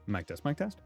Mic test, mic test.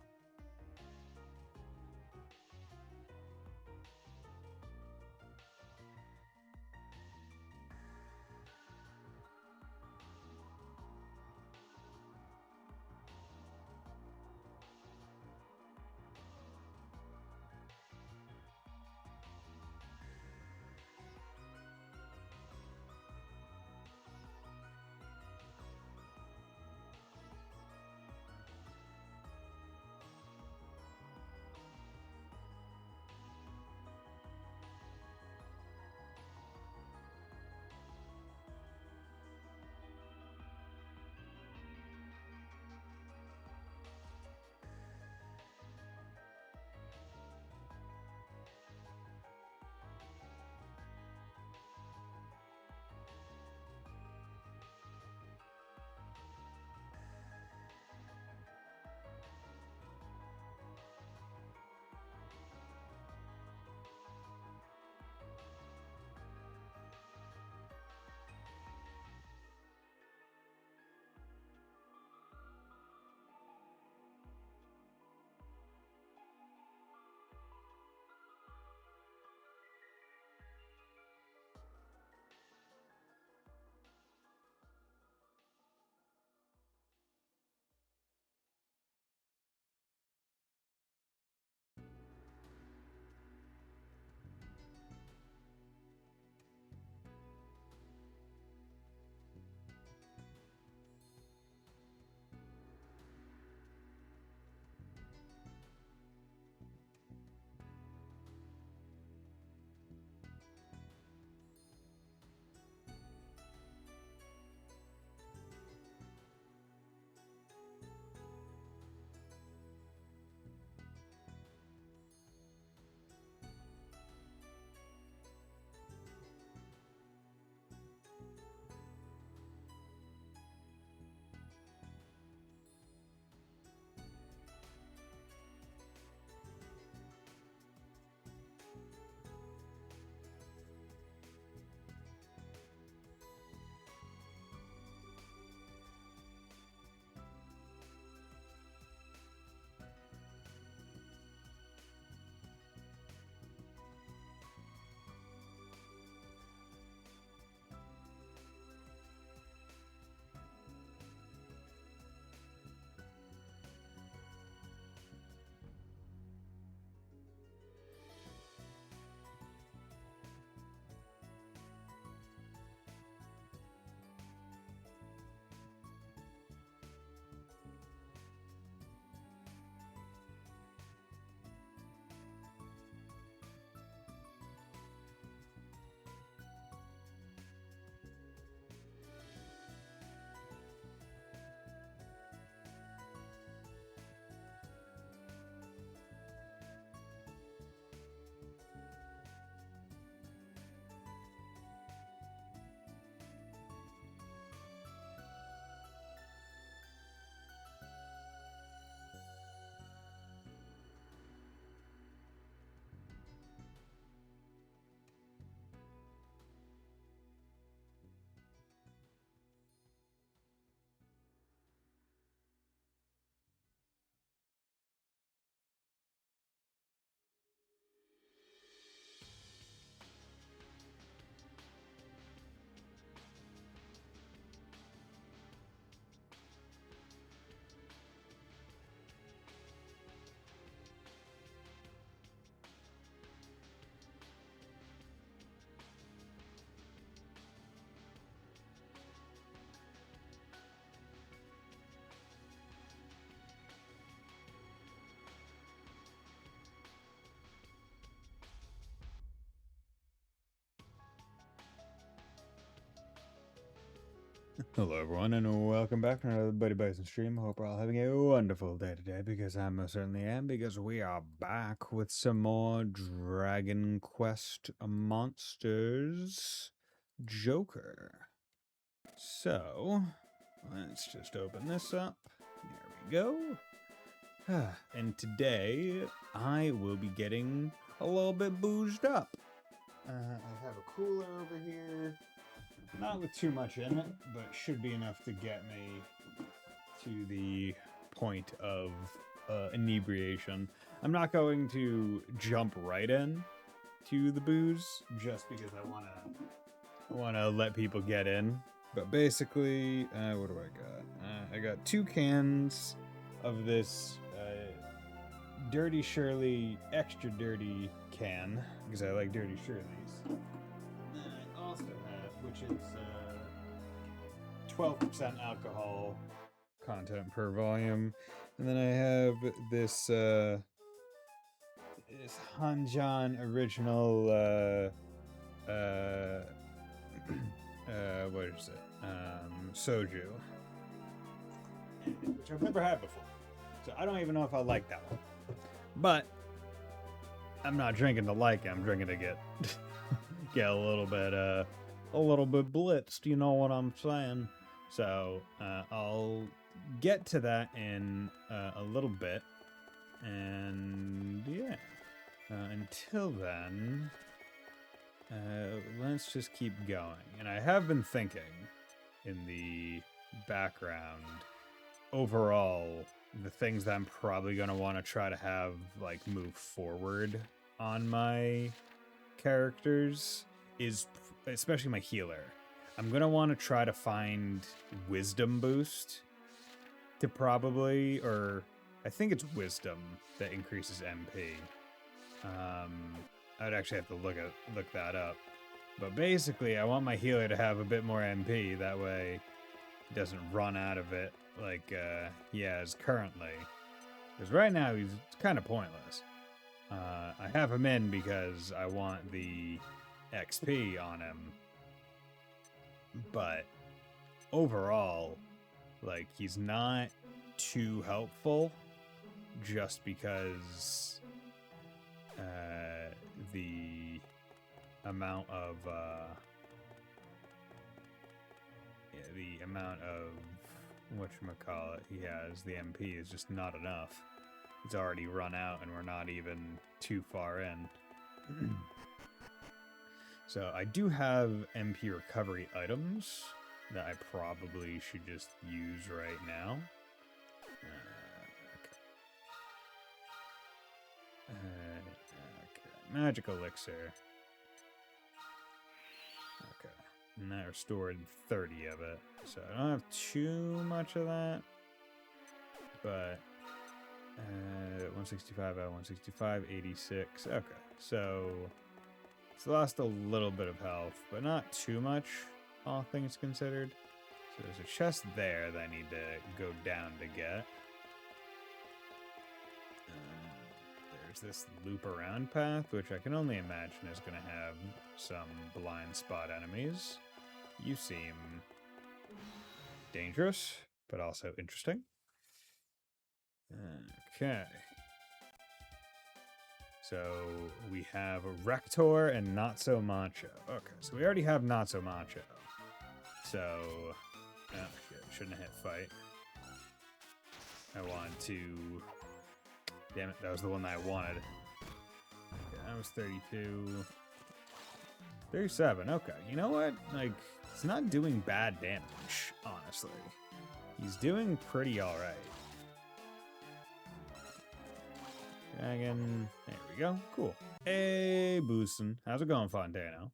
Hello, everyone, and welcome back to another Buddy Bison stream. Hope we're all having a wonderful day today, because I most certainly am, because we are back with some more Dragon Quest Monsters Joker. So, let's just open this up. There we go. And today, I will be getting a little bit boozed up. I have a cooler over here. Not with too much in it, but should be enough to get me to the point of inebriation. I'm not going to jump right in to the booze just because I want to let people get in. But basically, what do I got? I got 2 cans of this Dirty Shirley extra dirty can because I like Dirty Shirleys. And then I also have, which is 12% alcohol content per volume, and then I have this this Hanjan original what is it? Soju, which I've never had before, so I don't even know if I like that one. But I'm not drinking to like it. I'm drinking to get a little bit blitzed. You know what I'm saying? So I'll get to that in a little bit, and yeah. Until then, let's just keep going. And I have been thinking in the background, overall, the things that I'm probably going to want to try to have, like, move forward on my characters is, especially my healer. I'm going to want to try to find wisdom boost to probably, or I think it's wisdom that increases MP. I'd actually have to look that up. But basically, I want my healer to have a bit more MP. That way, he doesn't run out of it like he has currently. Because right now, he's kind of pointless. I have him in because I want the XP on him. But overall, like, he's not too helpful just because the amount of whatchamacallit he has, the MP is just not enough. It's already run out and we're not even too far in. So I do have MP recovery items that I probably should just use right now. Okay. Magic elixir. Okay. And that restored 30 of it. So I don't have too much of that. But 165 out of 165, 86. Okay. So it's lost a little bit of health, but not too much, all things considered. So there's a chest there that I need to go down to get. There's this loop around path, which I can only imagine is going to have some blind spot enemies. You seem dangerous, but also interesting. Okay. So we have Rector and Not So Macho. Okay, so we already have Not So Macho. So, oh shit, shouldn't have hit fight. I want to, damn it, that was the one that I wanted. Okay, that was 32. 37, okay. You know what? Like, he's not doing bad damage, honestly. He's doing pretty alright. Dragon. There we go. Cool. Hey, Boostin'. How's it going, Fontano?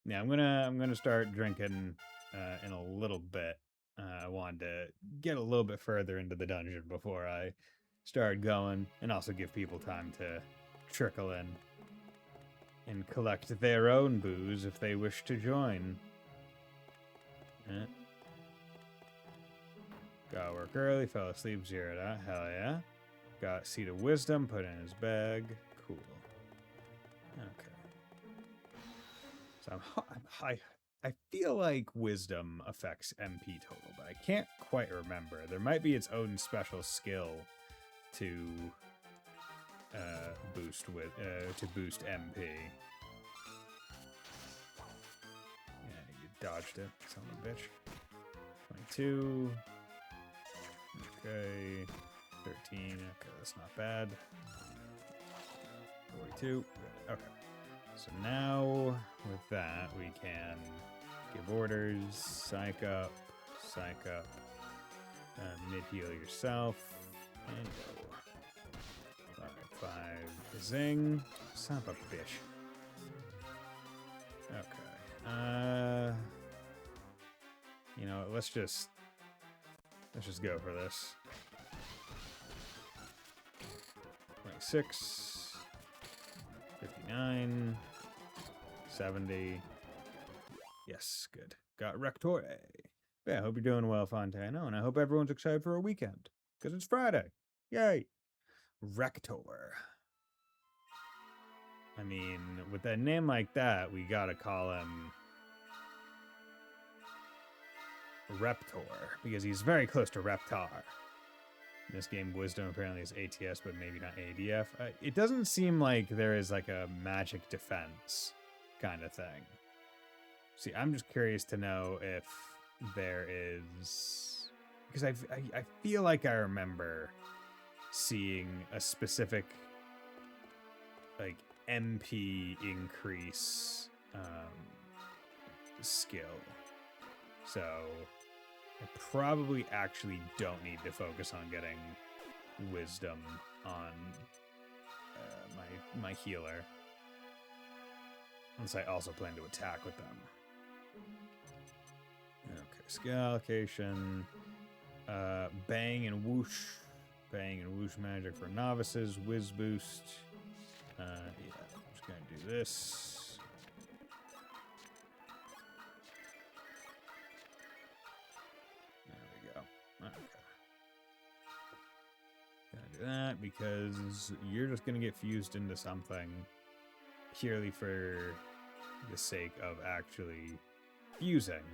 Yeah, I'm gonna start drinking in a little bit. I wanted to get a little bit further into the dungeon before I start going, and also give people time to trickle in and collect their own booze if they wish to join. Gotta work early, fell asleep, zeroed out. Hell yeah. Got Seed of Wisdom, put in his bag. Cool. Okay. So I feel like Wisdom affects MP total, but I can't quite remember. There might be its own special skill to boost MP. Yeah, you dodged it, son of a bitch. 22. Okay. 13. Okay, that's not bad. 42. Good. Okay. So now, with that, we can give orders, psych up, Mid-heal yourself. And go. 5, zing. Son of a bitch. Okay. You know what, let's just go for this. 26, 59, 70. Yes, good. Got Rector. Yeah, I hope you're doing well, Fontano, and I hope everyone's excited for a weekend, because it's Friday. Yay! Rector. I mean, with a name like that, we gotta call him Reptor, because he's very close to Reptar. In this game, Wisdom apparently is ATS, but maybe not ADF. It doesn't seem like there is like a magic defense kind of thing. See, I'm just curious to know if there is... Because I feel like I remember seeing a specific like MP increase skill. So I probably actually don't need to focus on getting Wisdom on my healer. Unless I also plan to attack with them. Okay, skill allocation. Bang and whoosh. Bang and whoosh magic for novices. Whiz boost. Yeah, I'm just gonna do this. There we go. Okay. Gonna do that because you're just gonna get fused into something purely for the sake of actually fusing,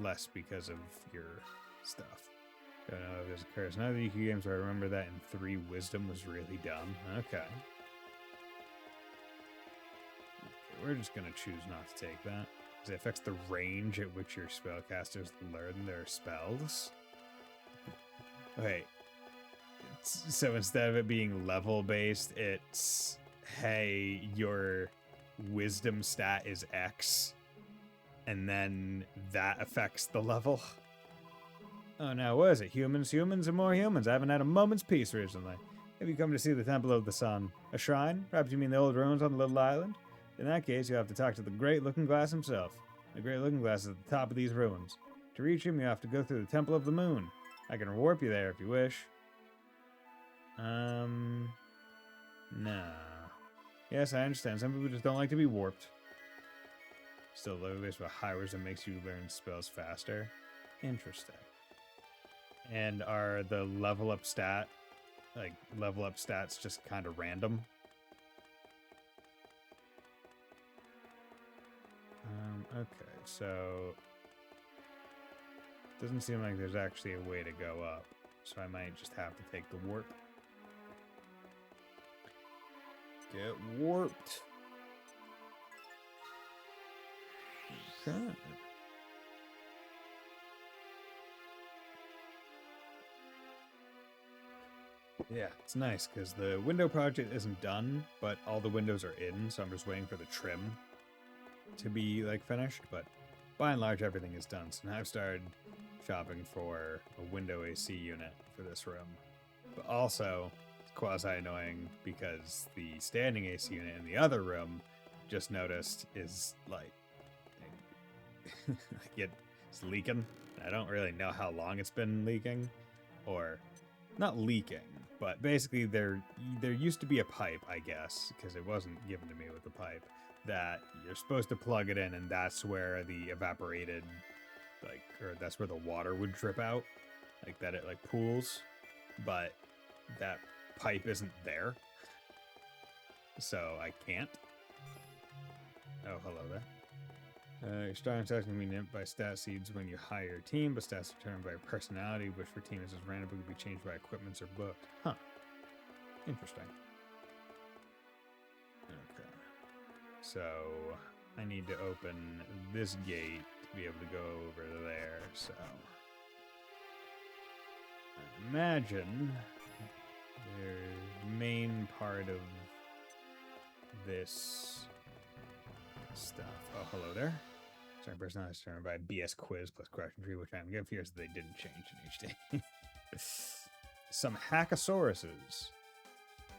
less because of your stuff. Don't know if this occurs. None of the EQ games where I remember that in 3 Wisdom was really dumb. Okay. We're just gonna choose not to take that, because it affects the range at which your spellcasters learn their spells. Okay. So instead of it being level-based, it's, hey, your Wisdom stat is X, and then that affects the level. Oh, now, what is it? Humans and more humans. I haven't had a moment's peace recently. Have you come to see the Temple of the Sun? A shrine? Perhaps you mean the old ruins on the little island? In that case, you have to talk to the Great Looking Glass himself. The Great Looking Glass is at the top of these ruins. To reach him, you have to go through the Temple of the Moon. I can warp you there if you wish. No. Yes, I understand. Some people just don't like to be warped. Still, level-based with high wisdom makes you learn spells faster. Interesting. And are the level up stats just kind of random? Okay, so doesn't seem like there's actually a way to go up, so I might just have to take the warp. Get warped. Okay. Yeah, it's nice because the window project isn't done, but all the windows are in, so I'm just waiting for the trim to be like finished. But by and large, everything is done. So now I've started shopping for a window AC unit for this room. But also, it's quasi annoying because the standing AC unit in the other room, just noticed, is like it's leaking. I don't really know how long it's been leaking, or not leaking. But basically, there used to be a pipe, I guess, because it wasn't given to me with the pipe, that you're supposed to plug it in, and that's where the evaporated, or that's where the water would drip out, like that it like pools, but that pipe isn't there, so I can't. Oh, hello there. Your starting stats can be nipped by stat seeds when you hire your team, but stats are determined by your personality, which for teams is randomly can be changed by equipments or booked. Huh. Interesting. Okay. So, I need to open this gate to be able to go over there, so... I imagine the main part of this stuff... Oh, hello there. Sorry, personality is determined by BS quiz plus correction tree, which I'm going to fear is that they didn't change in HD. Some Hackasauruses.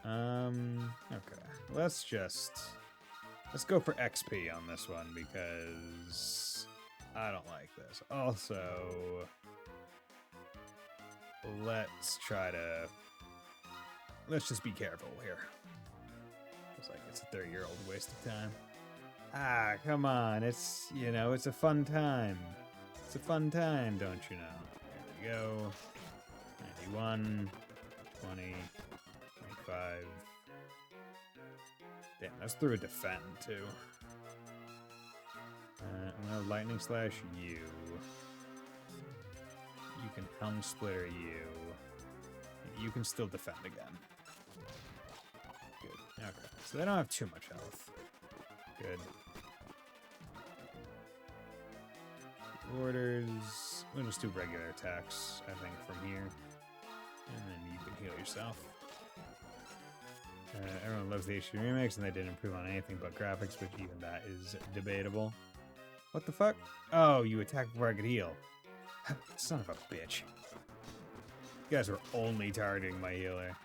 Okay. Let's go for XP on this one because I don't like this. Also, let's just be careful here. It's like it's a 30-year-old waste of time. Ah, come on. It's a fun time. It's a fun time, don't you know? There we go. 91, 20, 25. Damn, that's through a defend, too. I'm gonna lightning slash you. You can helm splitter you. You can still defend again. Good. Okay. So they don't have too much health. Good. Orders. We'll just do regular attacks, I think, from here. And then you can heal yourself. Everyone loves the HD remakes, and they didn't improve on anything but graphics, which even that is debatable. What the fuck? Oh, you attacked before I could heal. Son of a bitch. You guys were only targeting my healer.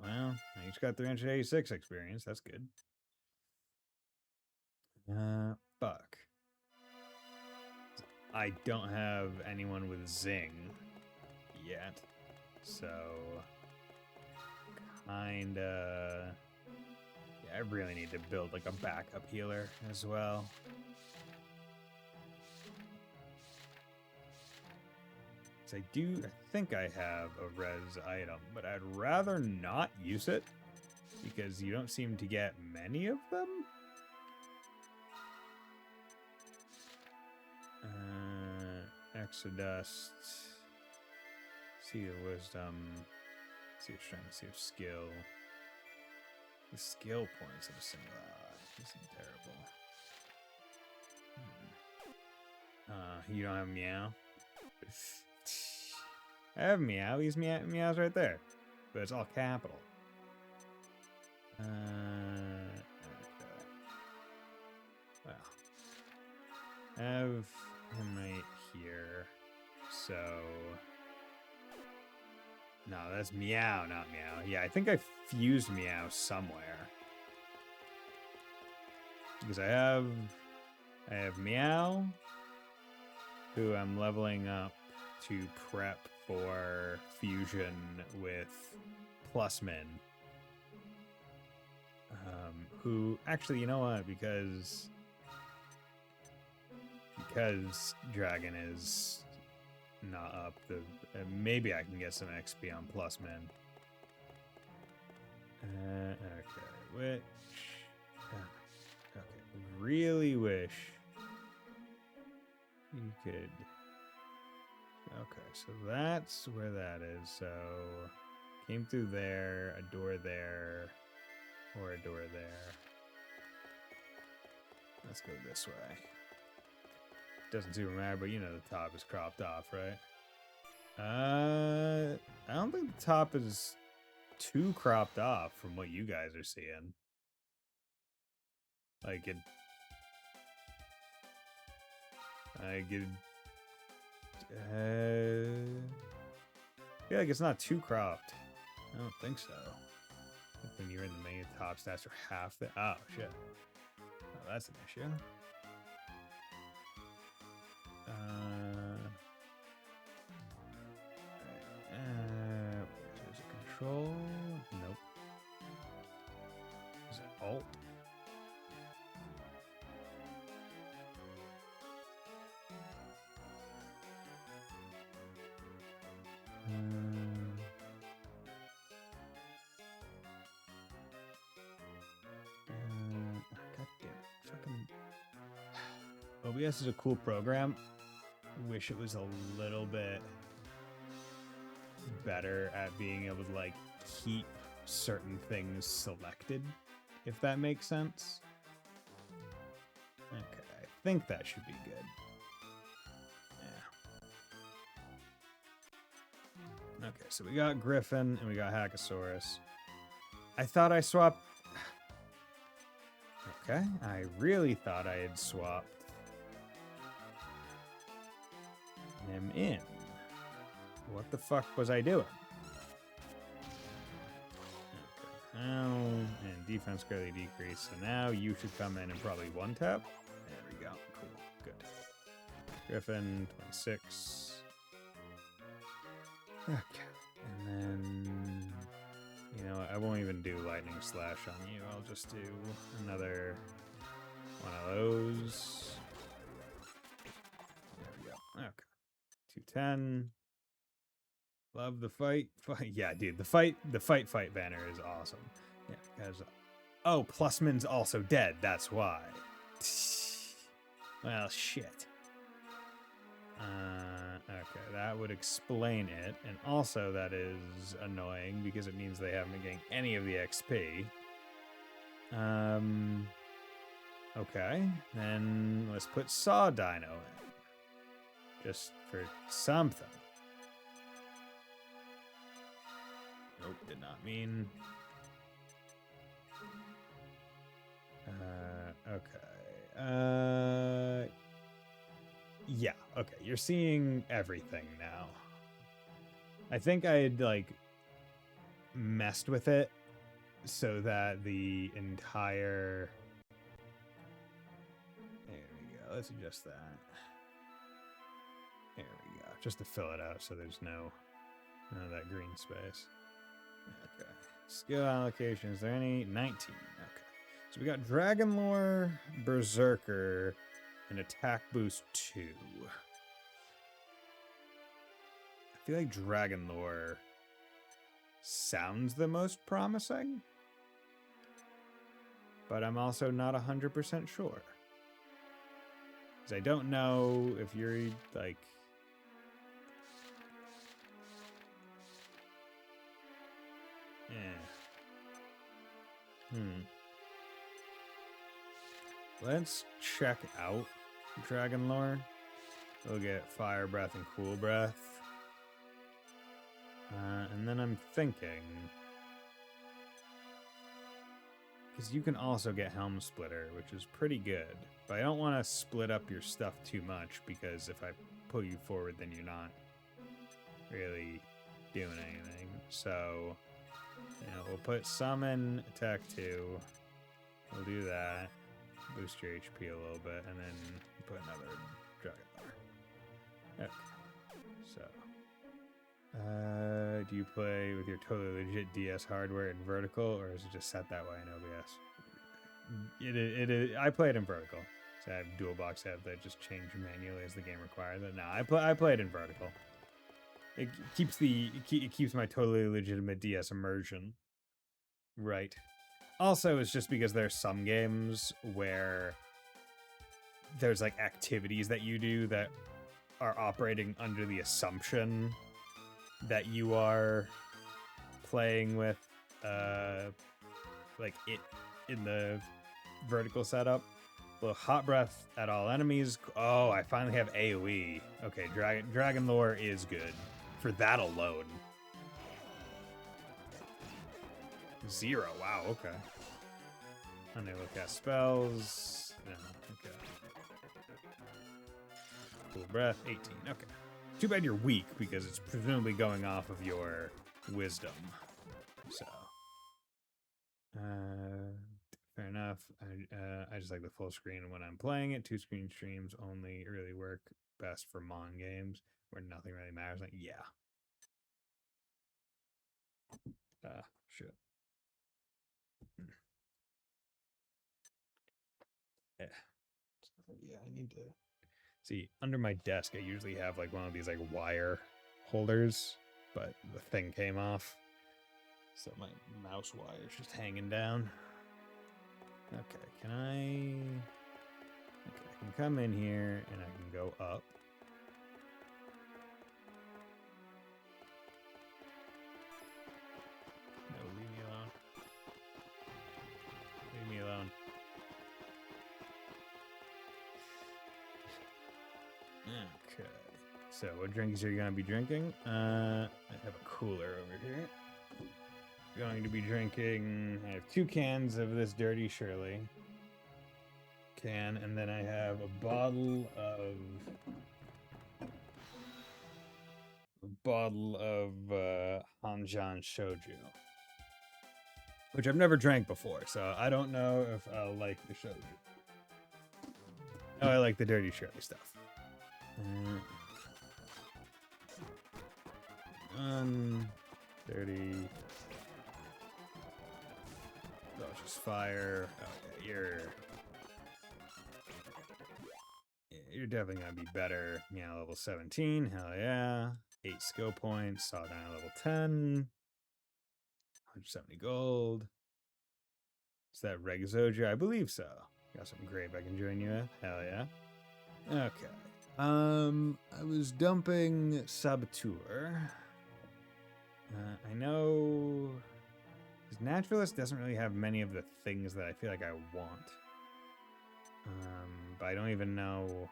Well, I each got 386 experience. That's good. Fuck. I don't have anyone with Zing yet, so kinda. Yeah, I really need to build like a backup healer as well. I think I have a res item, but I'd rather not use it because you don't seem to get many of them. Exodust. See the wisdom. See the strength. See the skill. The skill points of a single ally. These seem terrible. You don't have Meow? I have Meow. He's Meow's right there. But it's all capital. Okay. Well. I have him right here. So. No, that's Meow, not Meow. Yeah, I think I fused Meow somewhere. Because I have Meow, who I'm leveling up to prep for fusion with Plusmin. Who, actually, you know what? Because Dragon is not up, maybe I can get some XP on Plusmin. Okay, which... okay, really wish you could... Okay, so that's where that is. So, came through there, a door there, or a door there. Let's go this way. Doesn't super matter, but you know the top is cropped off, right? I don't think the top is too cropped off from what you guys are seeing. I feel like it's not too cropped. I don't think so. I think when you're in the main, top stats are half the. Oh shit. Oh, that's an issue. There's a control. Nope. Is it alt? God damn it. Fucking. OBS is a cool program. Wish it was a little bit better at being able to like keep certain things selected, if that makes sense. Okay, I think that should be good. Yeah. Okay, so we got Griffin and we got Hackasaurus. I thought I swapped. Okay, I really thought I had swapped him in. What the fuck was I doing? Okay. Now, and defense greatly decreased. So now you should come in and probably one tap. There we go. Cool. Good. Griffin, 26. Okay. And then, you know what? I won't even do Lightning Slash on you. I'll just do another one of those. There we go. Okay. 210. Love the fight. Yeah, dude, the fight banner is awesome. Yeah, because oh, Plusman's also dead. That's why. Well, shit. Okay, that would explain it, and also that is annoying because it means they haven't been getting any of the XP. Okay, then let's put Saw Dino in, just for something. Nope, did not mean. Okay. Yeah, okay, you're seeing everything now. I think I had, like, messed with it so that the entire... There we go, let's adjust that. There we go, just to fill it out so there's no that green space. Okay, skill allocation, is there any? 19, okay. So we got Dragon Lore, Berserker, and Attack Boost 2. I feel like Dragon Lore sounds the most promising, but I'm also not 100% sure. Because I don't know if you're, like... Let's check out Dragon Lore. We'll get Fire Breath and Cool Breath. And then I'm thinking... Because you can also get Helm Splitter, which is pretty good. But I don't want to split up your stuff too much, because if I pull you forward, then you're not really doing anything. So, you know, we'll put Summon, Attack 2. We'll do that. Boost your HP a little bit, and then put another Dragon Lore. Okay. So, do you play with your totally legit DS hardware in vertical, or is it just set that way in OBS? It is. I play it in vertical. So I have dual box head that just change manually as the game requires it. No, I play it in vertical. It keeps my totally legitimate DS immersion. Right. Also, it's just because there's some games where there's like activities that you do that are operating under the assumption that you are playing with like it in the vertical setup. Well, Hot Breath at all enemies. Oh, I finally have AoE. Okay, Dragon Lore is good for that alone. 0. Wow, okay. Unable to cast spells. No, okay. Cool Breath, 18. Okay. Too bad you're weak, because it's presumably going off of your wisdom. So. Fair enough. I just like the full screen when I'm playing it. 2 screen streams only really work best for Mon games, where nothing really matters. Like, yeah. Shit. Yeah, I need to see under my desk. I usually have like one of these like wire holders, but the thing came off, so my mouse wire is just hanging down. Okay, can I can come in here and I can go up. No, leave me alone. Leave me alone. Okay. So, what drinks are you going to be drinking? I have a cooler over here. Going to be drinking... I have 2 cans of this Dirty Shirley can, and then I have a bottle of Hanjan Shoju, which I've never drank before, so I don't know if I'll like the shoju. Oh, I like the dirty Shirley stuff. Dirty. Delicious fire. Okay, you're definitely gonna be better. Yeah, level 17. Hell yeah. 8 skill points. Saw down at level 10. 170 gold. Is that Reg Zoja? I believe so. Got some grave I can join you with. Hell yeah. Okay. I was dumping Saboteur. I know his Naturalist doesn't really have many of the things that I feel like I want. But I don't even know.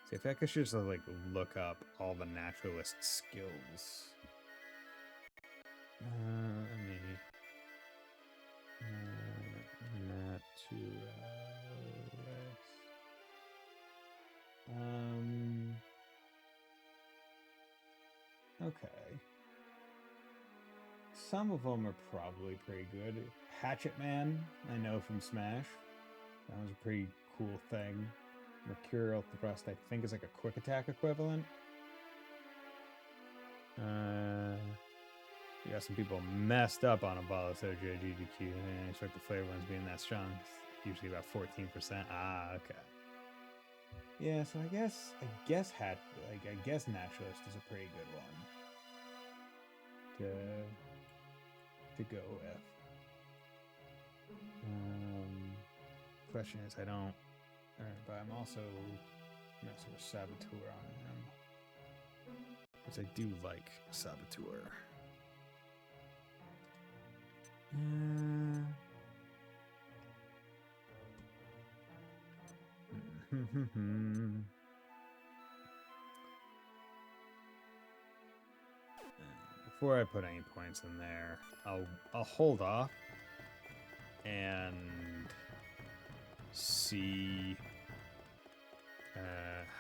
See, I feel like I should just like look up all the Naturalist skills. Okay. Some of them are probably pretty good. Hatchet Man, I know from Smash. That was a pretty cool thing. Mercurial Thrust, I think, is like a quick attack equivalent. You got some people messed up on a ball of Soju GGQ. I expect the flavor ones being that strong. It's usually about 14%. Ah, okay. Yeah, so I guess Naturalist is a pretty good one to go with. Question is, I don't. But I'm also messing with Saboteur on him, because I do like Saboteur. Before I put any points in there, I'll hold off and see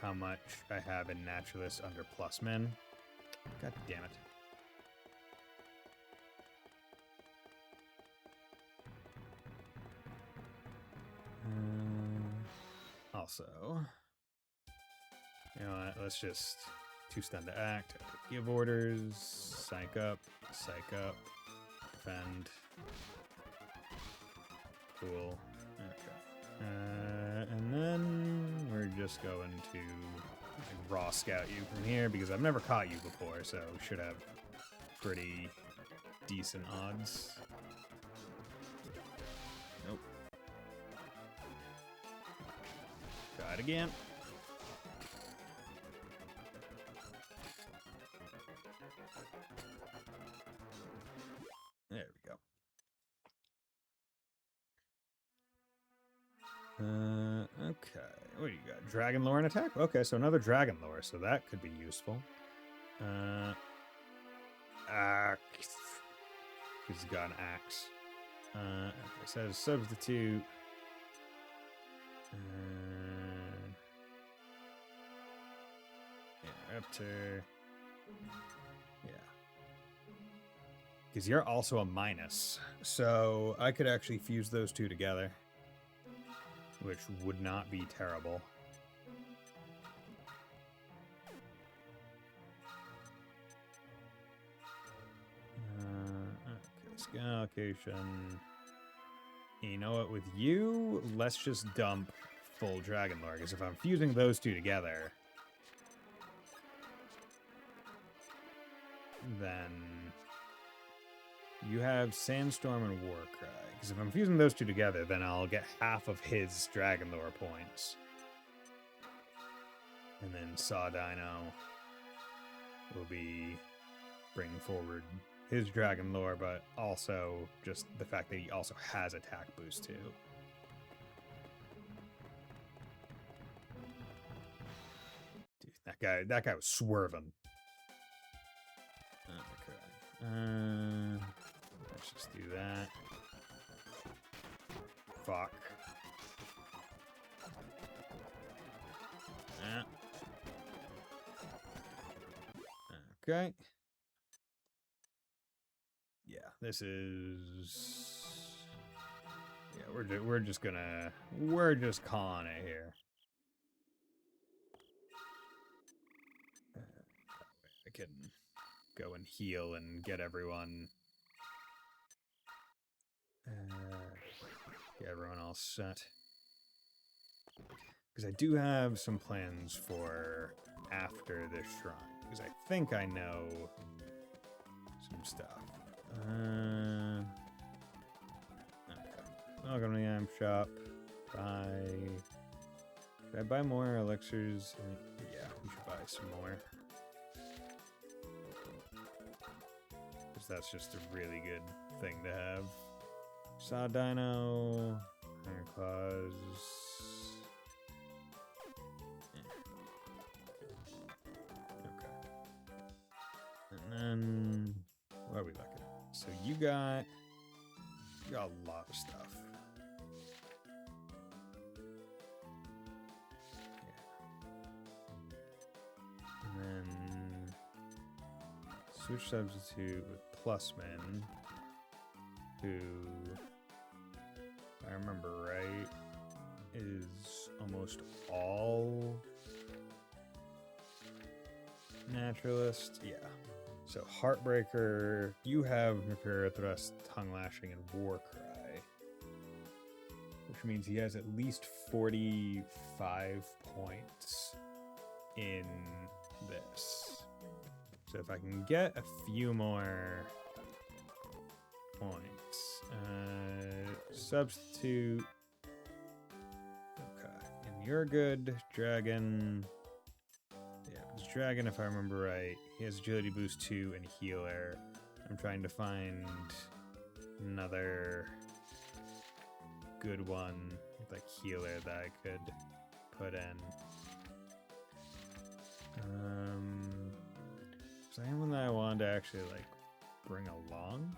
how much I have in Naturalist under plus min. God damn it. Also, you know what, let's just 2 stun to act, give orders, psych up, defend. Cool. Okay. And then we're just going to like, raw scout you from here because I've never caught you before, so should have pretty decent odds. Nope. Try it again. There we go. Okay. What do you got? Dragon Lore and attack? Okay, so another Dragon Lore, so that could be useful. Axe. He's got an axe. Okay, it says substitute. Yeah, Raptor. Yeah. Because you're also a minus. So I could actually fuse those two together, which would not be terrible. Okay, skin allocation. You know what? With you, let's just dump full Dragon Lore, because if I'm fusing those two together, then you have Sandstorm and Warcry. Because if I'm fusing those two together, then I'll get half of his Dragon Lore points. And then Saw Dino will be bringing forward his Dragon Lore, but also just the fact that he also has attack boost too. Dude, that guy was swerving. Okay. Let's just do that. Fuck. Okay. Yeah, this is... Yeah, we're just gonna... We're just calling it here. I can go and heal and get everyone... get everyone all set. Because I do have some plans for after this shrine. Because I think I know some stuff. Okay. Welcome to the item shop. Buy... Should I buy more elixirs? Yeah, we should buy some more. Because that's just a really good thing to have. Saw Dino. Iron Claws. And then, what are we looking at? So you got a lot of stuff. Yeah. And then switch substitute with Plusman, who, if I remember right, is almost all naturalist. Yeah. So Heartbreaker, you have Mercurial Thrust, Tongue Lashing, and War Cry. Which means he has at least 45 points in this. So if I can get a few more points. Substitute. Okay. And you're good, Dragon. Dragon, if I remember right, he has agility boost 2 and healer. I'm trying to find another good one, like healer, that I could put in. Is there anyone that I wanted to actually like bring along?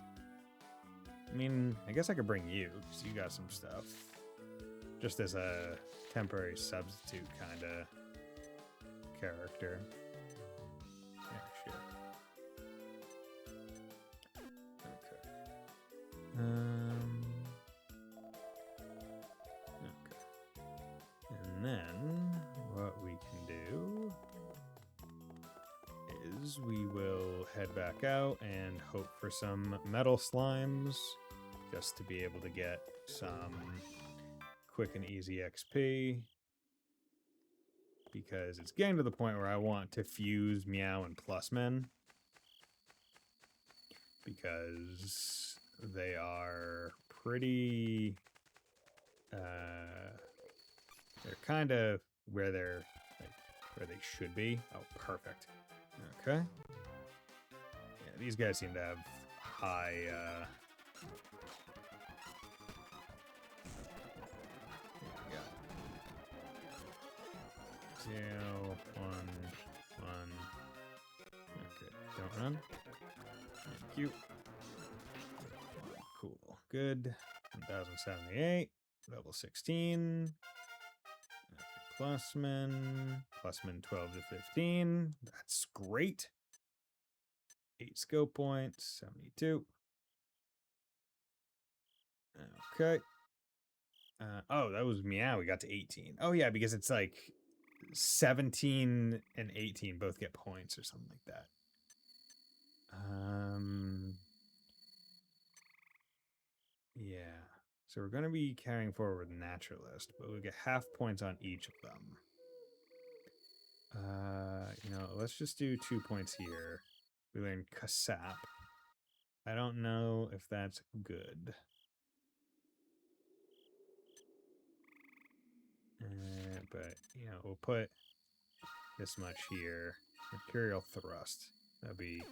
I mean, I guess I could bring you, because you got some stuff. Just as a temporary substitute kind of character. Okay. And then what we can do is we will head back out and hope for some metal slimes just to be able to get some quick and easy XP, because it's getting to the point where I want to fuse Meow and Plusmen, because they are pretty, they're kind of where they're, like, where they should be. Oh, perfect. Okay. Yeah, these guys seem to have high, 0, 1, 1. Okay, don't run. Thank you. Cool. Good. 1078. Level 16. Plusman. Plusman 12 to 15. That's great. 8 skill points. 72. Okay. Oh, that was Meow. We got to 18. Oh, yeah, because it's like 17 and 18 both get points or something like that. Yeah. So we're going to be carrying forward with Naturalist, but we get half points on each of them. You know, let's just do 2 points here. We learned Kasap. I don't know if that's good. But, you know, we'll put this much here. Mercurial Thrust. That'd be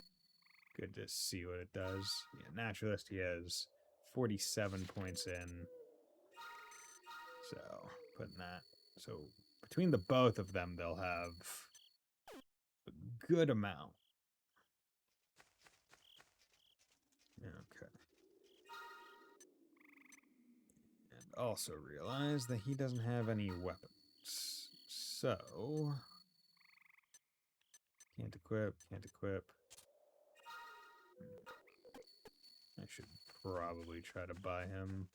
good to see what it does. Yeah, Naturalist, he has 47 points in. So, putting that. So, between the both of them, they'll have a good amount. Okay. And also realize that he doesn't have any weapons. So, can't equip, can't equip. I should probably try to buy him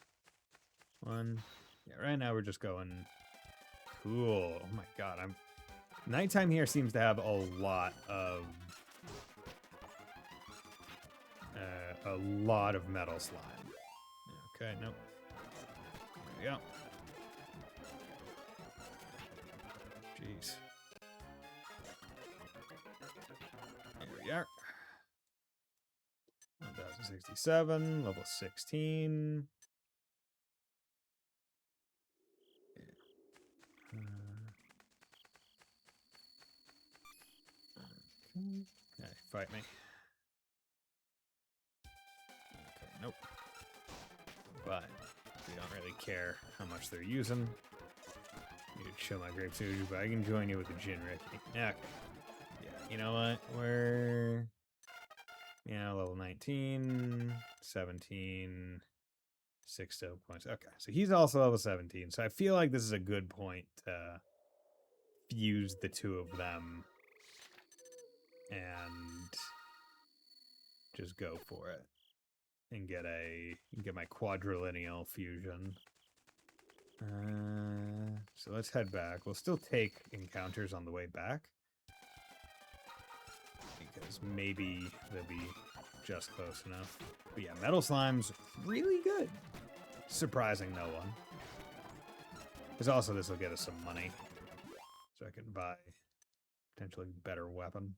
one. Yeah, right now we're just going cool. Oh my god, nighttime here seems to have a lot of metal slime. Okay, nope. There we go. Jeez. There we are. 1067, level 16. Okay, fight me. Okay, nope. But we don't really care how much they're using. Need to chill my grape suit, but I can join you with the Gin Ricky. Okay. Yeah, you know what? We're level 19, 17, 6 still points. Okay, so he's also level 17. So I feel like this is a good point to fuse the two of them and just go for it and get my quadrilineal fusion. So let's head back. We'll still take encounters on the way back because maybe they'll be just close enough. But yeah, metal slime's really good. Surprising no one. Because also this will get us some money. So I can buy potentially better weapon.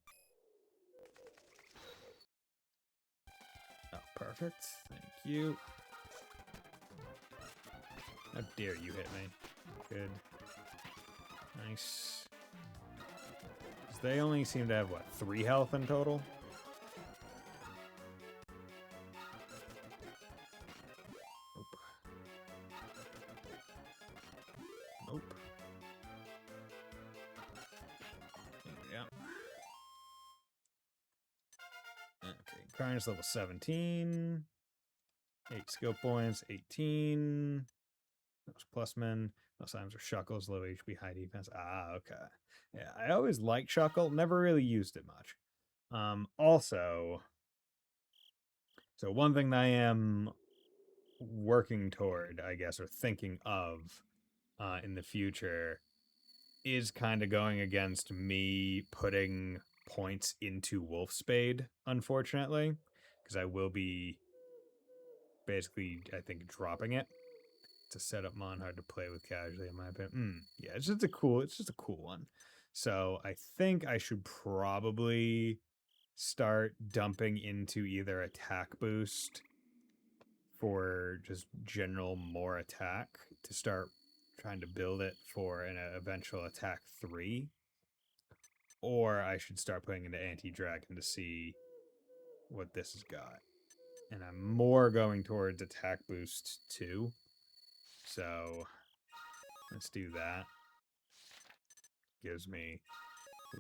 Oh, perfect. Thank you. How dare you hit me. Good. Nice. Because they only seem to have, what, 3 health in total? Nope. There we go. Okay, Carnage level 17. 8 skill points, 18. Those plus men. Most times are Shuckles, low HP, high defense. Ah, okay. Yeah, I always liked Shuckle. Never really used it much. Also, so one thing that I am working toward, I guess, or thinking of in the future is kind of going against me putting points into Wolfspade, unfortunately, because I will be basically, I think, dropping it to set up Mon hard to play with casually, in my opinion. Yeah, it's just a cool one. So I think I should probably start dumping into either attack boost for just general more attack to start trying to build it for an eventual attack 3. Or I should start putting into anti-dragon to see what this has got. And I'm more going towards attack boost 2. So let's do that. Gives me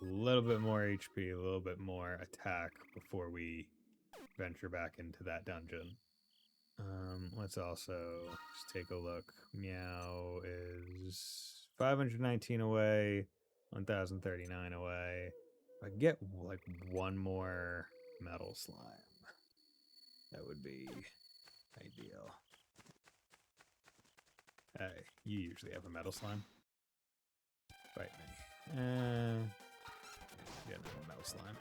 a little bit more HP, a little bit more attack before we venture back into that dungeon. Let's also just take a look. Meow is 519 away, 1039 away. If I get like one more metal slime, that would be ideal. Hey, you usually have a metal slime. Fight me. Yeah, no metal slime.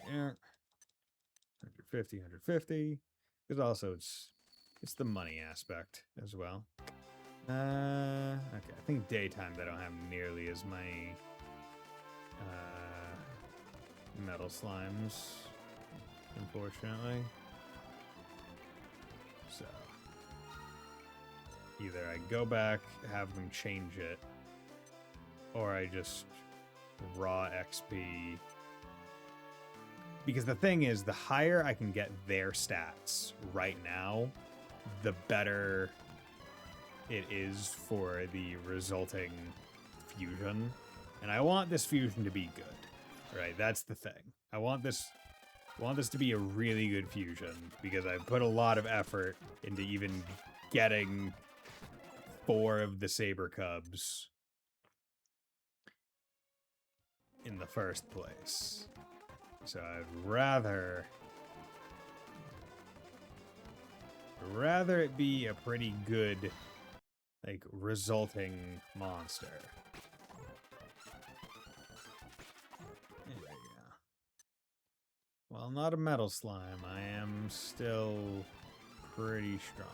Yeah. 150, 150. Because also it's the money aspect as well. Okay, I think daytime they don't have nearly as many metal slimes, unfortunately. So either I go back, have them change it, or I just raw XP. Because the thing is, the higher I can get their stats right now, the better it is for the resulting fusion. And I want this fusion to be good, right? That's the thing. I want this to be a really good fusion because I've put a lot of effort into even getting 4 of the saber cubs in the first place. So I'd rather it be a pretty good, like, resulting monster. There we go. Well, not a metal slime. I am still pretty strong.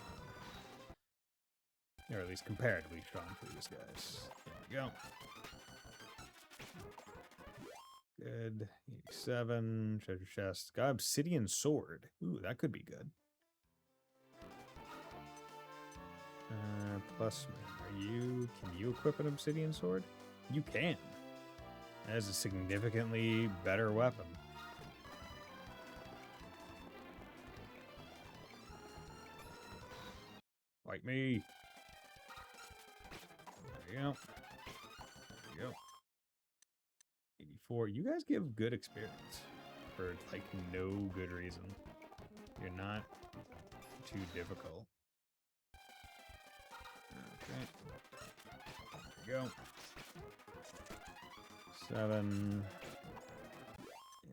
Or at least comparatively strong for these guys. There we go. Good. 87. Treasure chest. Got obsidian sword. Ooh, that could be good. Plus, can you equip an obsidian sword? You can. That is a significantly better weapon. Like me. There you go. There you go. 84. You guys give good experience for, like, no good reason. You're not too difficult. Okay. There we go. 7.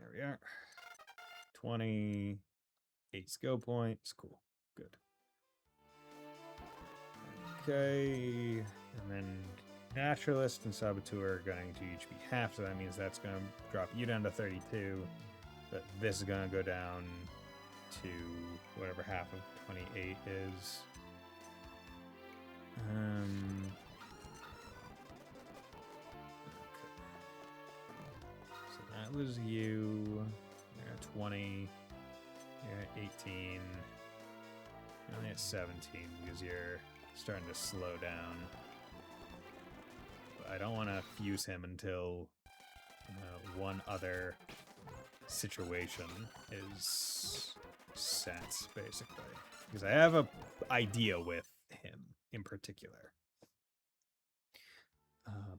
There we are. 28 skill points. Cool. Good. Okay. And then Naturalist and Saboteur are going to each be half, so that means that's going to drop you down to 32. But this is going to go down to whatever half of 28 is. Okay. So that was you. You're at 20. You're at 18. You're only at 17 because you're starting to slow down. But I don't want to fuse him until one other situation is set, basically. Because I have an idea with him in particular.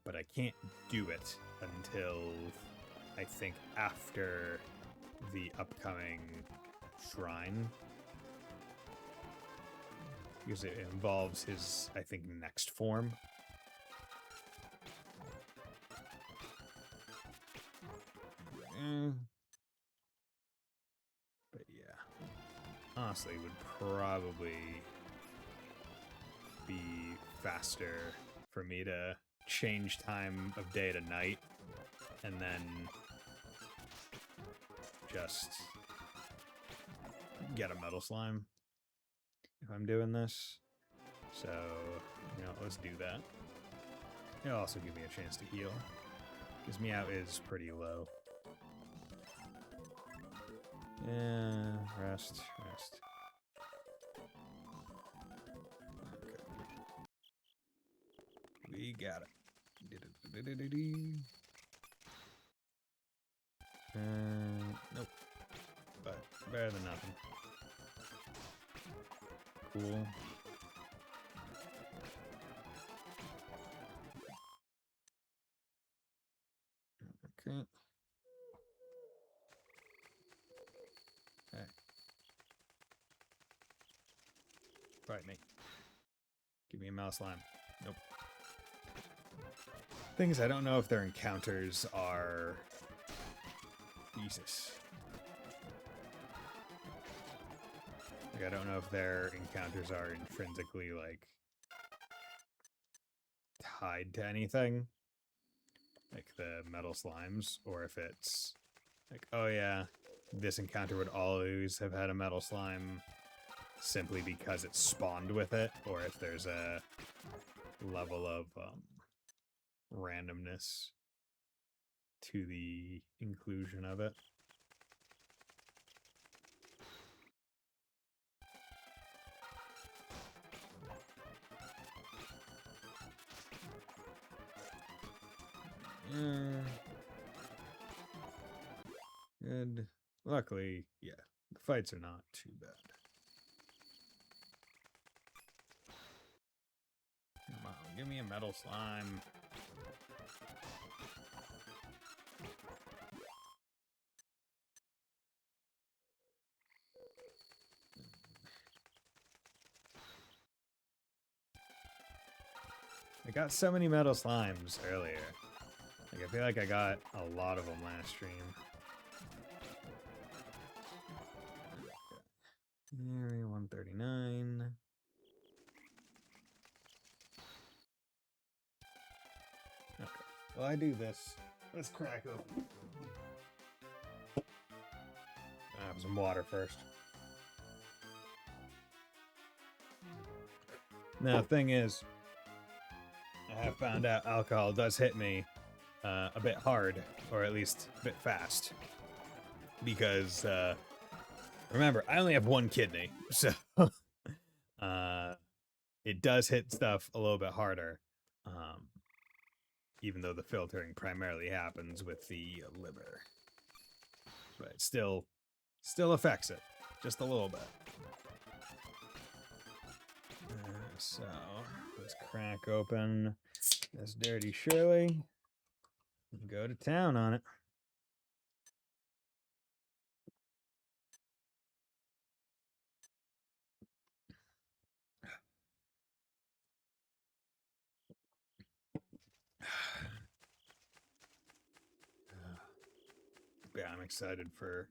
But I can't do it until, I think, after the upcoming shrine. Because it involves his, I think, next form. But yeah. Honestly, would probably be faster for me to change time of day to night and then just get a metal slime if I'm doing this. So, let's do that. It'll also give me a chance to heal, because Meow is pretty low. Yeah, rest. Okay. We got it. Nope. But better than nothing. Cool. Okay. Alright. Fight me. Give me a mouse slime. Nope. Thing is, I don't know if their encounters are... Jesus. Like, I don't know if their encounters are intrinsically, like, tied to anything. Like the metal slimes, or if it's like, oh yeah, this encounter would always have had a metal slime simply because it spawned with it, or if there's a level of randomness to the inclusion of it. Good. Luckily, yeah, the fights are not too bad. Come on, give me a metal slime. got so many metal slimes earlier. Like, I feel like I got a lot of them last stream. Area 139. Okay. Well, I do this. Let's crack open. Have some water first. Now, the thing is, I have found out alcohol does hit me a bit hard, or at least a bit fast. Because, remember, I only have one kidney, so it does hit stuff a little bit harder. Even though the filtering primarily happens with the liver. But it still affects it, just a little bit. So, let's crack open this Dirty Shirley and go to town on it. Yeah, I'm excited for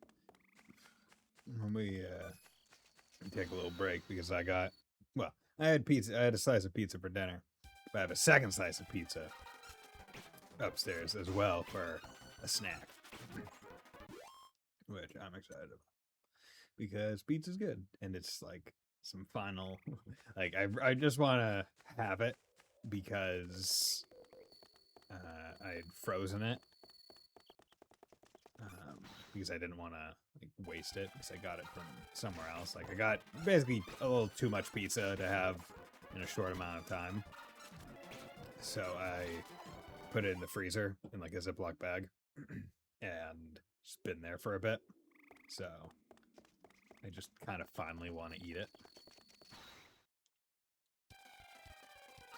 when we take a little break because I had pizza. I had a slice of pizza for dinner. But I have a second slice of pizza upstairs as well for a snack, which I'm excited about because pizza's good and it's like some final. Like I just want to have it because I had frozen it. Because I didn't want to like waste it because I got it from somewhere else. Like I got basically a little too much pizza to have in a short amount of time. So I put it in the freezer in like a Ziploc bag and it's been there for a bit. So I just kind of finally want to eat it.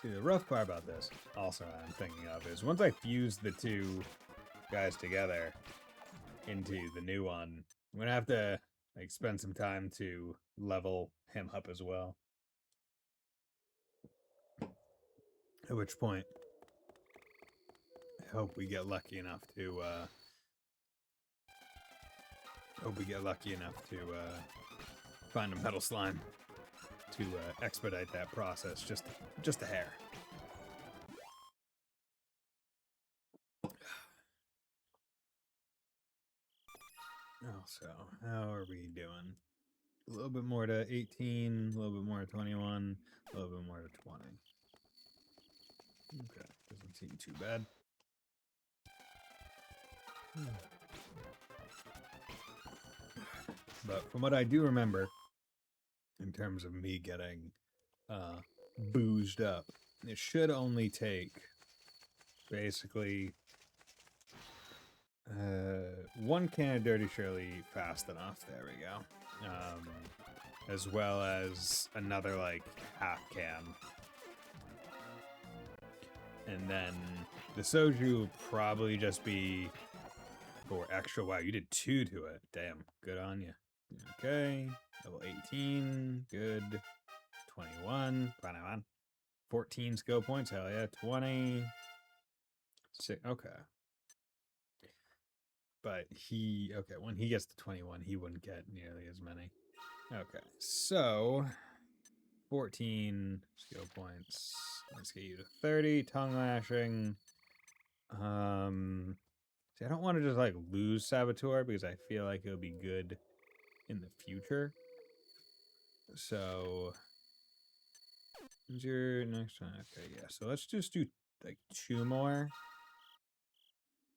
See, the rough part about this, also I'm thinking of, is once I fuse the two guys together into the new one, I'm gonna have to like spend some time to level him up as well. At which point, I hope we get lucky enough to find a metal slime to expedite that process just a hair. So how are we doing? A little bit more to 18, a little bit more to 21, a little bit more to 20. Okay, doesn't seem too bad. But from what I do remember, in terms of me getting boozed up, it should only take basically one can of Dirty Shirley fast enough. There we go. As well as another like half can. And then the soju will probably just be for extra. Wow, you did 2 to it. Damn, good on you. Okay, level 18, good. 21, 14 skill points, hell yeah. 20, okay. But when he gets to 21, he wouldn't get nearly as many. Okay, so 14 skill points. Let's get you to 30. Tongue lashing. See, I don't want to just like lose Saboteur because I feel like it'll be good in the future. So, when's your next one? Okay, yeah. So let's just do like 2 more.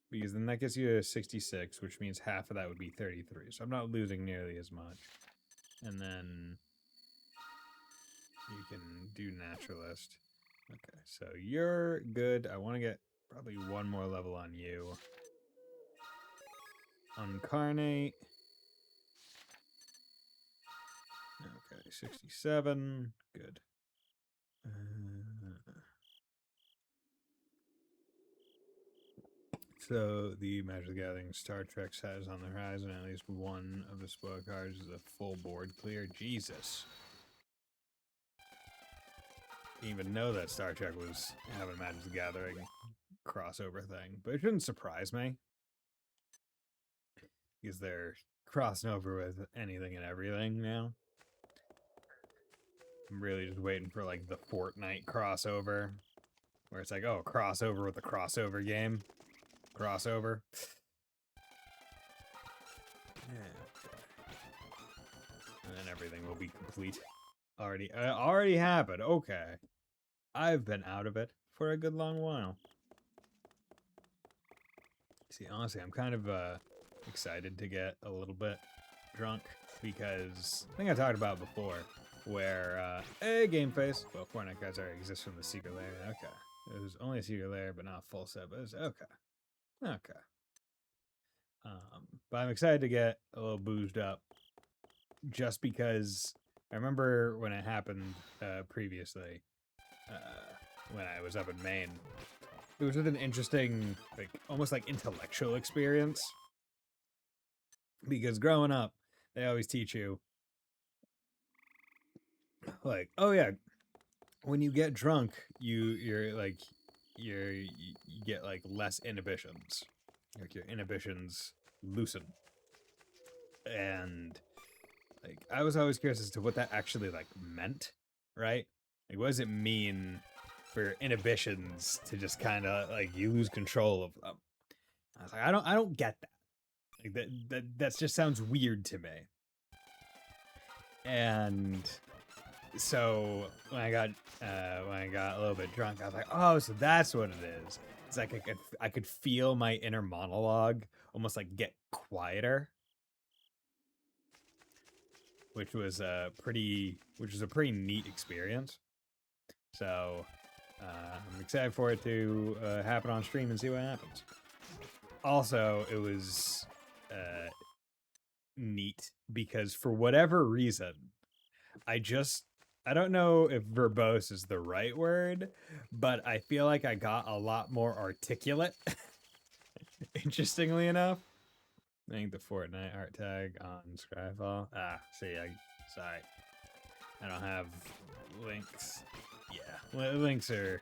Because then that gets you to 66, which means half of that would be 33. So I'm not losing nearly as much. And then you can do Naturalist. Okay, so you're good. I want to get probably 1 more level on you. Uncarnate. Okay, 67. Good. So the Magic the Gathering Star Trek has on the horizon. At least one of the spoil cards is a full board clear. Jesus. even know that Star Trek was having Magic the Gathering crossover thing, but it shouldn't surprise me because they're crossing over with anything and everything now. I'm really just waiting for like the Fortnite crossover, where it's like, oh, crossover with the crossover game, crossover. Yeah. And then everything will be complete. Already happened. Okay, I've been out of it for a good long while. See, honestly, I'm kind of excited to get a little bit drunk because I think I talked about it before, where game face. Well, Fortnite cards already exist from the secret layer. Okay, it was only a secret layer, but not full set. But it was okay. Okay. But I'm excited to get a little boozed up, just because I remember when it happened previously, when I was up in Maine. It was an interesting, like, almost like intellectual experience. Because growing up, they always teach you, like, oh yeah, when you get drunk, you get like less inhibitions, like your inhibitions loosen, and like I was always curious as to what that actually like meant, right? Like, what does it mean for inhibitions to just kind of like you lose control of them? I was like, I don't get that. Like that just sounds weird to me. And so when I got a little bit drunk, I was like, oh, so that's what it is. It's like I could feel my inner monologue almost like get quieter, which was a pretty neat experience. So I'm excited for it to happen on stream and see what happens. Also, it was neat because for whatever reason, I don't know if verbose is the right word, but I feel like I got a lot more articulate. Interestingly enough. I think the Fortnite art tag on Scryfall. Sorry. I don't have links. Yeah, links are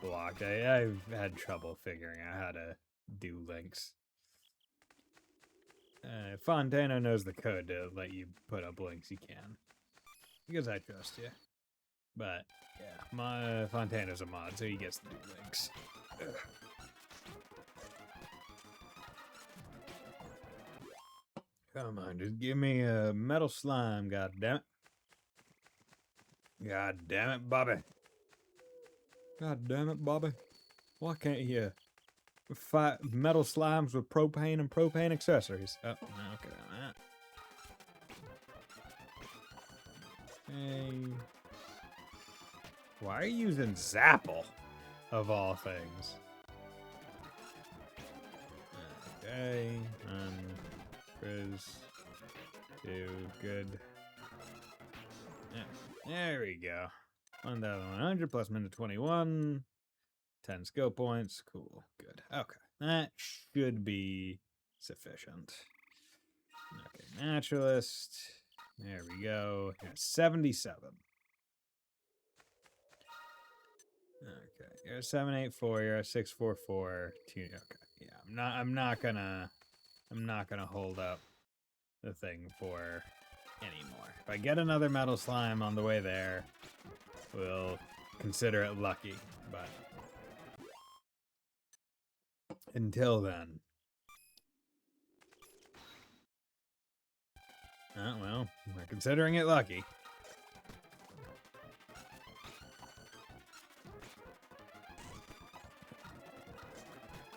blocked. I've had trouble figuring out how to do links. If Fontana knows the code to let you put up links, you can. Because I trust you. But, yeah, my Fontana's a mod, so he gets to do links. Ugh. Come on, just give me a metal slime, goddammit. God damn it, Bobby. God damn it, Bobby. Why can't you fight metal slimes with propane and propane accessories? Oh, okay, that. Hey. Why are you using Zapple, of all things? Okay, Frizz, 2, good. Yeah, there we go. 1,100 plus minute 21. 10 skill points. Cool, good. Okay, that should be sufficient. Okay, naturalist. There we go. 77. Okay, you're a 784. You're a 644. Okay, yeah, I'm not gonna hold up the thing for anymore. If I get another metal slime on the way there, we'll consider it lucky. But until then, well, we're considering it lucky.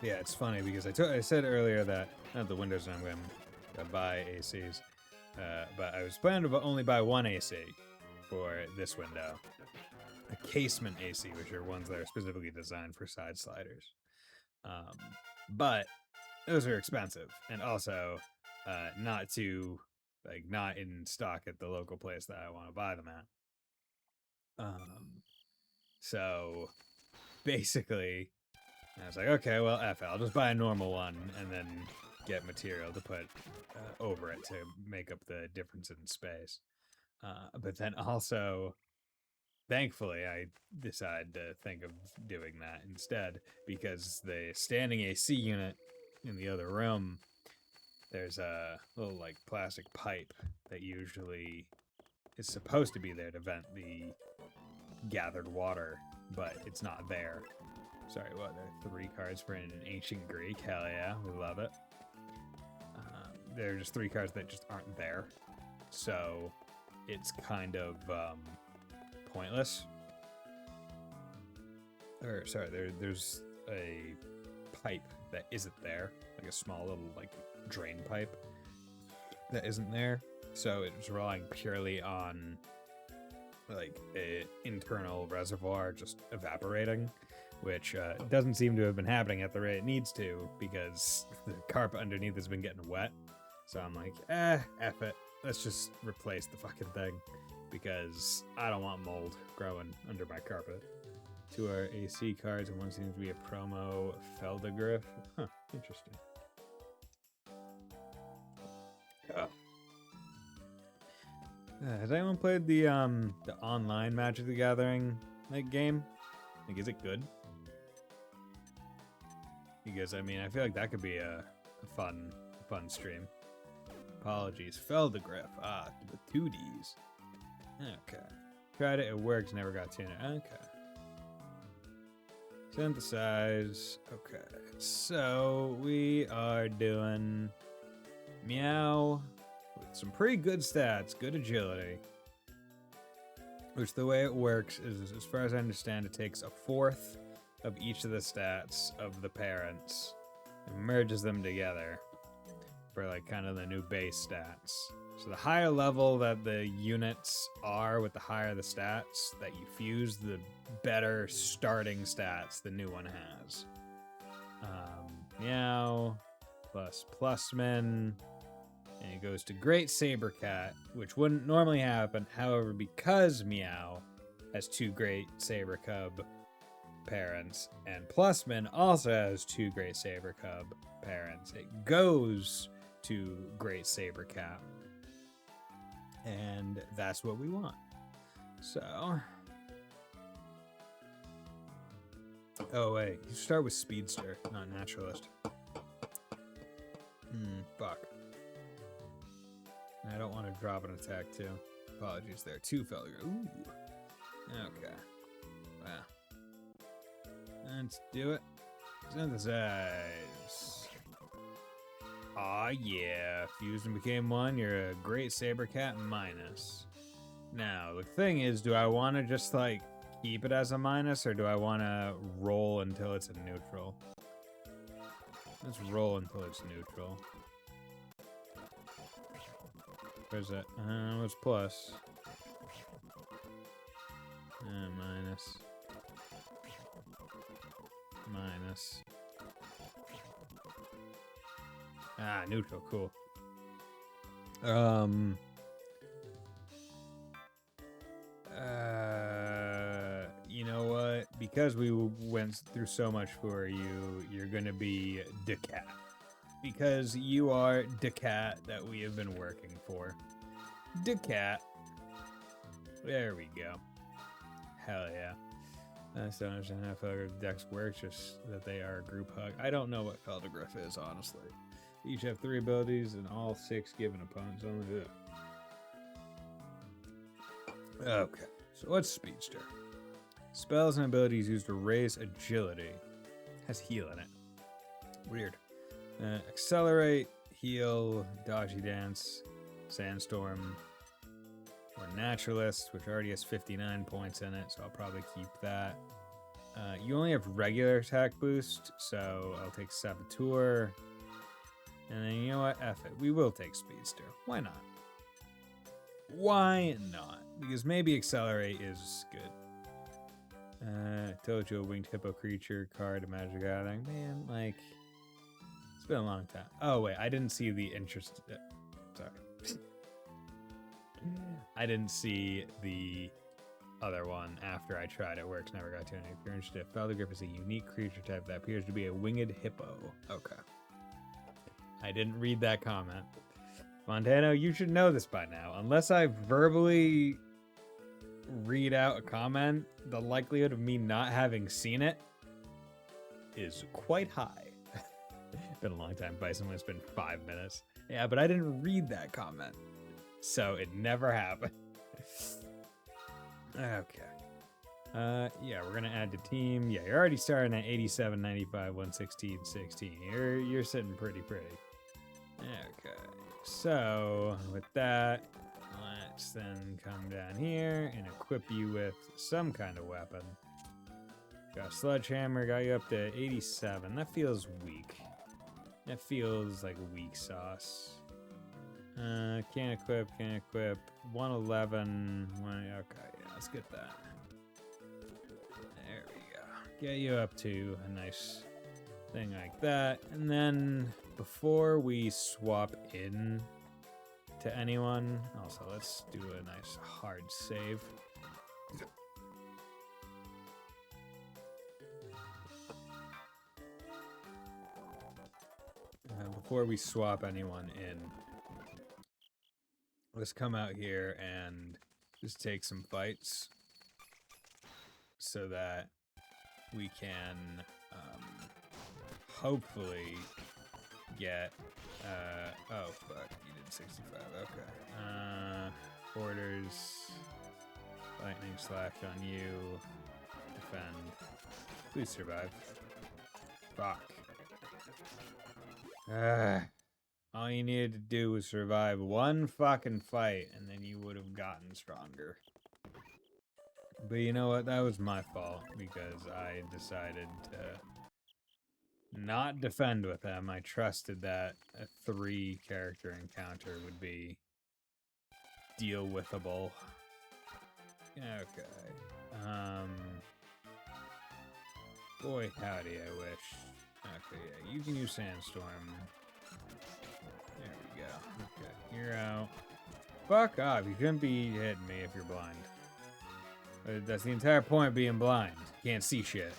Yeah, it's funny because I said earlier that the windows I'm going to buy ACs, but I was planning to only buy one AC for this window. A casement AC, which are ones that are specifically designed for side sliders. But those are expensive, and also not in stock at the local place that I want to buy them at. So basically, I was like, okay, well, F it. I'll just buy a normal one and then get material to put over it to make up the difference in space. But then also, thankfully, I decided to think of doing that instead, because the standing AC unit in the other room, there's a little, like, plastic pipe that usually is supposed to be there to vent the gathered water, but it's not there. Sorry, what? There are 3 cards for an ancient Greek. Hell yeah, we love it. There are just 3 cards that just aren't there, so it's kind of pointless. Or sorry, there's a pipe that isn't there, like a small little like drain pipe that isn't there. So it's relying purely on like an internal reservoir just evaporating, which doesn't seem to have been happening at the rate it needs to, because the carpet underneath has been getting wet. So I'm like, F it. Let's just replace the fucking thing, because I don't want mold growing under my carpet. 2 are AC cards, and 1 seems to be a promo Feldegriff. Huh, interesting. Has anyone played the online Magic the Gathering like game? Like, is it good? Because I mean, I feel like that could be a fun stream. Apologies, Feldegriff. With 2 Ds. Okay. Tried it, it works, never got to it. Okay. Synthesize. Okay. So we are doing Meow with some pretty good stats, good agility. Which the way it works is, as far as I understand, it takes 1/4 of each of the stats of the parents and merges them together for like kind of the new base stats. So the higher level that the units are with the higher the stats that you fuse, the better starting stats the new one has. Meow plus Plusman, and it goes to Great Saber Cat, which wouldn't normally happen. However, because Meow has 2 Great Saber Cub parents, and Plusman also has 2 Great Saber Cub parents, it goes to Great Saber Cat. And that's what we want. So, oh wait, you start with Speedster, not Naturalist. Fuck. I don't want to drop an attack too. Apologies there. 2 Felger. Ooh. Okay. Wow. Let's do it. Synthesize. Aw, yeah. Fused and became 1. You're a Great Saber Cat minus. Now, the thing is, do I want to just, like, keep it as a minus, or do I want to roll until it's a neutral? Let's roll until it's neutral. Where's that? What's plus? Minus. Minus. Neutral, cool. You know what? Because we went through so much for you, you're gonna be Decat. Because you are Decat that we have been working for. Decat. There we go. Hell yeah. I still don't understand how Feldegriff decks work, just that they are a group hug. I don't know what Feldegriff is, honestly. Each have 3 abilities, and all 6 give an opponent's only. Okay, so what's Speedster? Spells and abilities used to raise agility. Has heal in it. Weird. Accelerate, heal, dodgy dance, sandstorm, or naturalist, which already has 59 points in it, so I'll probably keep that. You only have regular attack boost, so I'll take Saboteur. And then, you know what? F it. We will take Speedster. Why not? Why not? Because maybe Accelerate is good. Told you a winged hippo creature card, Magic Gathering. Man, like, it's been a long time. Oh, wait. I didn't see the interest. Sorry. I didn't see the other one after I tried it. Works, never got to it. If you're interested, Feldegriff is a unique creature type that appears to be a winged hippo. Okay. I didn't read that comment. Montano, you should know this by now. Unless I verbally read out a comment, the likelihood of me not having seen it is quite high. Been a long time, Bison. It's been 5 minutes. Yeah, but I didn't read that comment, so it never happened. Okay. Yeah, we're gonna add to team. Yeah, you're already starting at 87, 95, 116, 16. You're sitting pretty. Okay. So with that, let's then come down here and equip you with some kind of weapon. Got a sledgehammer, got you up to 87. That feels weak. That feels like weak sauce. Can't equip. 111. Okay, yeah, let's get that. There we go. Get you up to a nice thing like that. And then before we swap in to anyone, also let's do a nice hard save. Before we swap anyone in, let's come out here and just take some fights so that we can hopefully get oh fuck, you did 65. Okay. Orders, lightning slash on you, defend, please survive. Fuck. All you needed to do was survive one fucking fight, and then you would have gotten stronger. But you know what? That was my fault, because I decided to not defend with them. I trusted that a 3-character encounter would be deal-withable. Okay. Boy, howdy, I wish. Okay, yeah, you can use Sandstorm. There we go. Okay, you're out. Fuck off, you couldn't be hitting me if you're blind. That's the entire point of being blind. You can't see shit.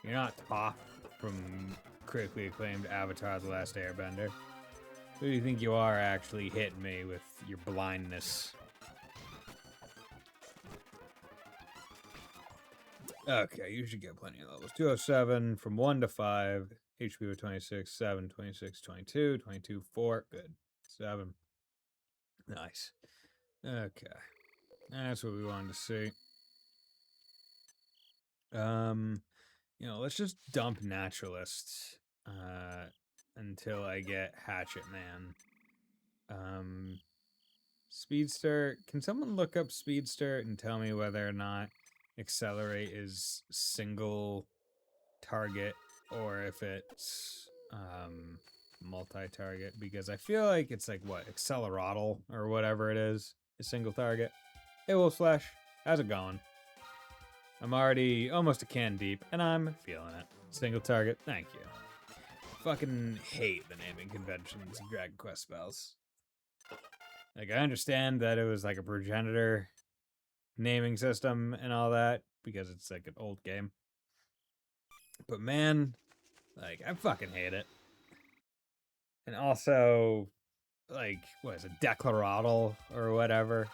You're not Toph from critically acclaimed Avatar: The Last Airbender. Who do you think you are actually hitting me with your blindness? Okay, you should get plenty of levels. 207 from 1 to 5. HP with 26, 7, 26, 22, 22, 4. Good. 7. Nice. Okay. That's what we wanted to see. You know, let's just dump Naturalist until I get Hatchet Man. Speedster. Can someone look up Speedster and tell me whether or not Accelerate is single target or if it's multi-target? Because I feel like it's like what, Acceleratl or whatever it is single target. Hey Wolf Slash, how's it going? I'm already almost a can deep and I'm feeling it. Single target, thank you. Fucking hate the naming conventions of Dragon Quest spells. Like, I understand that it was like a progenitor naming system and all that because it's like an old game. But man, like, I fucking hate it. And also, like, what is it, Declaratl or whatever?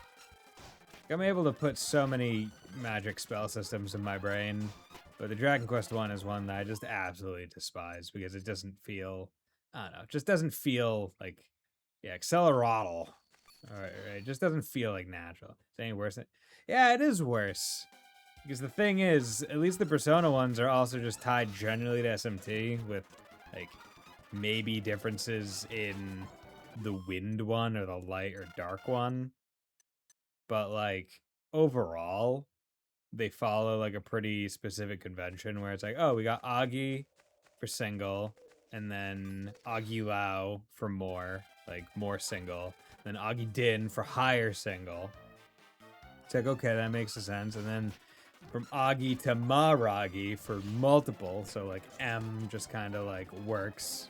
I'm able to put so many magic spell systems in my brain, but the Dragon Quest one is one that I just absolutely despise because it doesn't feel, I don't know, it just doesn't feel like, yeah, Acceleratl. Alright, it just doesn't feel like natural. It's any worse than, yeah, it is worse. Because the thing is, at least the Persona ones are also just tied generally to SMT with, like, maybe differences in the wind one or the light or dark one. But, like, overall, they follow, like, a pretty specific convention where it's like, oh, we got Agi for single, and then Agi Lao for more, like, more single, then Agi Din for higher single. It's like, okay, that makes sense. And then from Agi to Maragi for multiple, so, like, M just kind of, like, works.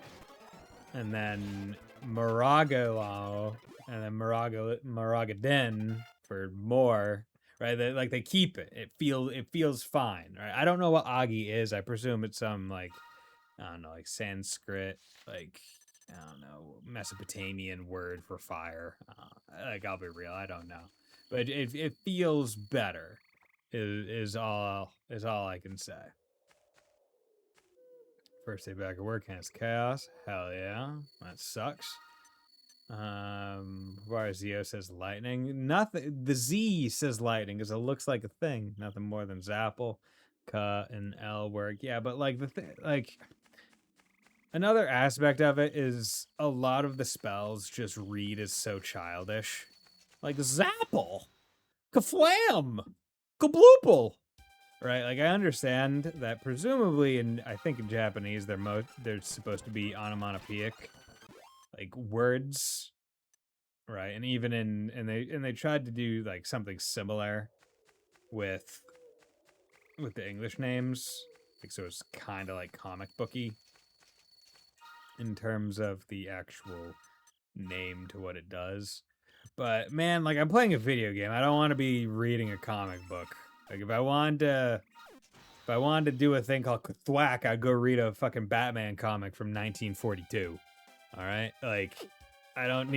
And then Maraga Lao, and then Maraga Din for more, right? They keep it. It feels fine, right? I don't know what Agi is. I presume it's some, like, I don't know, like Sanskrit, like, I don't know, Mesopotamian word for fire. Like, I'll be real, I don't know. but it feels better. Is all I can say. First day back at work, and it's chaos. Hell yeah, that sucks. Varzio says lightning. Nothing. The Z says lightning because it looks like a thing. Nothing more than Zapple, K, and L work. Yeah, but like another aspect of it is a lot of the spells just read as so childish. Like Zapple, Kaflam, Kabloople. Right, like I understand that presumably, and I think in Japanese they're supposed to be onomatopoeic, like words, right? And even and they tried to do like something similar with the English names, like so it's kind of like comic booky in terms of the actual name to what it does. But man, like I'm playing a video game. I don't want to be reading a comic book. Like if I wanted to do a thing called Thwack, I'd go read a fucking Batman comic from 1942. All right, like I don't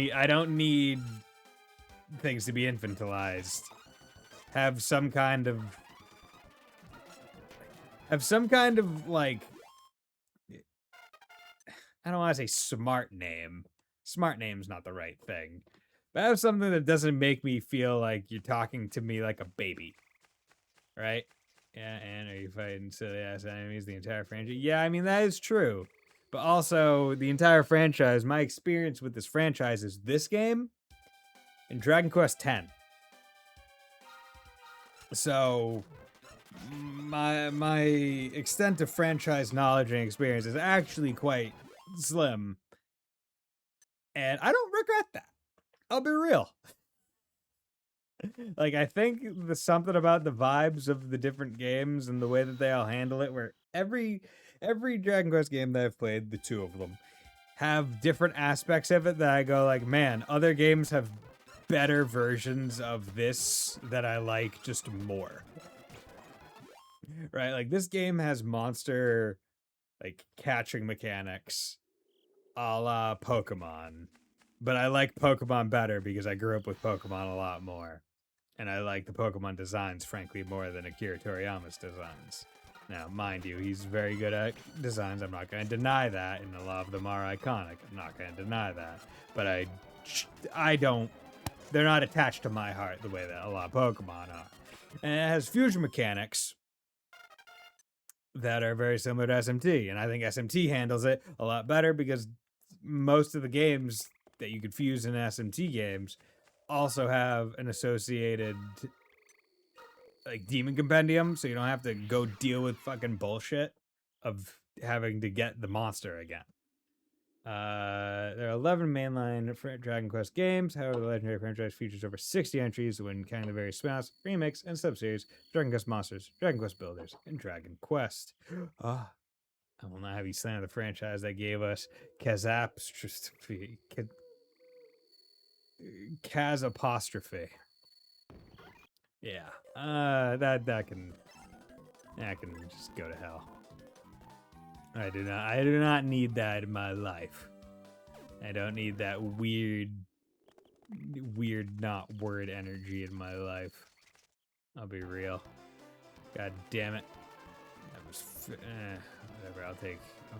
need things to be infantilized. Have some kind of like, I don't want to say smart name. Smart name's not the right thing. But have something that doesn't make me feel like you're talking to me like a baby. Right? Yeah, and are you fighting silly ass enemies the entire franchise? Yeah, I mean that is true. But also the entire franchise, my experience with this franchise is this game and Dragon Quest X. So my extent of franchise knowledge and experience is actually quite slim. And I don't regret that. I'll be real. Like I think there's something about the vibes of the different games and the way that they all handle it, where every Dragon Quest game that I've played, the two of them, have different aspects of it that I go like, man, other games have better versions of this that I like just more. Right? Like this game has monster like catching mechanics a la Pokemon. But I like Pokemon better because I grew up with Pokemon a lot more. And I like the Pokemon designs, frankly, more than Akira Toriyama's designs. Now, mind you, he's very good at designs. I'm not going to deny that, and a lot of them are iconic. I'm not going to deny that. But I don't, they're not attached to my heart the way that a lot of Pokemon are. And it has fusion mechanics that are very similar to SMT. And I think SMT handles it a lot better because most of the games that you could fuse in SMT games also have an associated like demon compendium, so you don't have to go deal with fucking bullshit of having to get the monster again. There are 11 mainline Dragon Quest games. However, the legendary franchise features over 60 entries when counting the various spin-offs, remakes, and subseries: Dragon Quest Monsters, Dragon Quest Builders, and Dragon Quest. I will not have you slander the franchise that gave us Kazapostrophe. Kaz apostrophe. Yeah. That can just go to hell. I do not need that in my life. I don't need that weird not word energy in my life. I'll be real. God damn it. That was whatever. I'll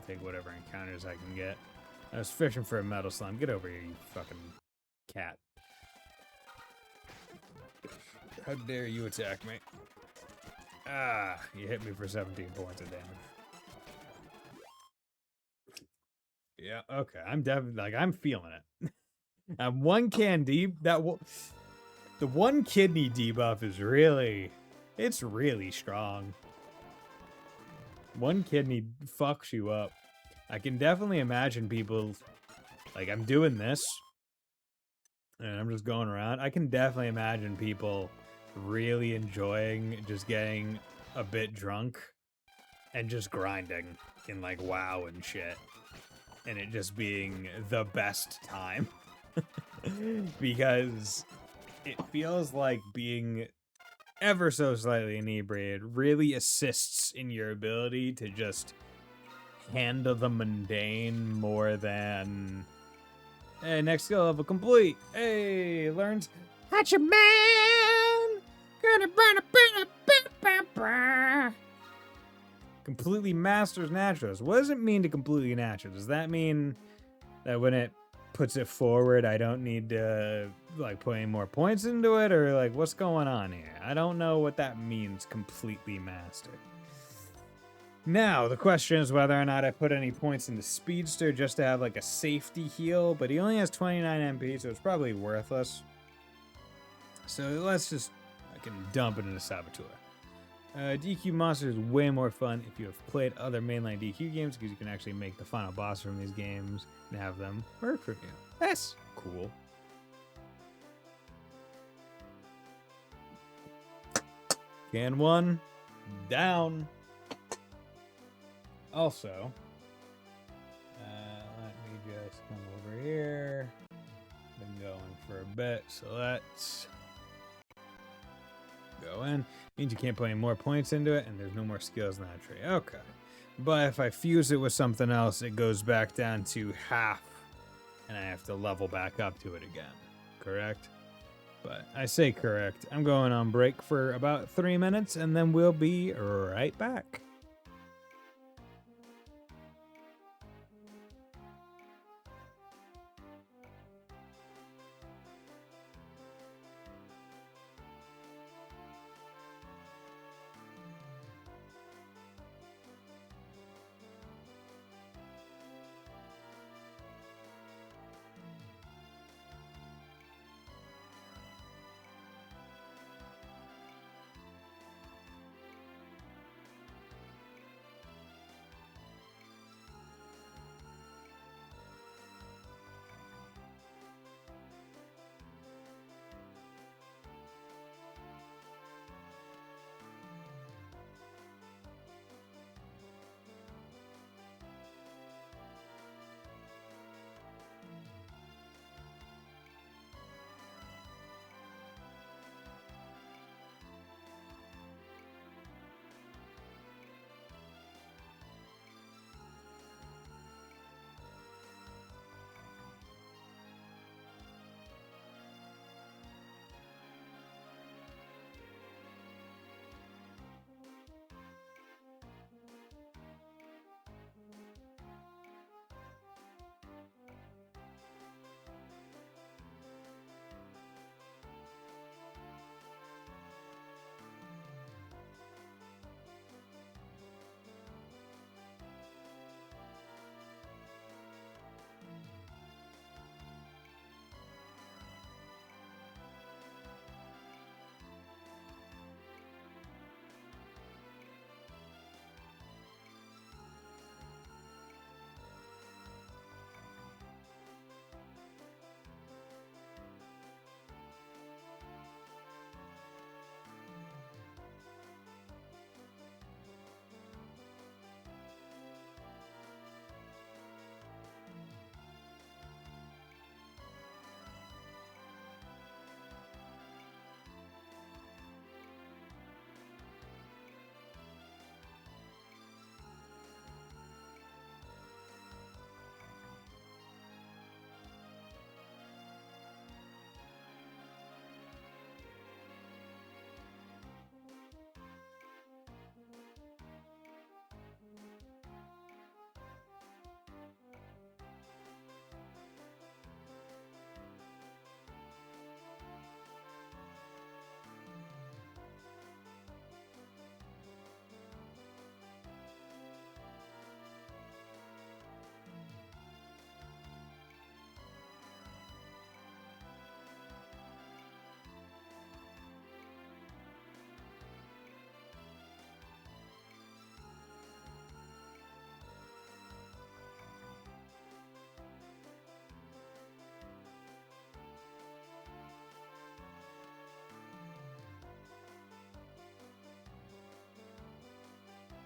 take whatever encounters I can get. I was fishing for a metal slime. Get over here, you fucking cat. How dare you attack me? Ah, you hit me for 17 points of damage. Yeah, okay. I'm definitely, like, I'm feeling it. I'm one can deep. The one kidney debuff is really, it's really strong. One kidney fucks you up. I can definitely imagine people, like, I'm doing this, and I'm just going around. I can definitely imagine people really enjoying just getting a bit drunk and just grinding in, like, WoW and shit. And it just being the best time. Because it feels like being ever so slightly inebriated really assists in your ability to just handle the mundane more than, hey, next skill level complete. Hey, learns Hachiman! Completely masters naturals. What does it mean to completely natural? Does that mean that when it puts it forward, I don't need to like put any more points into it, or like what's going on here? I don't know what that means, completely mastered. Now, the question is whether or not I put any points into Speedster just to have like a safety heal, but he only has 29 MP, so it's probably worthless. So let's just fucking dump it into Saboteur. DQ Monster is way more fun if you have played other mainline DQ games because you can actually make the final boss from these games and have them work for you. That's cool. Can one down. Also, let me just come over here. Been going for a bit, so let's go in. Means you can't put any more points into it, and there's no more skills in that tree. Okay. But if I fuse it with something else, it goes back down to half, and I have to level back up to it again. Correct? But I say correct. I'm going on break for about 3 minutes, and then we'll be right back.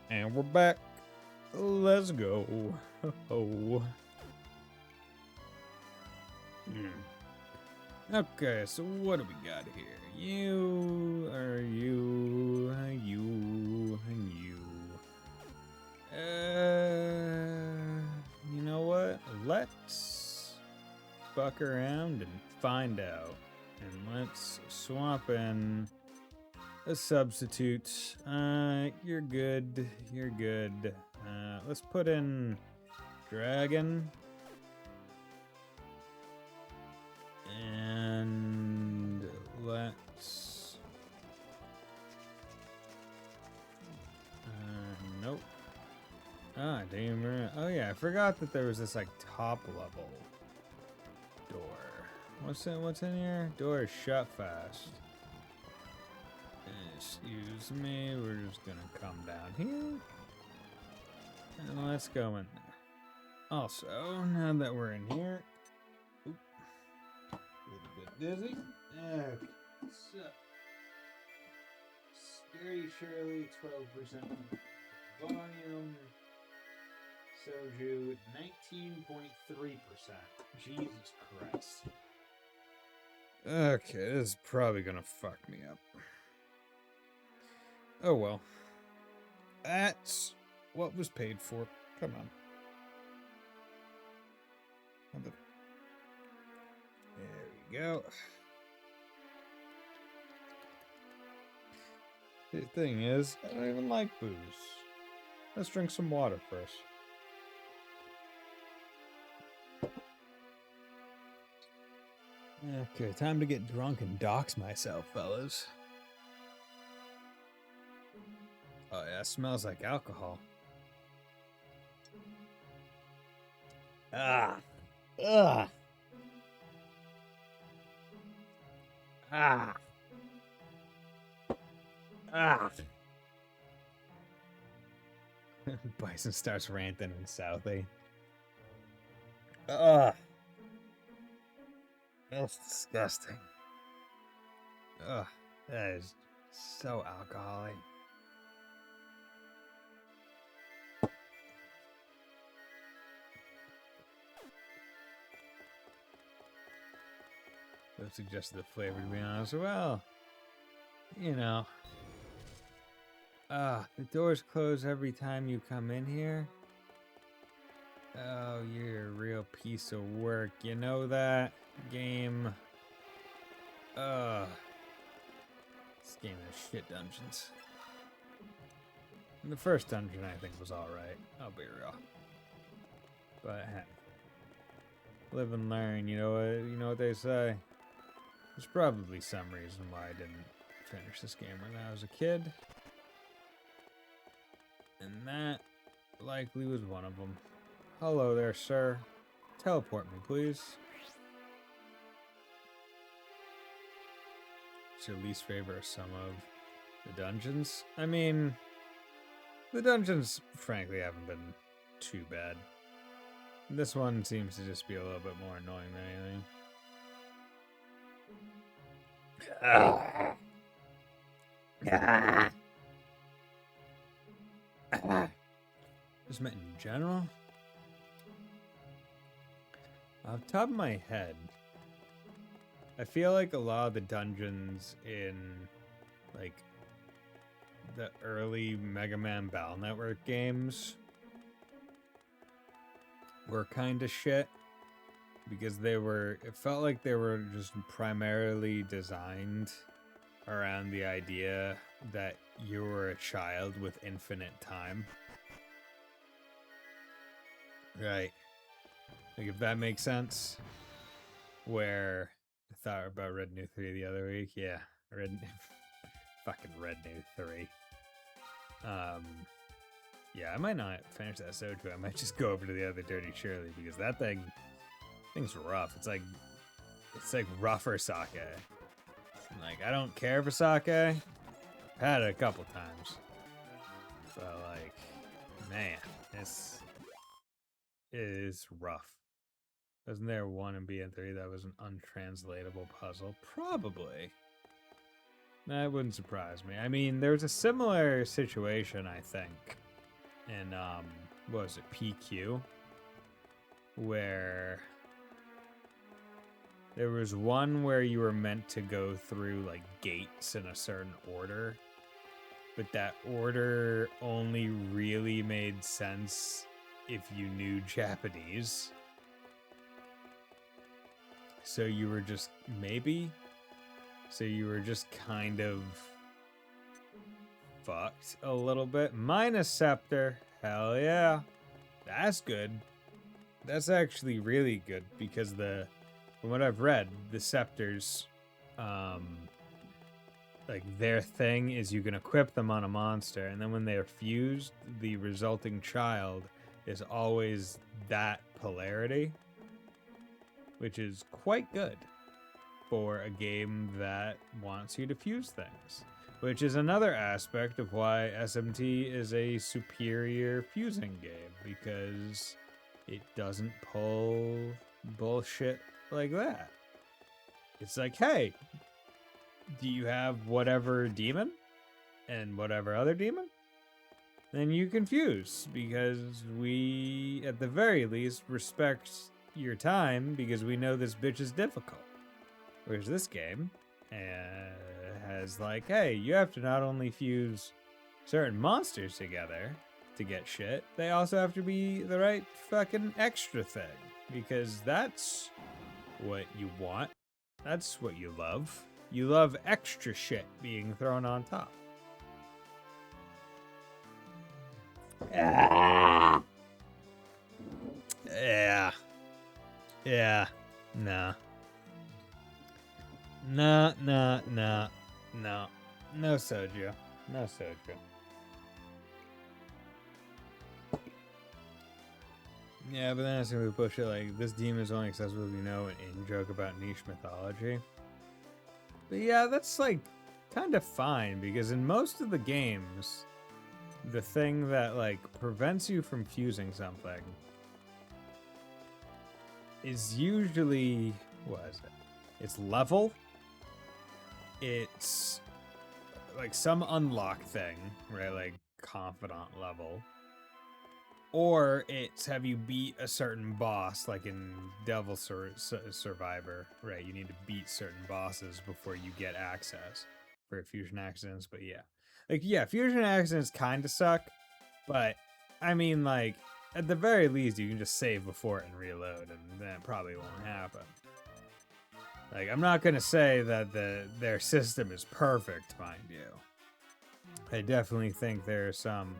And we're back. Let's go. Oh. Okay, so what do we got here? You, and you. You know what? Let's fuck around and find out. And let's swap in a substitute. You're good. You're good. Let's put in dragon. And let's... nope. Damn. Oh yeah, I forgot that there was this like top level door. What's in here? Door is shut fast. Excuse me, we're just gonna come down here. And let's go in there. Also, now that we're in here, a little bit dizzy. Okay, so Scary Shirley, 12% volume. Soju, 19.3%. Jesus Christ. Okay, this is probably gonna fuck me up. Oh well. That's what was paid for. Come on. There we go. The thing is, I don't even like booze. Let's drink some water first. Okay, time to get drunk and dox myself, fellas. Oh yeah, it smells like alcohol. Ah. Ugh. Ah. Ah. Bison starts ranting in Southie. Ugh. That's disgusting. Ugh. That is so alcoholic. I've suggested the flavor, to be honest. Well, you know. The doors close every time you come in here. Oh, you're a real piece of work. You know that? Game. This game has shit dungeons. And the first dungeon, I think, was alright. I'll be real. But, hey. Live and learn, you know what they say. There's probably some reason why I didn't finish this game when I was a kid. And that likely was one of them. Hello there, sir. Teleport me, please. What's your least favorite of some of the dungeons? I mean, the dungeons, frankly, haven't been too bad. This one seems to just be a little bit more annoying than anything. Just meant in general. Off the top of my head, I feel like a lot of the dungeons in like the early Mega Man Battle Network games were kind of shit because it felt like they were just primarily designed around the idea that you were a child with infinite time. Right. Like, if that makes sense. Where I thought about Red New 3 the other week. Yeah, fucking Red New 3. Yeah, I might not finish that soju. I might just go over to the other Dirty Shirley because that thing's rough. It's like rougher sake. Like, I don't care for sake. I've had it a couple times. But like, man, it is rough. Wasn't there one in BN3 that was an untranslatable puzzle? Probably. That wouldn't surprise me. I mean, there was a similar situation, I think, in, what was it, PQ? Where there was one where you were meant to go through, like, gates in a certain order, but that order only really made sense if you knew Japanese. So you were just kind of fucked a little bit. Minus Scepter. Hell yeah. That's good. That's actually really good because from what I've read, the Scepters, like their thing is you can equip them on a monster, and then when they are fused, the resulting child is always that polarity, which is quite good for a game that wants you to fuse things, which is another aspect of why SMT is a superior fusing game, because it doesn't pull bullshit like that. It's like, hey, do you have whatever demon and whatever other demon? Then you can fuse, because we, at the very least, respect your time because we know this bitch is difficult. Whereas this game has like, hey, you have to not only fuse certain monsters together to get shit, they also have to be the right fucking extra thing, because that's what you want. That's what you love. You love extra shit being thrown on top. Yeah. Nah. No soju. No soju. Yeah, but then it's gonna be bullshit like, this demon is only accessible if you know an in-joke about niche mythology. But yeah, that's like kind of fine, because in most of the games, the thing that like prevents you from fusing something is usually, what is it? It's level. It's like some unlock thing, right? Like confidant level. Or it's have you beat a certain boss, like in Devil Survivor, right? You need to beat certain bosses before you get access for fusion accidents. But yeah, like, yeah, fusion accidents kind of suck, but I mean, like, at the very least, you can just save before it and reload, and that probably won't happen. Like, I'm not gonna say that their system is perfect, mind you. I definitely think there are some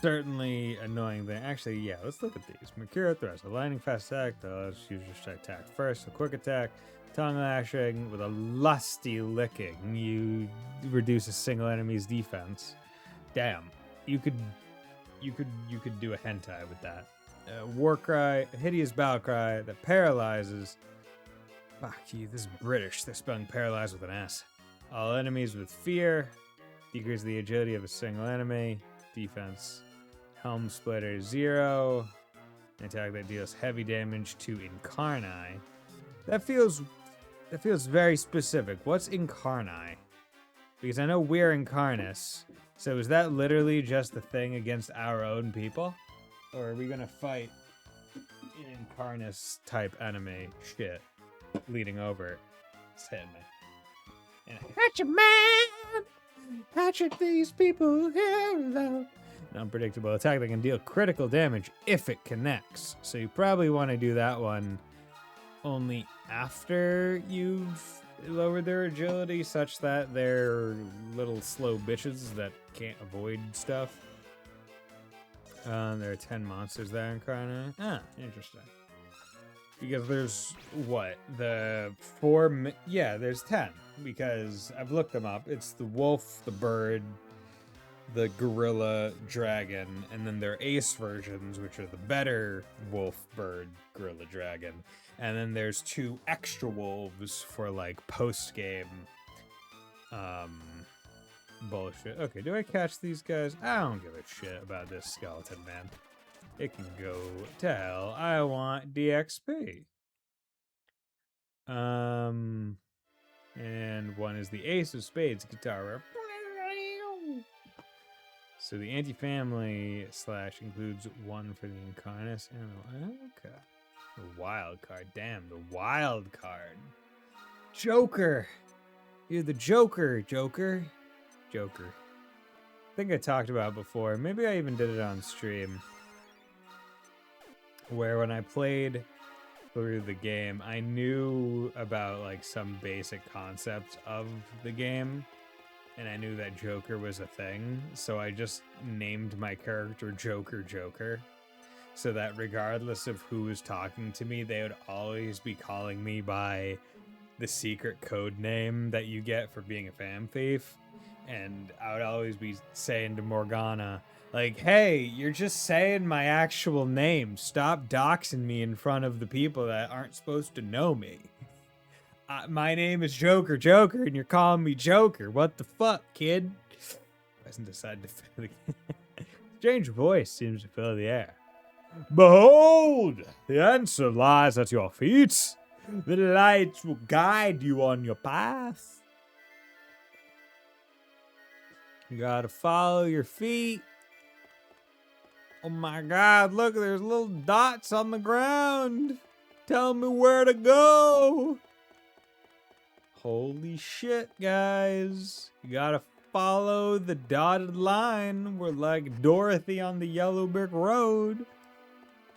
certainly annoying thing. Actually, yeah, let's look at these. Mercurial Thrust, a lightning fast attack that allows users to attack first. A quick attack, tongue lashing with a lusty licking. You reduce a single enemy's defense. Damn, you could do a hentai with that. War cry, a hideous battle cry that paralyzes. Fuck you, this is British. They're spelling paralyzed with an S. All enemies with fear. Decrease the agility of a single enemy. Defense. Helm Splitter 0. An attack that deals heavy damage to Incarni. That feels very specific. What's Incarni? Because I know we're Incarnus. So is that literally just the thing against our own people? Or are we gonna fight an Incarnus type enemy shit leading over? It's hitting me. And hatchet man! Hatchet these people hello. An unpredictable attack that can deal critical damage if it connects. So you probably want to do that one only after you've lowered their agility, such that they're little slow bitches that can't avoid stuff. There are 10 monsters there in Karna. Ah, interesting. Because there's, what, there's 10. Because I've looked them up. It's the wolf, the bird, the gorilla, dragon, and then their ace versions, which are the better wolf, bird, gorilla, dragon. And then there's 2 extra wolves for, like, post-game bullshit. Okay, do I catch these guys? I don't give a shit about this skeleton, man. It can go to hell. I want DXP. And one is the Ace of Spades guitar. So the anti-family / includes 1 for the Incarnus. Okay. The wild card. Damn, the wild card. Joker. You're the Joker, Joker. I think I talked about it before. Maybe I even did it on stream. Where when I played through the game, I knew about like some basic concepts of the game. and I knew that Joker was a thing, so I just named my character Joker, so that regardless of who was talking to me, they would always be calling me by the secret code name that you get for being a fam thief. And I would always be saying to Morgana, like, hey, you're just saying my actual name. Stop doxing me in front of the people that aren't supposed to know me. My name is Joker, and you're calling me Joker. What the fuck, kid? Hasn't decided to fill the strange voice seems to fill the air. Behold, the answer lies at your feet. The lights will guide you on your path. You gotta follow your feet. Oh my god, look, there's little dots on the ground. Tell me where to go. Holy shit, guys. You gotta follow the dotted line. We're like Dorothy on the yellow brick road.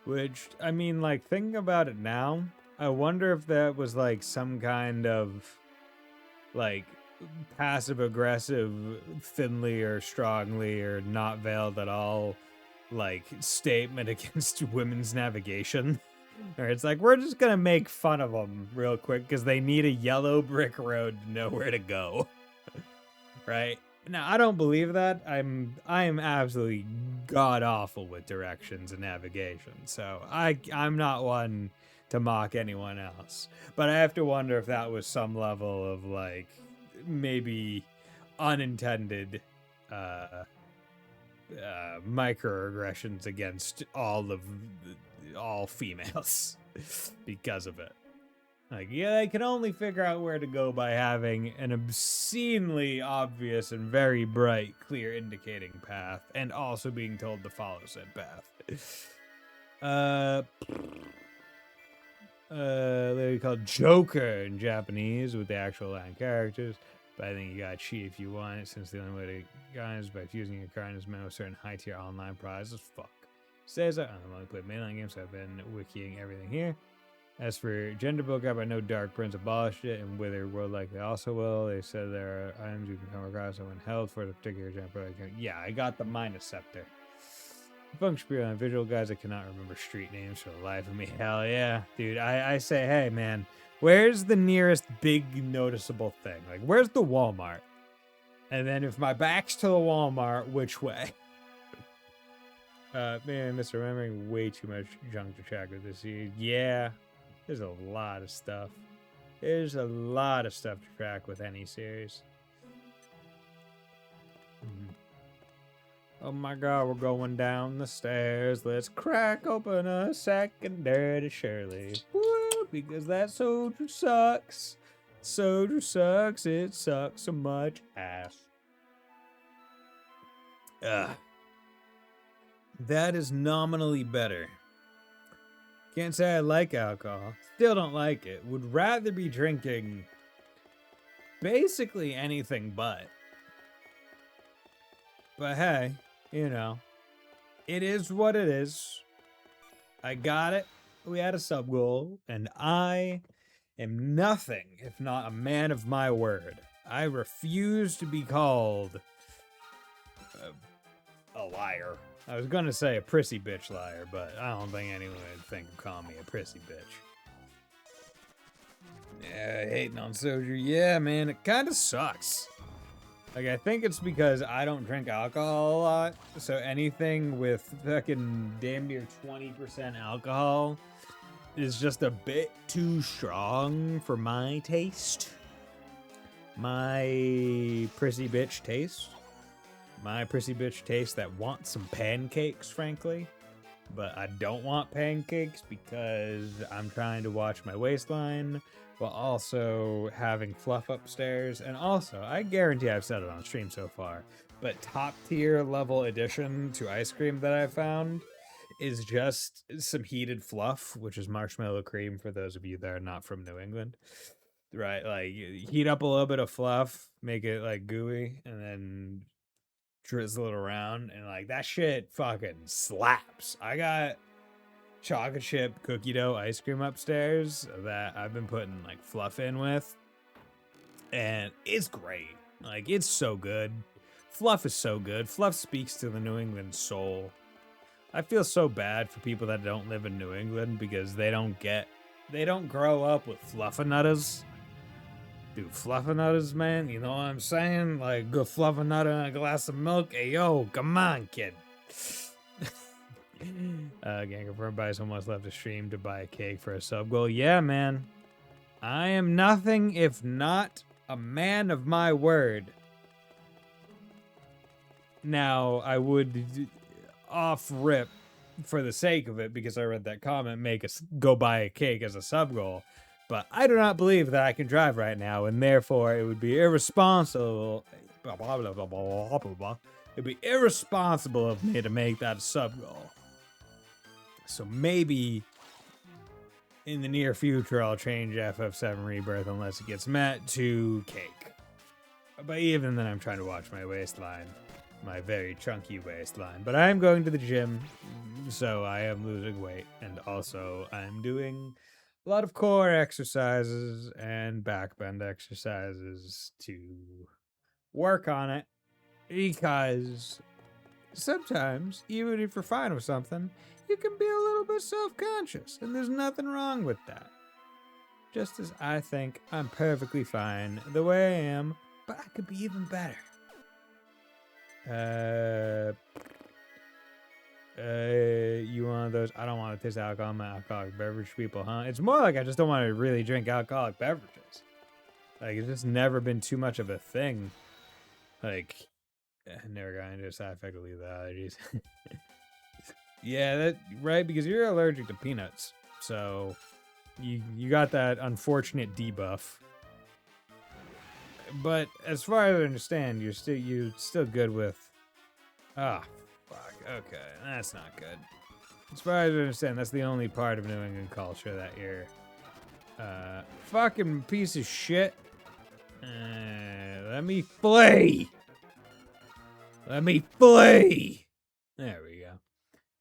Which, I mean, like, thinking about it now, I wonder if that was like some kind of like passive aggressive, thinly or strongly or not veiled at all, like statement against women's navigation. Or it's like, we're just gonna make fun of them real quick because they need a yellow brick road to know where to go. Right? Now, I don't believe that. I am absolutely god awful with directions and navigation, so I'm not one to mock anyone else. But I have to wonder if that was some level of like maybe unintended microaggressions against all females because of it. Like, yeah, they can only figure out where to go by having an obscenely obvious and very bright, clear indicating path, and also being told to follow said path. They're called Joker in Japanese with the actual line characters, but I think you gotta cheat if you want it, since the only way to get is by fusing your card as a certain high tier online prizes. Fuck. Says that I've only played mainline games, so I've been wikiing everything here. As for gender buildup, I know Dark Prince abolished it, and Wither World likely also will. They said there are items you can come across when held for the particular gender. Yeah, I got the Minus Scepter. Function Bureau and visual guys, I cannot remember street names for the life of me. Hell yeah, dude. I say, hey, man, where's the nearest big noticeable thing? Like, where's the Walmart? And then if my back's to the Walmart, which way? Man, misremembering way too much junk to track with this year. Yeah. There's a lot of stuff. There's a lot of stuff to track with any series. Oh my god, we're going down the stairs. Let's crack open a secondary to Shirley. Woo, because that soldier sucks. Soldier sucks. It sucks so much ass. That is nominally better. Can't say I like alcohol. Still don't like it. Would rather be drinking basically anything but. But hey, you know, it is what it is. I got it. We had a sub goal, and I am nothing if not a man of my word. I refuse to be called a liar. I was gonna say a prissy bitch liar, but I don't think anyone would think of calling me a prissy bitch. Yeah, hating on Soju. Yeah, man, it kind of sucks. Like, I think it's because I don't drink alcohol a lot, so anything with fucking damn near 20% alcohol is just a bit too strong for my taste. My prissy bitch taste. My prissy bitch taste that wants some pancakes, frankly. But I don't want pancakes because I'm trying to watch my waistline while also having fluff upstairs. And also, I guarantee I've said it on stream so far, but top tier level addition to ice cream that I found is just some heated fluff, which is marshmallow cream for those of you that are not from New England. Right, like heat up a little bit of fluff, make it like gooey, and then drizzle it around, and like that shit fucking slaps. I got chocolate chip cookie dough ice cream upstairs that I've been putting like fluff in with, and it's great. Like, it's so good. Fluff is so good. Fluff speaks to the New England soul. I feel so bad for people that don't live in New England because they don't grow up with Fluffernutters. Dude, Fluffernutters, man, you know what I'm saying? Like, good Fluffernutter and a glass of milk. Hey, yo, come on, kid. Gang confirmed by someone else left the stream to buy a cake for a sub goal. Yeah, man. I am nothing if not a man of my word. Now, I would off rip for the sake of it, because I read that comment, make us go buy a cake as a sub goal. But I do not believe that I can drive right now, and therefore it would be irresponsible. It'd be irresponsible of me to make that a sub goal. So maybe in the near future I'll change FF7 Rebirth unless it gets met to cake. But even then I'm trying to watch my waistline. My very chunky waistline. But I am going to the gym, so I am losing weight. And also I'm doing a lot of core exercises and backbend exercises to work on it. Because sometimes, even if you're fine with something, you can be a little bit self-conscious. And there's nothing wrong with that. Just as I think I'm perfectly fine the way I am, but I could be even better. You one of those, I don't want to taste alcohol in my alcoholic beverage people, huh? It's more like I just don't want to really drink alcoholic beverages. Like, it's just never been too much of a thing. Like, I never got into a side effect of lethal allergies. Yeah, that right, because you're allergic to peanuts. So, you got that unfortunate debuff. But as far as I understand, you're still good with. Ah, fuck. Okay, that's not good. As far as I understand, that's the only part of New England culture that you're fucking piece of shit. Let me flee. Let me flee. There we go.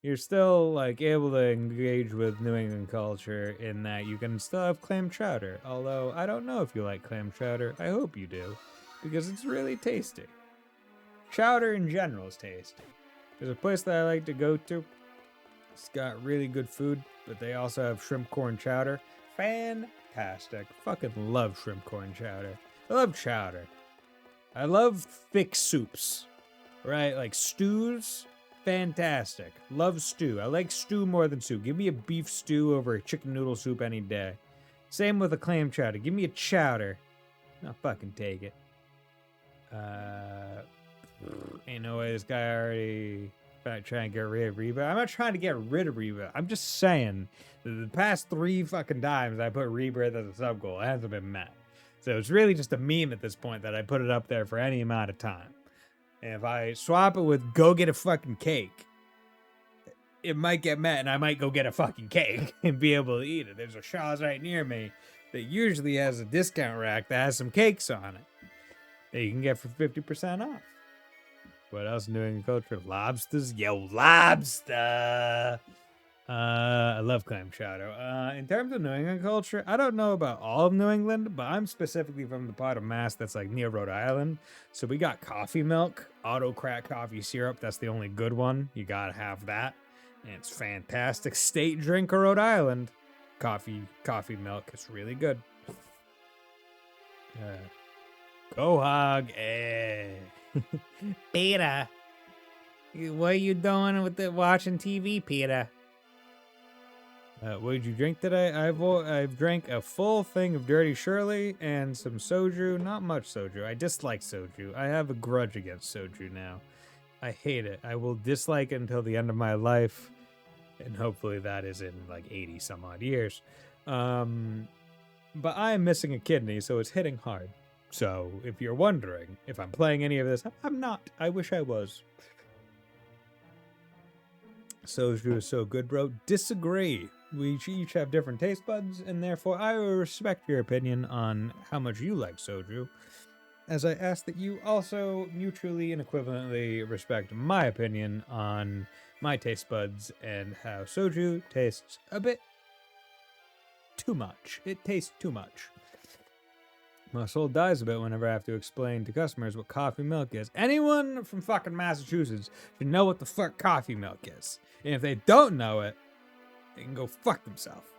You're still, like, able to engage with New England culture in that you can still have clam chowder. Although, I don't know if you like clam chowder. I hope you do. Because it's really tasty. Chowder in general is tasty. There's a place that I like to go to. It's got really good food, but they also have shrimp corn chowder. Fantastic. Fucking love shrimp corn chowder. I love chowder. I love thick soups. Right? Like stews. Fantastic. Love stew. I like stew more than soup. Give me a beef stew over a chicken noodle soup any day. Same with a clam chowder. Give me a chowder. I'll fucking take it. Ain't no way this guy already trying to get rid of Reba. I'm not trying to get rid of Reba. I'm just saying that the past 3 fucking times I put Rebirth as a sub goal, it hasn't been met. So it's really just a meme at this point that I put it up there for any amount of time. And if I swap it with go get a fucking cake, it might get met and I might go get a fucking cake and be able to eat it. There's a Shaw's right near me that usually has a discount rack that has some cakes on it that you can get for 50% off. What else in New England culture? Lobsters? Yo, lobster! I love clam chowder. In terms of New England culture, I don't know about all of New England, but I'm specifically from the part of Mass that's like near Rhode Island. So we got coffee milk, auto crack coffee syrup. That's the only good one. You gotta have that. And it's fantastic. State drink of Rhode Island. Coffee milk. It's really good. Go hog. Peter. What are you doing with watching TV, Peter? What did you drink today? I've drank a full thing of Dirty Shirley and some soju. Not much soju. I dislike soju. I have a grudge against soju now. I hate it. I will dislike it until the end of my life. And hopefully that is in like 80 some odd years. But I am missing a kidney, so it's hitting hard. So if you're wondering if I'm playing any of this, I'm not. I wish I was. Soju is so good, bro. Disagree. We each have different taste buds, and therefore I will respect your opinion on how much you like soju, as I ask that you also mutually and equivalently respect my opinion on my taste buds and how soju tastes a bit too much. It tastes too much. My soul dies a bit whenever I have to explain to customers what coffee milk is. Anyone from fucking Massachusetts should know what the fuck coffee milk is. And if they don't know it, they can go fuck themselves.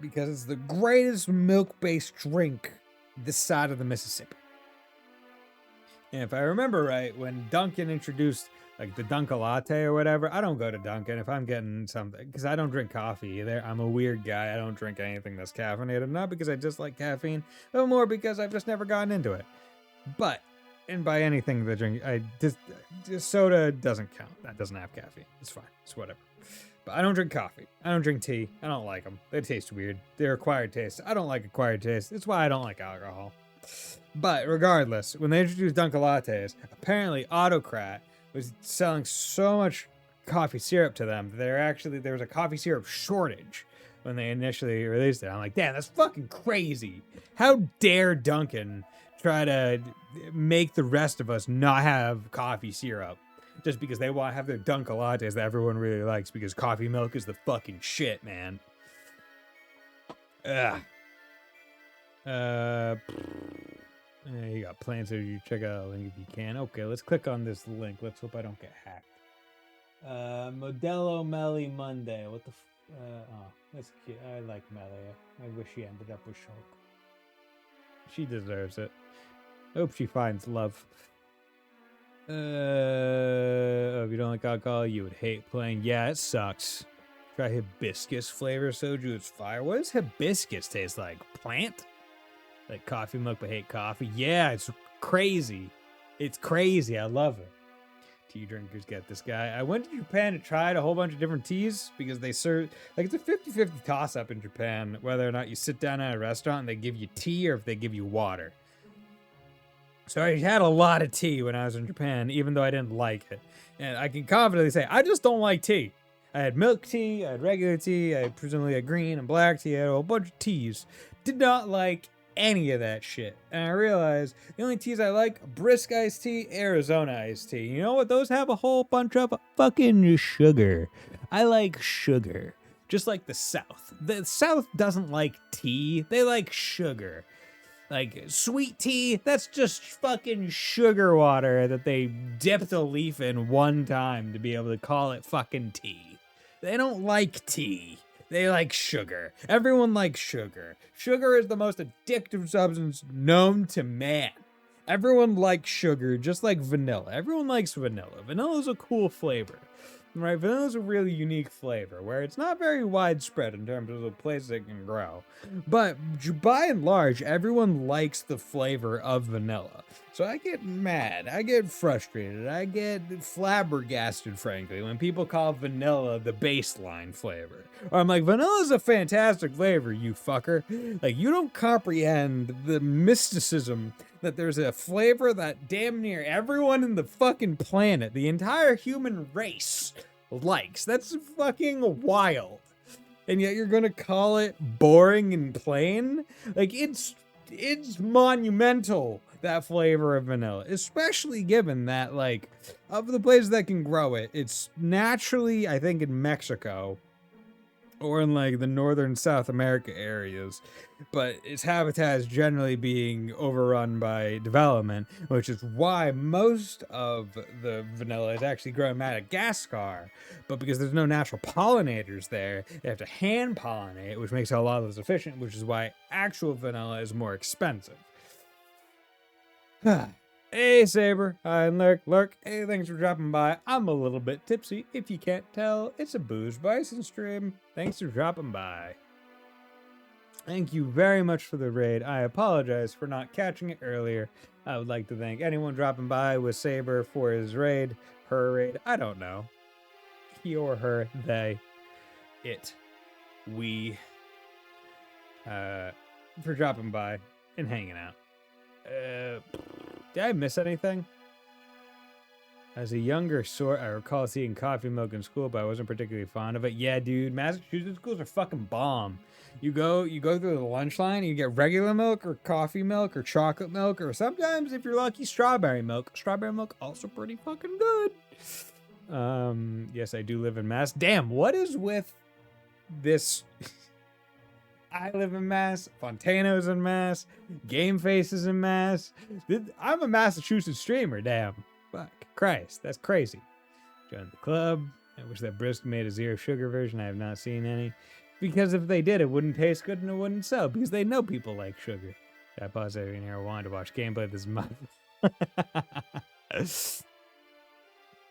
Because it's the greatest milk-based drink this side of the Mississippi. And if I remember right, when Dunkin' introduced like the Dunkin' Latte or whatever, I don't go to Dunkin' if I'm getting something, because I don't drink coffee either. I'm a weird guy. I don't drink anything that's caffeinated, not because I dislike caffeine, but more because I've just never gotten into it. But, and by anything that drink, soda doesn't count. That doesn't have caffeine. It's fine. It's whatever. But I don't drink coffee. I don't drink tea. I don't like them. They taste weird. They're acquired taste. I don't like acquired taste. That's why I don't like alcohol. But regardless, when they introduced Dunkin' Lattes, apparently Autocrat was selling so much coffee syrup to them that there was a coffee syrup shortage when they initially released it. I'm like, damn, that's fucking crazy. How dare Dunkin' try to make the rest of us not have coffee syrup just because they want to have their Dunkin' Lattes that everyone really likes, because coffee milk is the fucking shit, man. Ugh. You got plans, so you check out a link if you can. Okay, let's click on this link. Let's hope I don't get hacked. Modelo Melly Monday. What the that's cute. I like Melly. I wish she ended up with Shulk. She deserves it. Hope she finds love. If you don't like alcohol, you would hate plain. Yeah, it sucks. Try hibiscus flavor soju. It's fire. What does hibiscus taste like? Plant? Like coffee milk, but hate coffee. Yeah, it's crazy. It's crazy. I love it. Tea drinkers get this guy. I went to Japan to try a whole bunch of different teas because they serve, like, it's a 50-50 toss-up in Japan whether or not you sit down at a restaurant and they give you tea or if they give you water. So I had a lot of tea when I was in Japan, even though I didn't like it. And I can confidently say, I just don't like tea. I had milk tea, I had regular tea, I presumably had green and black tea, I had a whole bunch of teas. Did not like any of that shit. And I realized the only teas I like, brisk iced tea, Arizona iced tea. You know what? Those have a whole bunch of fucking sugar. I like sugar. Just like the South. The South doesn't like tea. They like sugar. Like sweet tea, that's just fucking sugar water that they dipped a leaf in one time to be able to call it fucking tea. They don't like tea. They like sugar. Everyone likes sugar. Sugar is the most addictive substance known to man. Everyone likes sugar, just like vanilla. Everyone likes vanilla. Vanilla is a cool flavor. Right? Vanilla is a really unique flavor where it's not very widespread in terms of the places it can grow. But by and large, everyone likes the flavor of vanilla. So I get mad, I get frustrated, I get flabbergasted, frankly, when people call vanilla the baseline flavor. Or I'm like, vanilla is a fantastic flavor, you fucker. Like, you don't comprehend the mysticism that there's a flavor that damn near everyone in the fucking planet, the entire human race, likes. That's fucking wild. And yet you're gonna call it boring and plain? Like, it's monumental, that flavor of vanilla, especially given that, like, of the places that can grow it, it's naturally, I think, in Mexico or in like the northern South America areas, but its habitat is generally being overrun by development, which is why most of the vanilla is actually grown in Madagascar. But because there's no natural pollinators there, they have to hand pollinate, which makes it a lot less efficient, which is why actual vanilla is more expensive. Hey Saber, hi and Lurk. Hey, thanks for dropping by. I'm a little bit tipsy. If you can't tell, it's a Booze Bison stream. Thanks for dropping by. Thank you very much for the raid. I apologize for not catching it earlier. I would like to thank anyone dropping by with Saber for his raid, her raid. I don't know. He or her, they, it, we, for dropping by and hanging out. Did I miss anything? As a younger sort, I recall seeing coffee milk in school, but I wasn't particularly fond of it. Yeah, dude, Massachusetts schools are fucking bomb. You go through the lunch line, and you get regular milk or coffee milk or chocolate milk, or sometimes, if you're lucky, strawberry milk. Strawberry milk also pretty fucking good. Yes, I do live in Mass. Damn, what is with this? I live in Mass. Fontano's in Mass. Game Face is in Mass. I'm a Massachusetts streamer, damn. Fuck. Christ, that's crazy. Join the club. I wish that Brisk made a zero sugar version. I have not seen any. Because if they did, it wouldn't taste good and it wouldn't sell. Because they know people like sugar. I pause every here. I wanted to watch gameplay this month.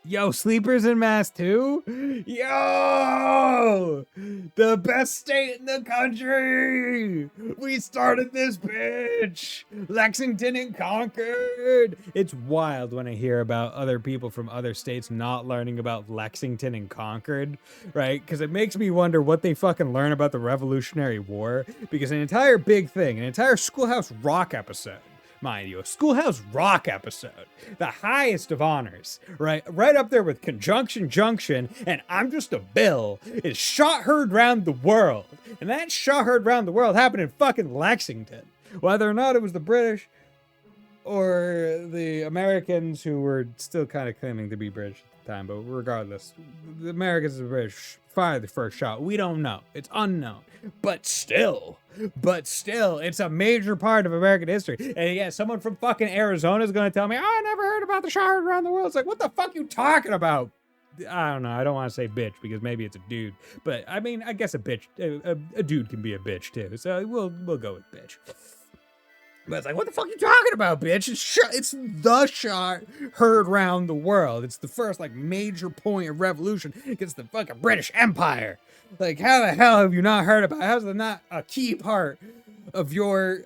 Yo, Sleepers in Mass too? Yo! The best state in the country! We started this bitch! Lexington and Concord! It's wild when I hear about other people from other states not learning about Lexington and Concord, right? Because it makes me wonder what they fucking learn about the Revolutionary War. Because an entire big thing, an entire Schoolhouse Rock episode, mind you, a Schoolhouse Rock episode, the highest of honors, right up there with Conjunction Junction and I'm Just a Bill, is Shot Heard Round the World. And that Shot Heard Round the World happened in fucking Lexington. Whether or not it was the British or the Americans who were still kind of claiming to be British at the time, but regardless, the Americans and the British fired the first shot. We don't know. It's unknown. But still, it's a major part of American history. And yeah, someone from fucking Arizona is going to tell me, oh, I never heard about the Shot Heard Around the World. It's like, what the fuck you talking about? I don't know. I don't want to say bitch because maybe it's a dude. But I mean, I guess a bitch, a dude can be a bitch too. So we'll go with bitch. But it's like, what the fuck are you talking about, bitch? It's the Shot Heard Round the World. It's the first, like, major point of revolution against the fucking British Empire. Like, how the hell have you not heard about it? How's that not a key part of your,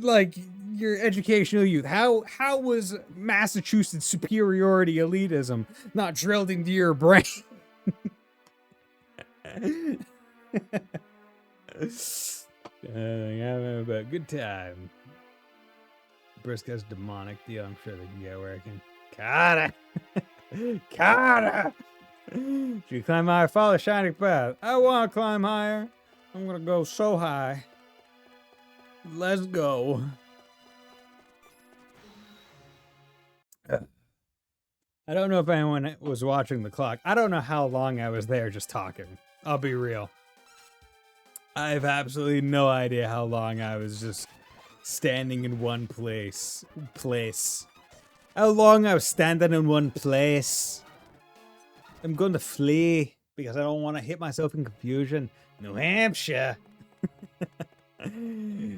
like, your educational youth? How was Massachusetts superiority elitism not drilled into your brain? Yeah, but good time. Briscoe's demonic deal. I'm sure they can get working. Carter! Carter! Should you climb higher? Follow the shining path. I want to climb higher. I'm going to go so high. Let's go. I don't know if anyone was watching the clock. I don't know how long I was there just talking. I'll be real. I have absolutely no idea how long I was just standing in one place. How long I was standing in one place. I'm going to flee because I don't want to hit myself in confusion. New Hampshire.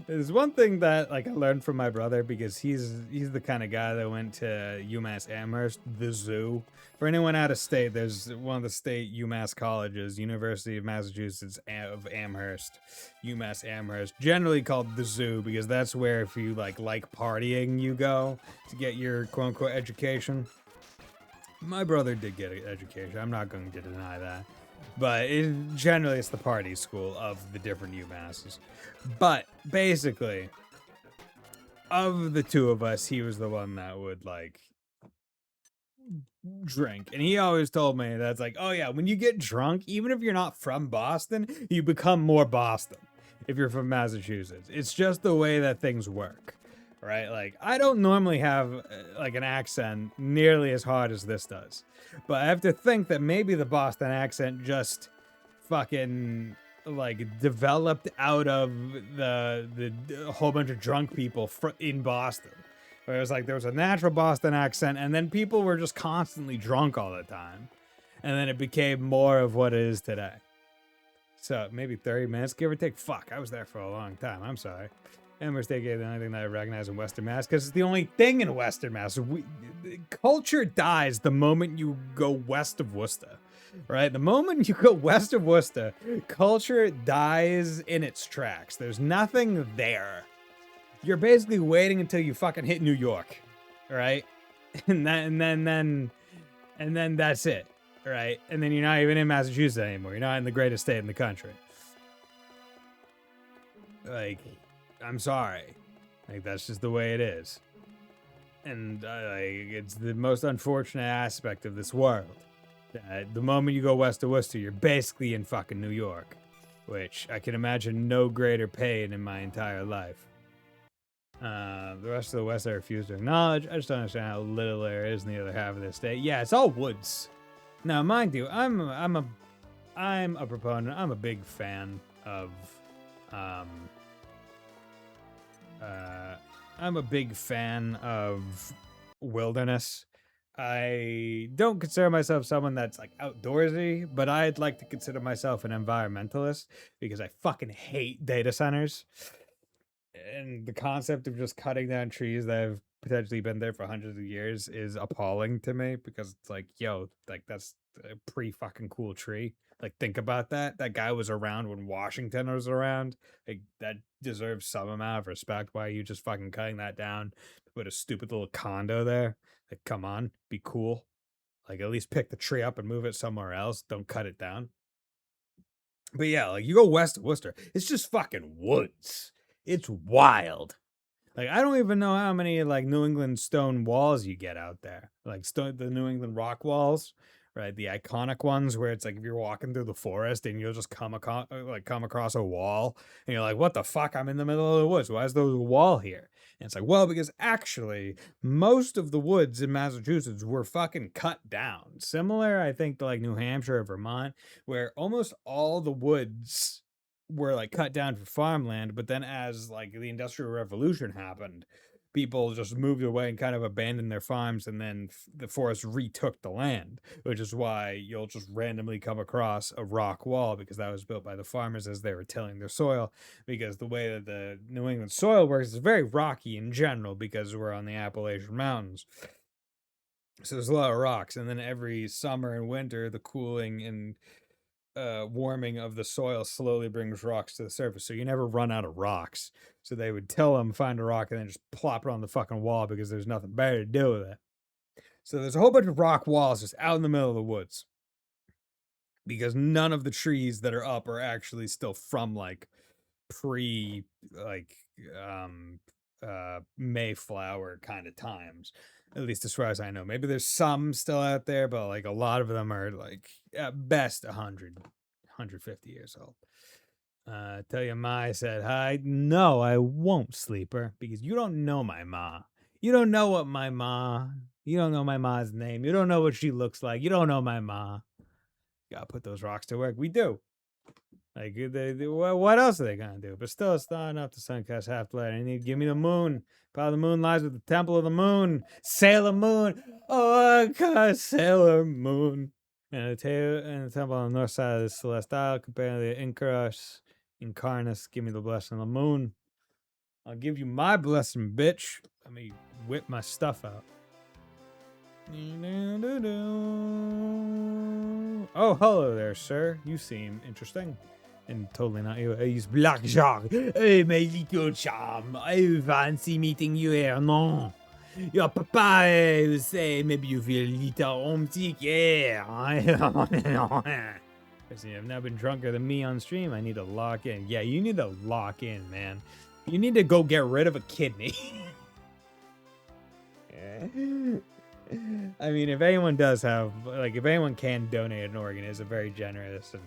There's one thing that like I learned from my brother because he's the kind of guy that went to UMass Amherst, the zoo. For anyone out of state, there's one of the state UMass colleges, University of Massachusetts of Amherst, UMass Amherst, generally called the zoo because that's where if you like partying, you go to get your quote unquote education. My brother did get an education. I'm not going to deny that. But generally, it's the party school of the different UMasses. But basically, of the two of us, he was the one that would like drink. And he always told me that's like, oh yeah, when you get drunk, even if you're not from Boston, you become more Boston if you're from Massachusetts. It's just the way that things work. Right? Like, I don't normally have like an accent nearly as hard as this does. But I have to think that maybe the Boston accent just fucking like developed out of the whole bunch of drunk people in Boston. Where it was like there was a natural Boston accent and then people were just constantly drunk all the time. And then it became more of what it is today. So maybe 30 minutes, give or take. Fuck, I was there for a long time. I'm sorry. Amherst State gave the only thing that I recognize in Western Mass because it's the only thing in Western Mass. Culture dies the moment you go west of Worcester, right? The moment you go west of Worcester, culture dies in its tracks. There's nothing there. You're basically waiting until you fucking hit New York, right? And then that's it, right? And then you're not even in Massachusetts anymore. You're not in the greatest state in the country. Like, I'm sorry. Like, that's just the way it is. And it's the most unfortunate aspect of this world. The moment you go west of Worcester, you're basically in fucking New York. Which I can imagine no greater pain in my entire life. The rest of the West I refuse to acknowledge. I just don't understand how little there is in the other half of the state. Yeah, it's all woods. Now, mind you, I'm a proponent. I'm a big fan of Um, I'm a big fan of wilderness. I don't consider myself someone that's like outdoorsy, but I'd like to consider myself an environmentalist because I fucking hate data centers. And the concept of just cutting down trees that have potentially been there for hundreds of years is appalling to me because it's like, yo, like that's a pretty fucking cool tree. Like, think about that. That guy was around when Washington was around. Like, that deserves some amount of respect. Why are you just fucking cutting that down to put a stupid little condo there? Like, come on, be cool. Like, at least pick the tree up and move it somewhere else. Don't cut it down. But yeah, like you go west of Worcester, it's just fucking woods. It's wild. Like, I don't even know how many like New England stone walls you get out there. Like the New England rock walls, right? The iconic ones where it's like if you're walking through the forest and you'll just come across a wall and you're like, "What the fuck? I'm in the middle of the woods. Why is there a wall here?" And it's like, well, because actually most of the woods in Massachusetts were fucking cut down. Similar, I think, to like New Hampshire or Vermont, where almost all the woods were like cut down for farmland, but then as like the industrial revolution happened, people just moved away and kind of abandoned their farms, and then the forest retook the land, which is why you'll just randomly come across a rock wall because that was built by the farmers as they were tilling their soil, because the way that the New England soil works is very rocky in general because we're on the Appalachian Mountains. So there's a lot of rocks, and then every summer and winter the cooling and warming of the soil slowly brings rocks to the surface. So you never run out of rocks. So they would tell them find a rock and then just plop it on the fucking wall because there's nothing better to do with it. So there's a whole bunch of rock walls just out in the middle of the woods because none of the trees that are up are actually still from like pre like Mayflower kind of times, at least as far as I know. Maybe there's some still out there, but like a lot of them are like at best 150 years old. Tell your ma I said hi. No, I won't, sleeper, because you don't know my ma. You don't know what my ma. You don't know my ma's name. You don't know what she looks like. You don't know my ma. Gotta put those rocks to work. We do. Like, what else are they gonna do? But still, it's not enough to suncast half light. I need give me the moon. Power of the moon lies with the temple of the moon. Sailor Moon. Oh, God, Sailor Moon. And the temple on the north side of the celestial, compared to the Incarus, Incarnus. Give me the blessing of the moon. I'll give you my blessing, bitch. Let me whip my stuff out. Oh, hello there, sir. You seem interesting. And totally not you. He's Black Jacques. Hey, my little charm. I fancy meeting you here, no? Your papa will say maybe you feel a little homesick. Yeah. Listen, I've now been drunker than me on stream. I need to lock in. Yeah, you need to lock in, man. You need to go get rid of a kidney. I mean, if anyone does have, like, if anyone can donate an organ, it's a very generous and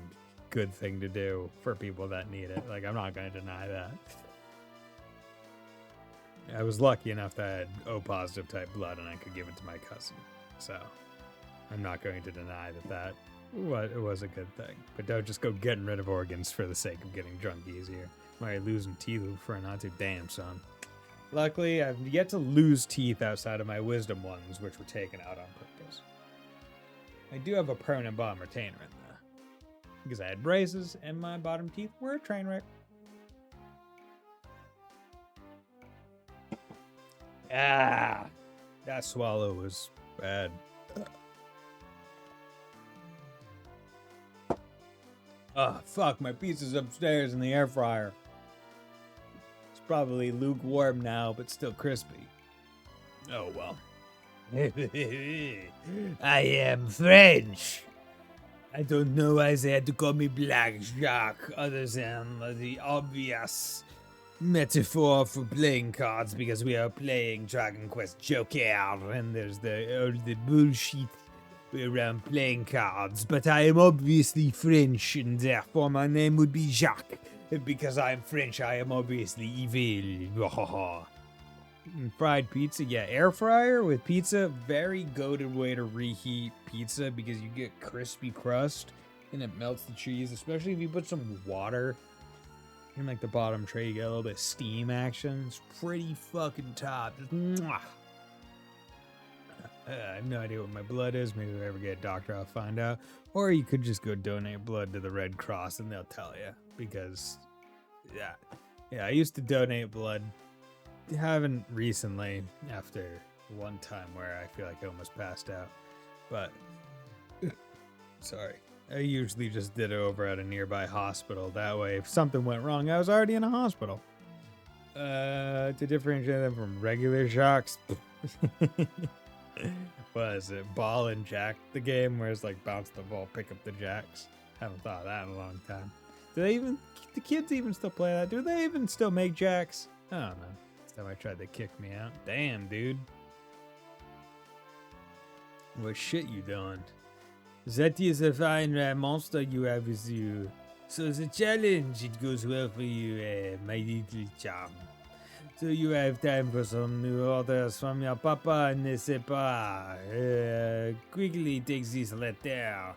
good thing to do for people that need it. Like, I'm not going to deny that. I was lucky enough that I had O positive type blood and I could give it to my cousin. So, I'm not going to deny that it was a good thing. But don't just go getting rid of organs for the sake of getting drunk easier. Might losing teeth for a not too damn son. Luckily, I've yet to lose teeth outside of my wisdom ones, which were taken out on purpose. I do have a permanent bottom retainer in there, because I had braces and my bottom teeth were a train wreck. Ah, that swallow was bad. Oh, fuck, my pizza's upstairs in the air fryer. Probably lukewarm now, but still crispy. Oh, well. I am French. I don't know why they had to call me Black Jacques, other than the obvious metaphor for playing cards, because we are playing Dragon Quest Joker, and there's the bullshit around playing cards. But I am obviously French, and therefore my name would be Jacques. Because I'm French, I am obviously evil. Fried pizza, yeah, air fryer with pizza, very goated way to reheat pizza because you get crispy crust and it melts the cheese, especially if you put some water In like the bottom tray, you get a little bit of steam action. It's pretty fucking top. Just, mwah. I have no idea what my blood is. Maybe if I ever get a doctor, I'll find out. Or you could just go donate blood to the Red Cross and they'll tell you. Because, yeah, I used to donate blood. Haven't recently, after one time where I feel like I almost passed out. But, sorry. I usually just did it over at a nearby hospital. That way, if something went wrong, I was already in a hospital. To differentiate them from regular shocks. What is it? Ball and jack, the game where it's like bounce the ball, pick up the jacks. Haven't thought of that in a long time. Do the kids even still play that? Do they even still make jacks? I don't know. Last time I tried, they kicked me out. Damn, dude. What shit you doing? That is a fine monster you have with you. So the challenge, it goes well for you, my little charm. So you have time for some new orders from your papa, n'est-ce pas? Quickly take this letter.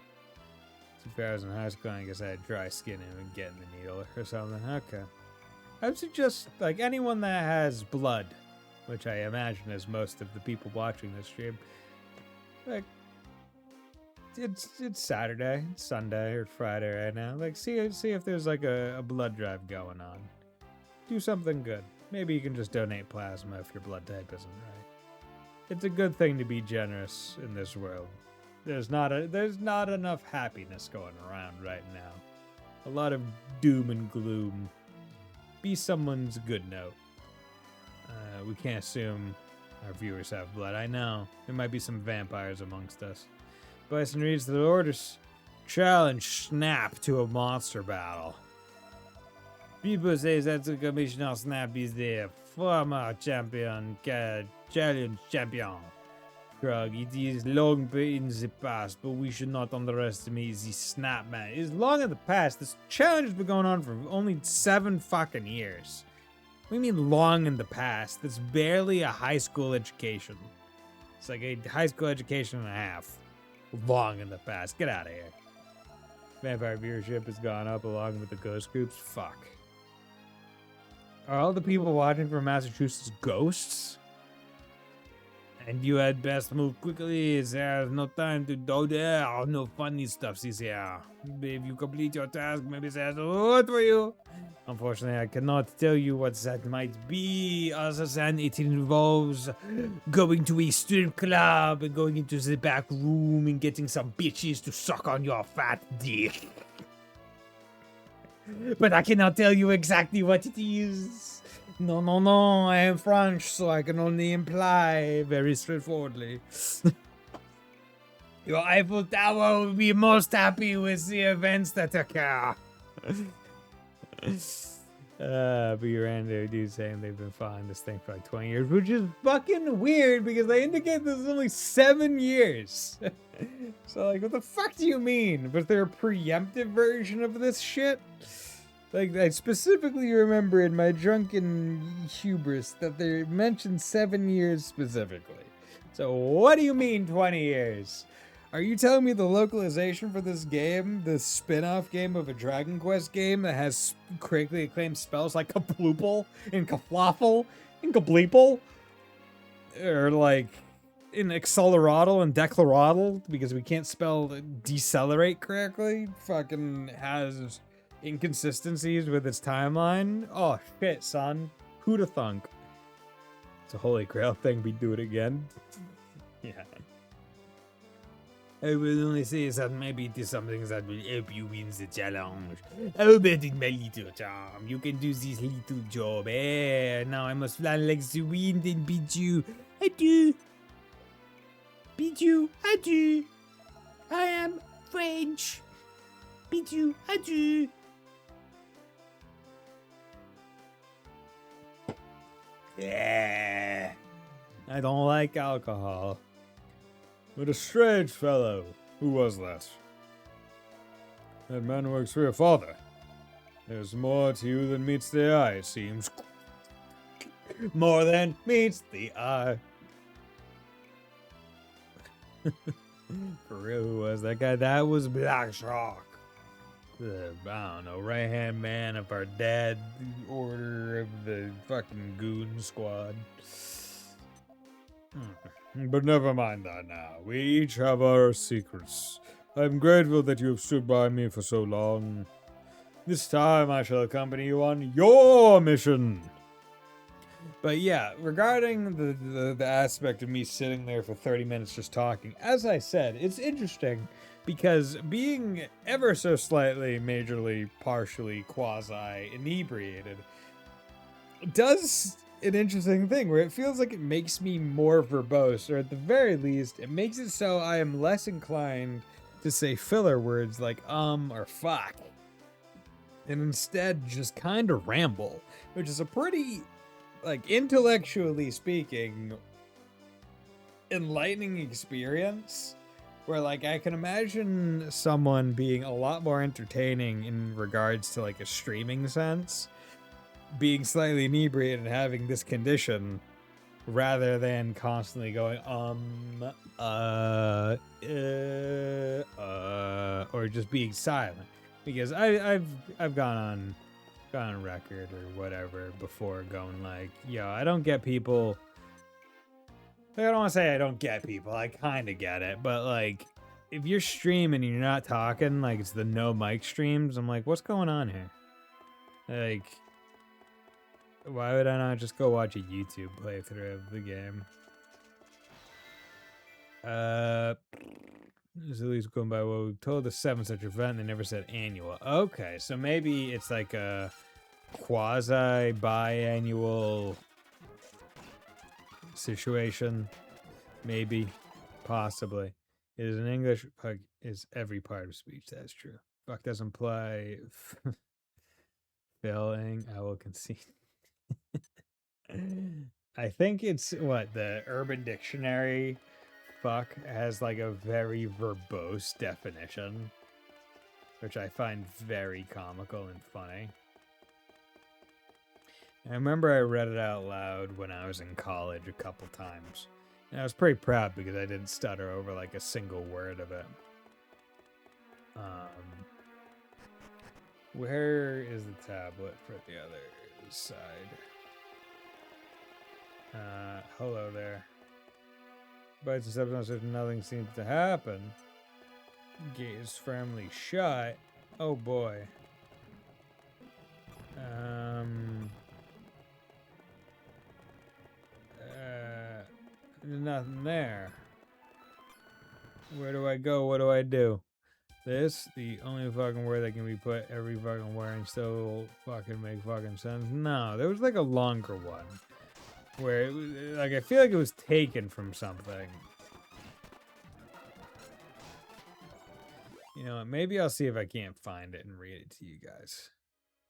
2 hours in high school, I guess I had dry skin and getting the needle or something. Okay. I would suggest, like, anyone that has blood, which I imagine is most of the people watching this stream, like, it's Saturday, it's Sunday, or Friday right now. Like, see if there's like a blood drive going on. Do something good. Maybe you can just donate plasma if your blood type isn't right. It's a good thing to be generous in this world. There's not enough happiness going around right now. A lot of doom and gloom. Be someone's good note. We can't assume our viewers have blood. I know. There might be some vampires amongst us. Bison reads the orders. Challenge Snap to a monster battle. People say that the Commissioner Snap is the former champion, challenge champion. Krug, it is long in the past, but we should not underestimate the Snap Man. It is long in the past. This challenge has been going on for only 7 fucking years. What do you mean long in the past? That's barely a high school education. It's like a high school education and a half. Long in the past. Get out of here. Vampire viewership has gone up along with the ghost groups. Fuck. Are all the people watching from Massachusetts ghosts? And you had best move quickly. There's no time to do there. No funny stuff is here. If you complete your task, maybe there's a reward for you. Unfortunately, I cannot tell you what that might be, other than it involves going to a strip club and going into the back room and getting some bitches to suck on your fat dick. But I cannot tell you exactly what it is. No, I am French, so I can only imply very straightforwardly. Your Eiffel Tower will be most happy with the events that occur. But your rando dude saying they've been following this thing for like 20 years, which is fucking weird because they indicate this is only 7 years. So like, what the fuck do you mean? Was there a preemptive version of this shit? Like, I specifically remember in my drunken hubris that they mentioned 7 years specifically. So what do you mean 20 years? Are you telling me the localization for this game, the spin-off game of a Dragon Quest game that has critically acclaimed spells like Kaploople and Kaflawful and Kableeple? Or like in Acceleratl and Declaratl, because we can't spell decelerate correctly, fucking has inconsistencies with its timeline? Oh shit, son. Who'da thunk? It's a holy grail thing, we do it again. Yeah. I will only say that maybe it is something that will help you win the challenge. How about it, my little charm? You can do this little job, eh? Now I must fly like the wind and bid you adieu. Bid you adieu. I am French. Bid you adieu. Yeah. I don't like alcohol. But a strange fellow. Who was that? That man works for your father. There's more to you than meets the eye, it seems. More than meets the eye. For real, who was that guy? That was Black Shark. I don't know, right-hand man of our dad, order of the fucking goon squad. But never mind that now. We each have our secrets. I'm grateful that you have stood by me for so long. This time I shall accompany you on your mission. But yeah, regarding the aspect of me sitting there for 30 minutes just talking, as I said, it's interesting because being ever so slightly, majorly, partially, quasi inebriated does an interesting thing where it feels like it makes me more verbose, or at the very least, it makes it so I am less inclined to say filler words like or fuck, and instead just kind of ramble, which is a pretty, like, intellectually speaking, enlightening experience where, like, I can imagine someone being a lot more entertaining in regards to, like, a streaming sense, being slightly inebriated and having this condition rather than constantly going or just being silent, because I've gone on record or whatever before going like, yo, I don't get people. Like, I don't want to say I don't get people. I kind of get it, but like, if you're streaming and you're not talking, like it's the no mic streams, I'm like, what's going on here? Like, why would I not just go watch a YouTube playthrough of the game? This at least going by what we've told, the 7th such event. They never said annual. Okay, so maybe it's like a quasi biannual situation. Maybe, possibly. It is an English. Fuck is every part of speech. That's true. Fuck doesn't imply failing. I will concede. I think it's what the Urban Dictionary fuck has like a very verbose definition, which I find very comical and funny. I remember I read it out loud when I was in college a couple times. And I was pretty proud because I didn't stutter over like a single word of it. Where is the tablet for the other side? Hello there. Bites and steps on such nothing seems to happen. Gate is firmly shut. Oh boy. There's nothing there. Where do I go? What do I do? This, the only fucking word that can be put every fucking word and still fucking make fucking sense. No, there was like a longer one where it was, like, I feel like it was taken from something. You know, maybe I'll see if I can't find it and read it to you guys,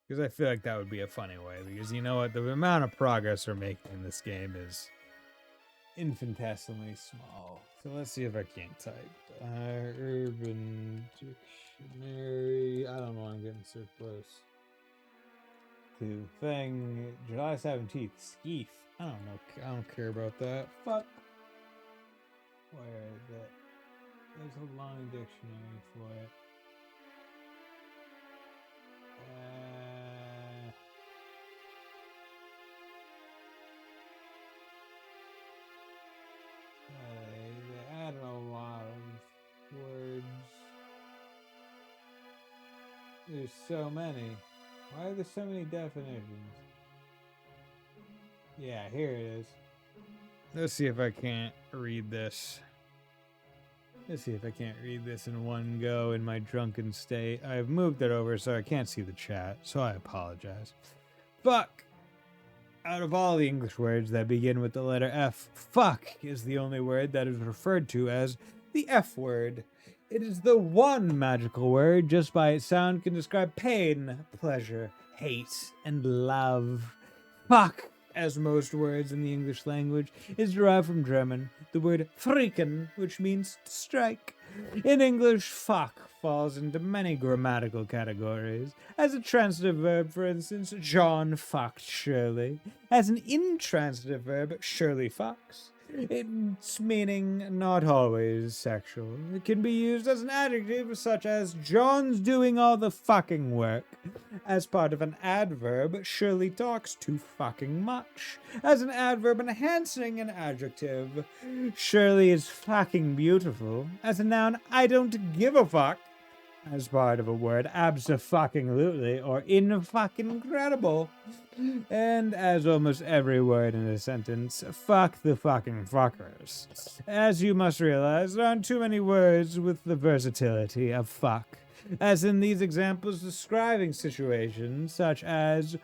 because I feel like that would be a funny way, because you know what, the amount of progress we're making in this game is infinitesimally small. So let's see if I can't type. Urban Dictionary. I don't know, I'm getting so close to thing. July 17th. Skeef. I don't know. I don't care about that. Fuck. Where is it? There's a long dictionary for it. They added a lot of words. There's so many. Why are there so many definitions? Yeah, here it is. Let's see if I can't read this. Let's see if I can't read this in one go in my drunken state. I've moved it over so I can't see the chat, so I apologize. Fuck! Out of all the English words that begin with the letter F, fuck is the only word that is referred to as the F word. It is the one magical word just by its sound can describe pain, pleasure, hate, and love. Fuck, as most words in the English language, is derived from German, the word freaken, which means to strike. In English, fuck falls into many grammatical categories. As a transitive verb, for instance, John fucked Shirley. As an intransitive verb, Shirley fucks. Its meaning not always sexual. It can be used as an adjective such as John's doing all the fucking work. As part of an adverb, Shirley talks too fucking much. As an adverb enhancing an adjective, Shirley is fucking beautiful. As a noun, I don't give a fuck. As part of a word, abso-fucking-lutely or in-fucking-credible. And as almost every word in a sentence, fuck the fucking fuckers. As you must realize, there aren't too many words with the versatility of fuck. As in these examples describing situations such as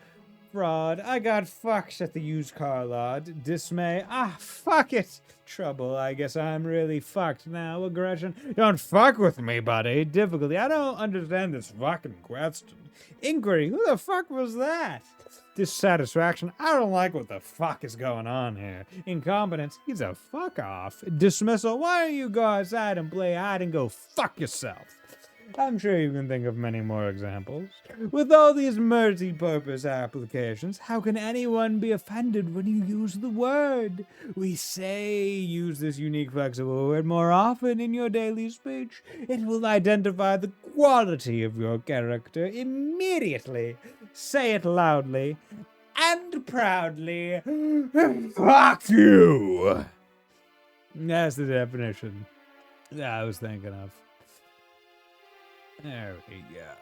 fraud, I got fucked at the used car lot, dismay, fuck it, trouble, I guess I'm really fucked now, aggression, don't fuck with me, buddy, difficulty, I don't understand this fucking question, inquiry, who the fuck was that? Dissatisfaction, I don't like what the fuck is going on here. Incompetence, he's a fuck off. Dismissal, why don't you go outside and play hide and go fuck yourself? I'm sure you can think of many more examples. With all these multi-purpose applications, how can anyone be offended when you use the word? We say use this unique flexible word more often in your daily speech. It will identify the quality of your character immediately. Say it loudly and proudly. Fuck you! That's the definition that I was thinking of. There we go.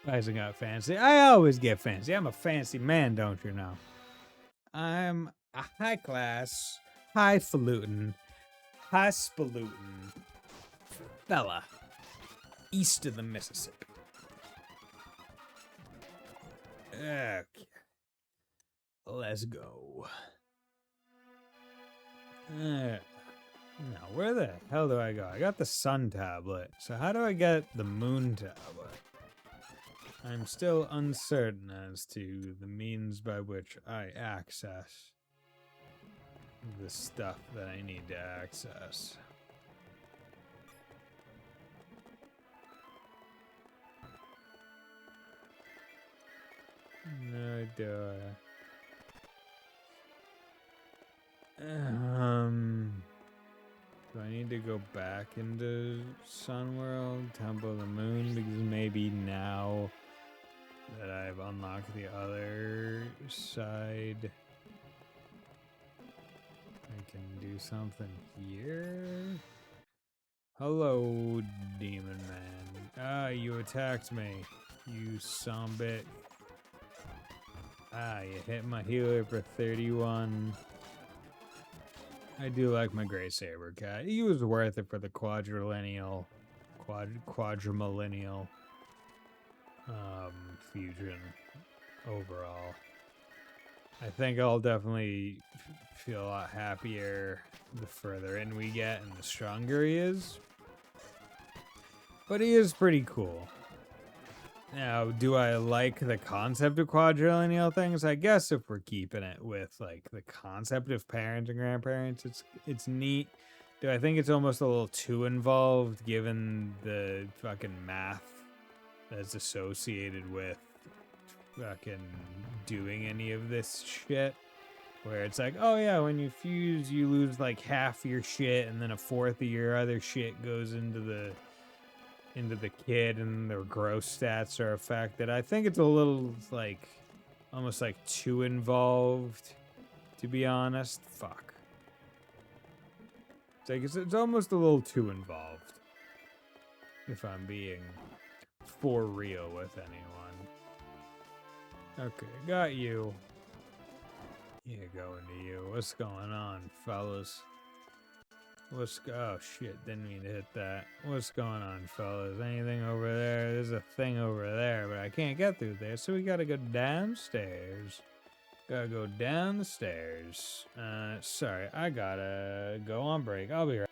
Rising up fancy. I always get fancy. I'm a fancy man, don't you know? I'm a high class, highfalutin, highfalutin fella east of the Mississippi. Okay. Let's go. Now, where the hell do I go? I got the sun tablet. So how do I get the moon tablet? I'm still uncertain as to the means by which I access the stuff that I need to access. No idea. Do I need to go back into Sunworld, Temple of the Moon? Because maybe now that I've unlocked the other side, I can do something here? Hello, Demon Man. You attacked me, you sumbit. You hit my healer for 31. I do like my Grey Saber Cat. He was worth it for the quadrimillennial fusion overall. I think I'll definitely feel a lot happier the further in we get and the stronger he is. But he is pretty cool. Now, do I like the concept of quadrillineal things? I guess if we're keeping it with like the concept of parents and grandparents, it's neat. Do I think it's almost a little too involved given the fucking math that's associated with fucking doing any of this shit? Where it's like, oh yeah, when you fuse, you lose like half your shit, and then a fourth of your other shit goes into the kid, and their growth stats are affected. I think it's a little, like, almost like too involved, to be honest. Fuck. It's like, it's almost a little too involved, if I'm being for real with anyone. Okay, got you. Yeah, going to you. What's going on, fellas? Oh shit, didn't mean to hit that. What's going on, fellas? Anything over there? There's a thing over there, but I can't get through there, so we gotta go downstairs. Gotta go down the stairs. Sorry, I gotta go on break. I'll be right.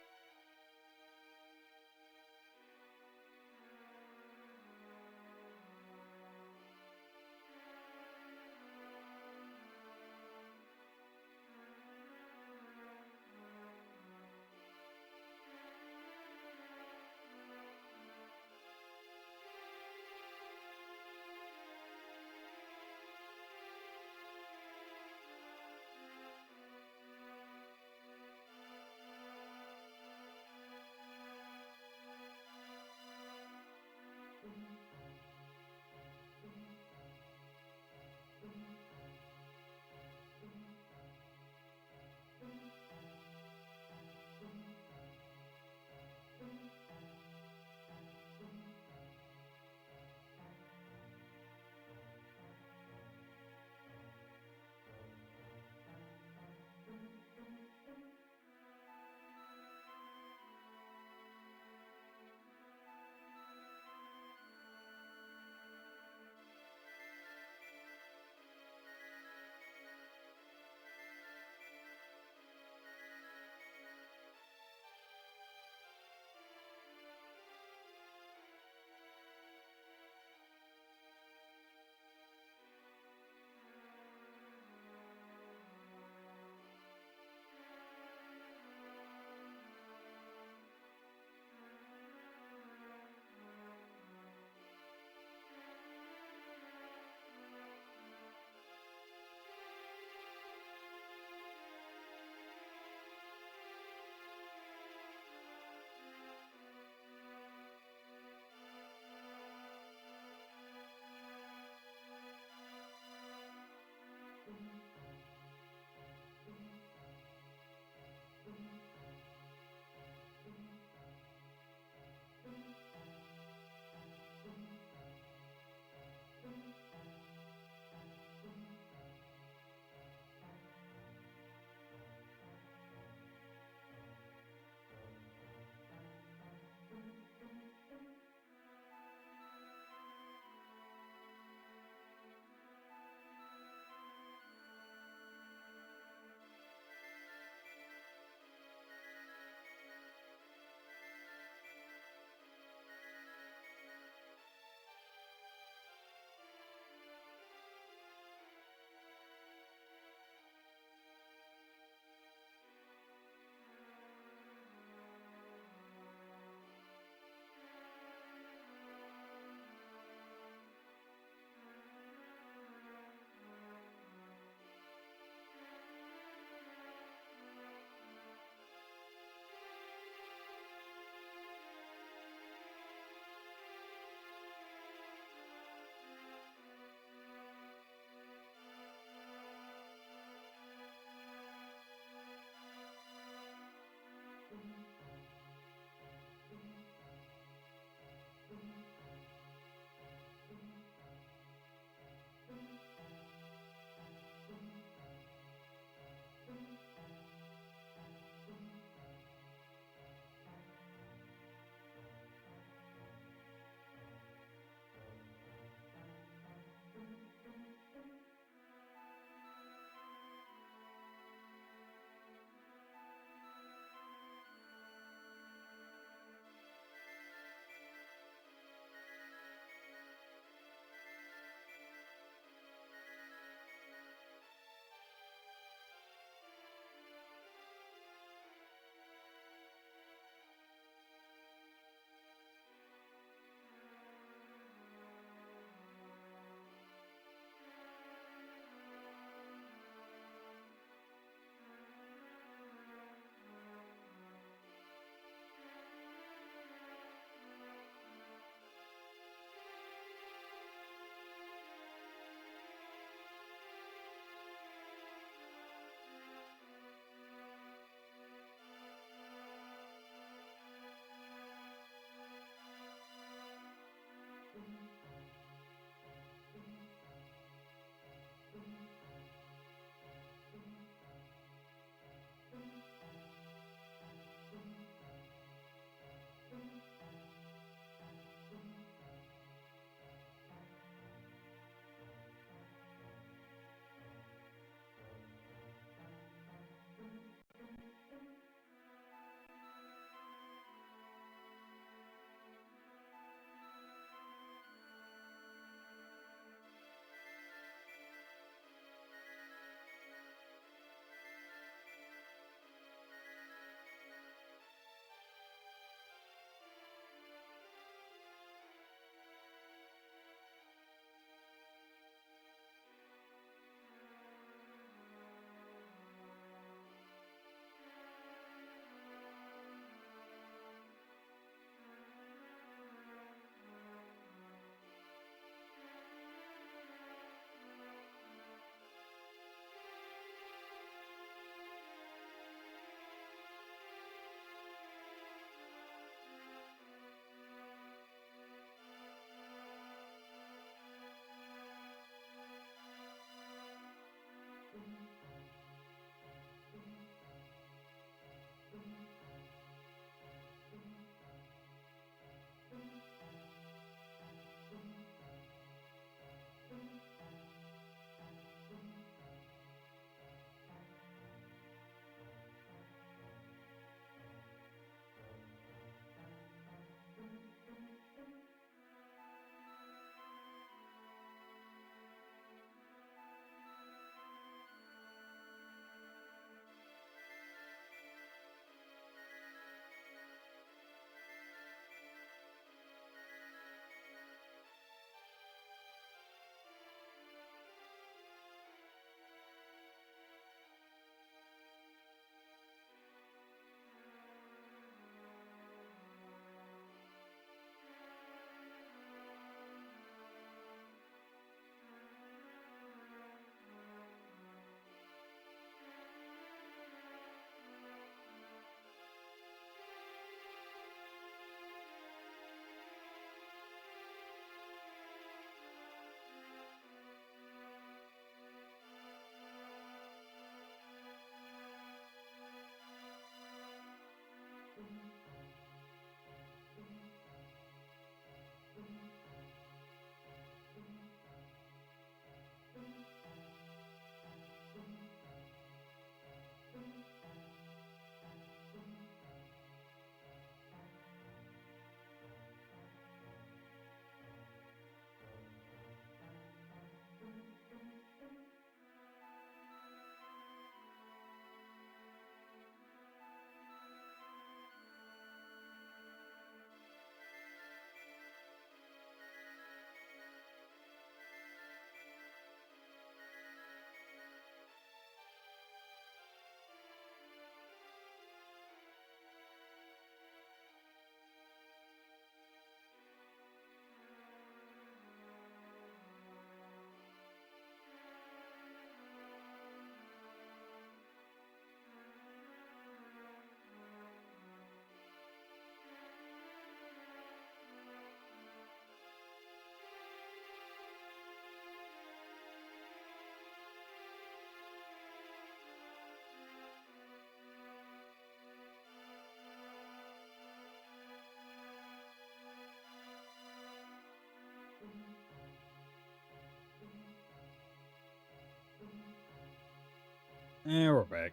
And we're back.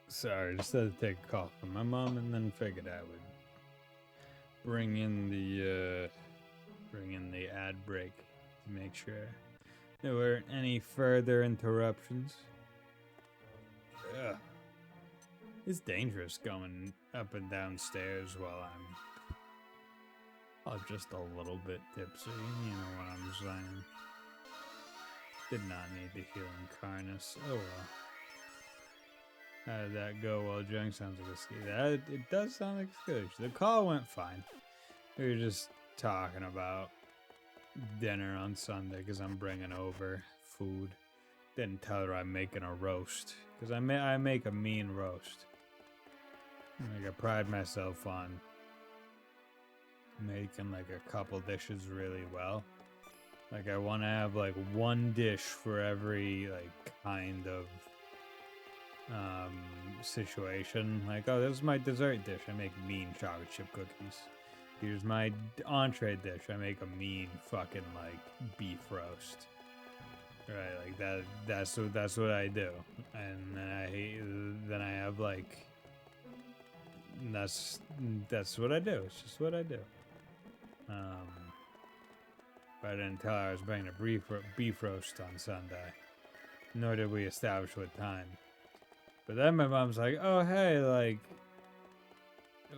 Sorry, just had to take a call from my mom and then figured I would bring in the ad break to make sure there weren't any further interruptions. Ugh. It's dangerous going up and down stairs while I'm just a little bit tipsy, you know what I'm saying. Did not need the healing harness. Oh well. How did that go while drunk? Sounds like a ski. It does sound like a skirmish. The call went fine. We were just talking about dinner on Sunday because I'm bringing over food. Didn't tell her I'm making a roast because I make a mean roast. Like I pride myself on making like a couple dishes really well. Like I want to have like one dish for every like kind of situation. Like, oh, this is my dessert dish. I make mean chocolate chip cookies. Here's my entree dish. I make a mean fucking like beef roast. Right, like that. That's what I do. And then I have like. That's what I do. It's just what I do. But I didn't tell her I was bringing a beef roast on Sunday. Nor did we establish what time. But then my mom's like, "Oh hey, like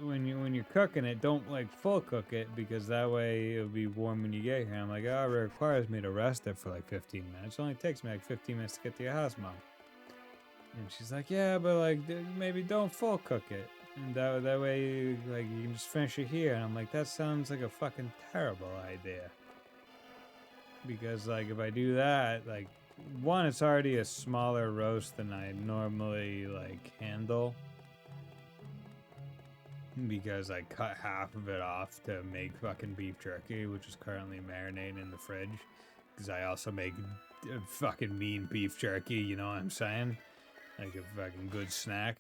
when you're cooking it, don't like full cook it because that way it'll be warm when you get here." I'm like, "Oh, it requires me to rest it for like 15 minutes. It only takes me like 15 minutes to get to your house, Mom." And she's like, "Yeah, but like maybe don't full cook it, and that way like you can just finish it here." And I'm like, "That sounds like a fucking terrible idea." Because like if I do that, like one, it's already a smaller roast than I normally like handle. Because I cut half of it off to make fucking beef jerky, which is currently marinating in the fridge. Because I also make fucking mean beef jerky, you know what I'm saying? Like a fucking good snack.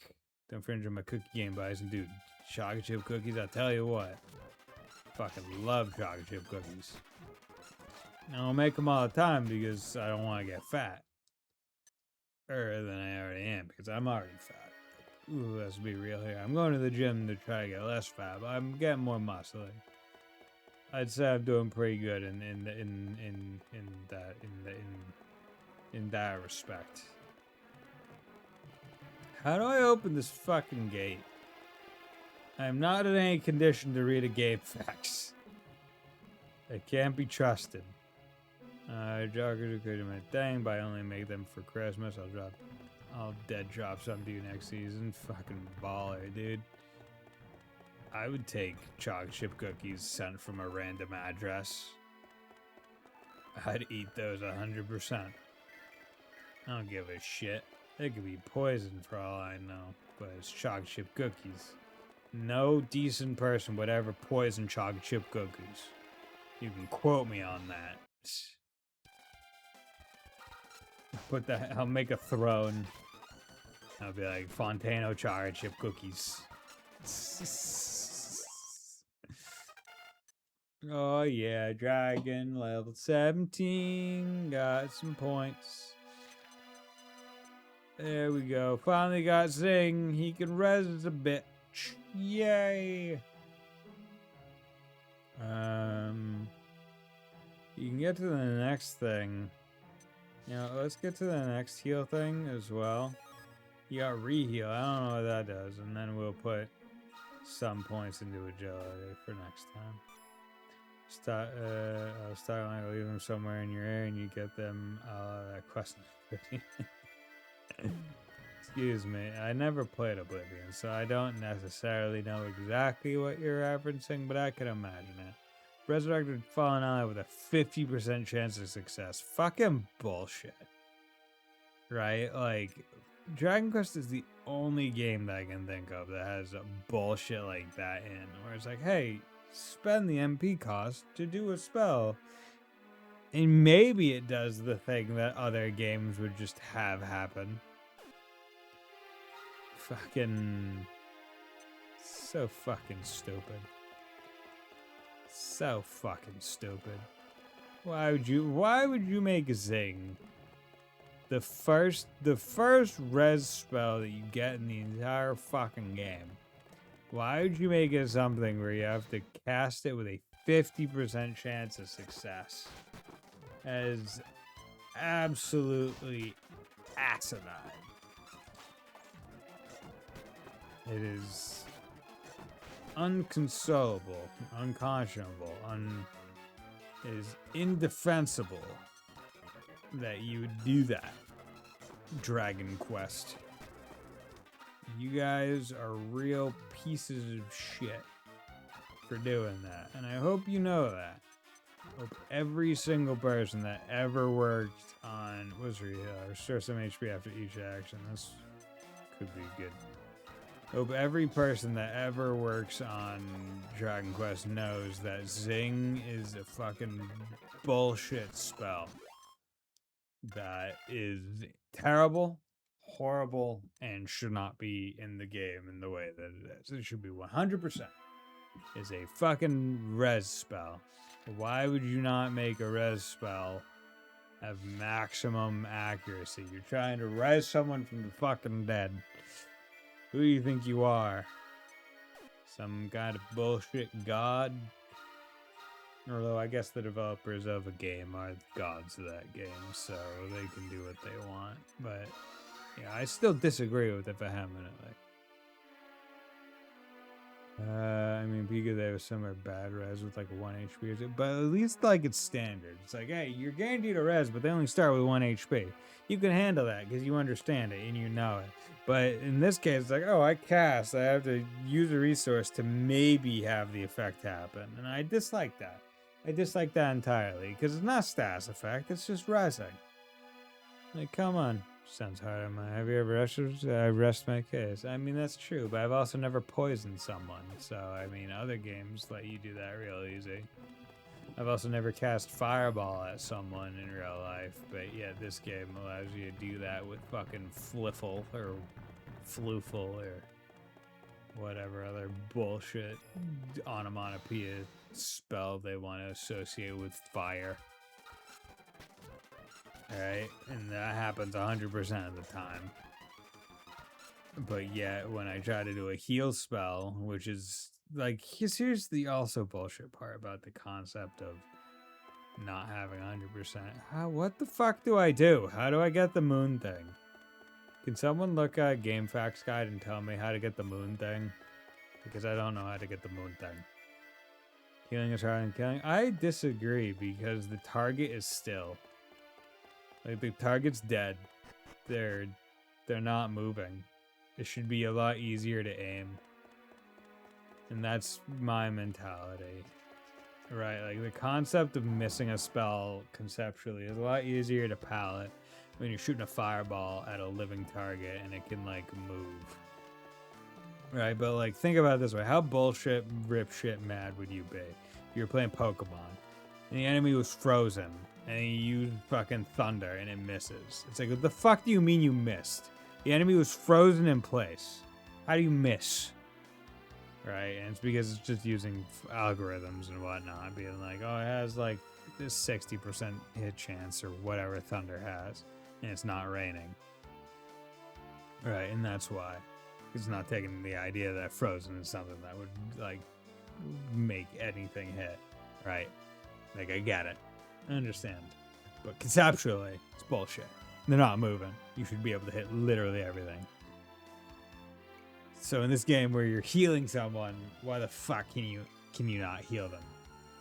Don't infringe on my cookie game, guys. And dude, chocolate chip cookies, I'll tell you what. Fucking love chocolate chip cookies. I don't make them all the time because I don't want to get fat. Than I already am, because I'm already fat. Ooh, let's be real here. I'm going to the gym to try to get less fat, but I'm getting more muscly. I'd say I'm doing pretty good in that respect. How do I open this fucking gate? I'm not in any condition to read a game facts. They can't be trusted. Joggers are good to my thing, but I only make them for Christmas. I'll dead drop some to you next season. Fucking baller, dude. I would take chocolate chip cookies sent from a random address. I'd eat those 100%. I don't give a shit. They could be poison for all I know, but it's chocolate chip cookies. No decent person would ever poison chocolate chip cookies. You can quote me on that. I'll make a throne. I'll be like, Fontano chocolate chip cookies. Oh yeah, dragon level 17. Got some points. There we go. Finally got Zing. He can res a bitch. Yay. You can get to the next thing. You know, let's get to the next heal thing as well. You got reheal. I don't know what that does. And then we'll put some points into agility for next time. Start like leave them somewhere in your area and you get them that quest. Excuse me. I never played Oblivion, so I don't necessarily know exactly what you're referencing, but I can imagine it. Resurrected Fallen Ally with a 50% chance of success. Fucking bullshit. Right? Like, Dragon Quest is the only game that I can think of that has a bullshit like that in. Where it's like, hey, spend the MP cost to do a spell. And maybe it does the thing that other games would just have happen. Fucking... So fucking stupid. So fucking stupid. Why would you make Zing the first res spell that you get in the entire fucking game. Why would you make it something where you have to cast it with a 50% chance of success? As absolutely asinine. It is unconsolable, unconscionable, it is indefensible that you would do that, Dragon Quest. You guys are real pieces of shit for doing that, and I hope you know that. I hope every single person that ever worked on Wizardry Hill, restore some HP after each action. This could be good. Hope every person that ever works on Dragon Quest knows that Zing is a fucking bullshit spell that is terrible, horrible, and should not be in the game in the way that it is. It should be 100% is a fucking res spell. Why would you not make a res spell have maximum accuracy? You're trying to res someone from the fucking dead. Who do you think you are? Some kind of bullshit god? Although I guess the developers of a game are the gods of that game, so they can do what they want. But yeah, I still disagree with it vehemently. I mean, because there was somewhere bad res with like 1 HP or something, but at least like it's standard. It's like, hey, you're guaranteed a res, but they only start with 1 HP. You can handle that because you understand it and you know it. But in this case, it's like, oh, I cast. I have to use a resource to maybe have the effect happen. And I dislike that. I dislike that entirely because it's not status effect. It's just resing. Like, come on. Sounds hard on my. Have you ever rested? I rest my case. I mean, that's true, but I've also never poisoned someone. So, I mean, other games let you do that real easy. I've also never cast Fireball at someone in real life, but yeah, this game allows you to do that with fucking Fliffle or Floofle or whatever other bullshit onomatopoeia spell they want to associate with fire. Alright, and that happens 100% of the time. But yet, when I try to do a heal spell, which is like, here's the also bullshit part about the concept of not having 100%. What the fuck do I do? How do I get the moon thing? Can someone look at Game Facts Guide and tell me how to get the moon thing? Because I don't know how to get the moon thing. Healing is harder than killing? I disagree because the target is still. Like, the target's dead. They're not moving. It should be a lot easier to aim. And that's my mentality. Right, like the concept of missing a spell conceptually is a lot easier to palate when you're shooting a fireball at a living target and it can like move. Right, but like think about it this way. How bullshit, rip shit mad would you be if you were playing Pokemon and the enemy was frozen and you used fucking thunder and it misses? It's like, what the fuck do you mean you missed? The enemy was frozen in place. How do you miss? Right, and it's because it's just using algorithms and whatnot, being like, oh, it has like this 60% hit chance or whatever thunder has, and it's not raining. Right, and that's why. It's not taking the idea that frozen is something that would like make anything hit. Right, like I get it, I understand, but conceptually, it's bullshit. They're not moving. You should be able to hit literally everything. So in this game where you're healing someone, why the fuck can you not heal them?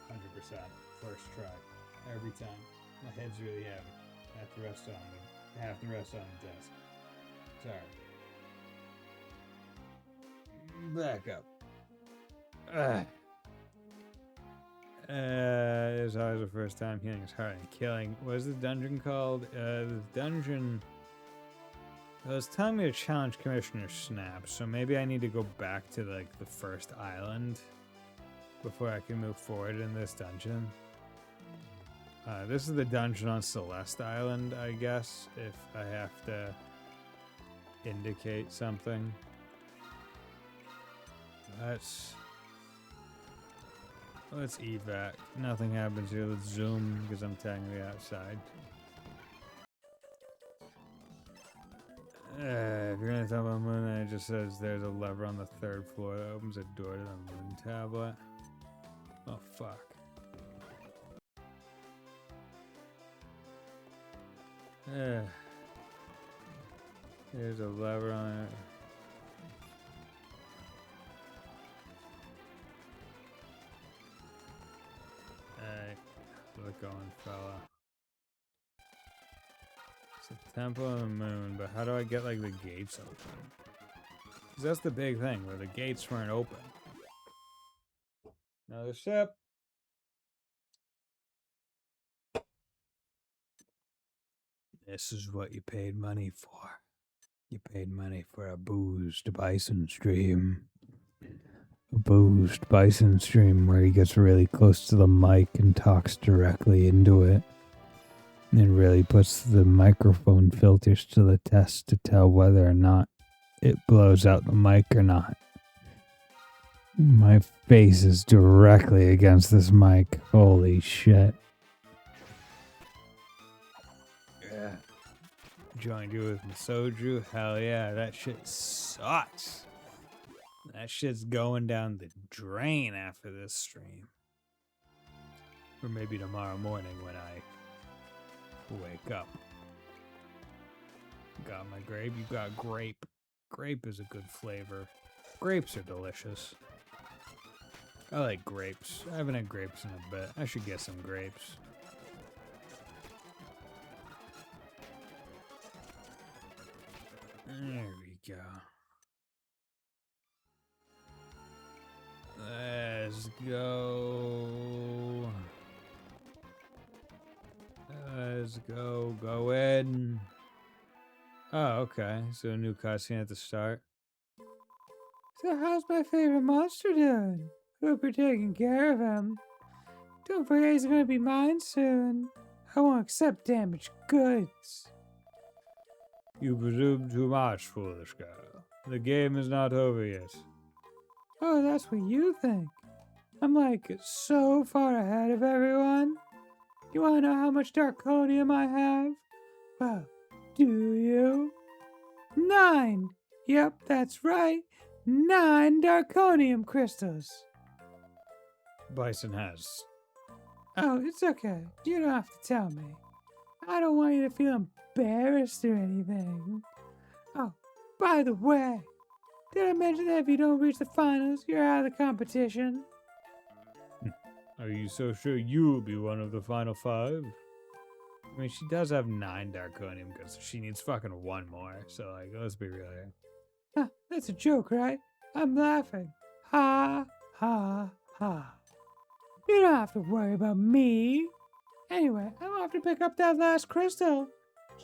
100%. First try. Every time. My head's really heavy. I have to rest on them. I have to rest on the desk. Sorry. Back up. It's always the first time healing is hard and killing. What is the dungeon called? The dungeon... It was telling me to challenge Commissioner Snap, so maybe I need to go back to like the first island before I can move forward in this dungeon. This is the dungeon on Celeste Island, I guess, if I have to indicate something. Let's evac. Nothing happens here. Let's zoom because I'm technically outside. If you're gonna talk about moon, it just says there's a lever on the 3rd floor that opens a door to the moon tablet. Oh, fuck. There's a lever on it. Hey, look going, fella. It's a temple of the moon, but how do I get, like, the gates open? Because that's the big thing, where the gates weren't open. Another sip. This is what you paid money for. You paid money for a boozed bison stream. A boozed bison stream where he gets really close to the mic and talks directly into it. And really puts the microphone filters to the test to tell whether or not it blows out the mic or not. My face is directly against this mic. Holy shit. Yeah. Joined you with my soju. Hell yeah, that shit sucks. That shit's going down the drain after this stream. Or maybe tomorrow morning when I wake up. Got my grape. You got grape. Grape is a good flavor. Grapes are delicious. I like grapes. I haven't had grapes in a bit. I should get some grapes. There we go. Let's go. Let's go. Go in. Oh, okay. So a new cutscene at the start. So how's my favorite monster doing? Hope you're taking care of him. Don't forget he's gonna be mine soon. I won't accept damaged goods. You presume too much, foolish girl. The game is not over yet. Oh, that's what you think. I'm like so far ahead of everyone. You wanna know how much Darkonium I have? Well, do you? 9! Yep, that's right. 9 Darkonium crystals. Bison has. Oh, it's okay. You don't have to tell me. I don't want you to feel embarrassed or anything. Oh, by the way, did I mention that if you don't reach the finals, you're out of the competition? Are you so sure you'll be one of the final 5? I mean, she does have 9 Darkonium goods, so she needs fucking 1 more. So, like, let's be real here. Huh, that's a joke, right? I'm laughing. Ha, ha, ha. You don't have to worry about me. Anyway, I'll have to pick up that last crystal.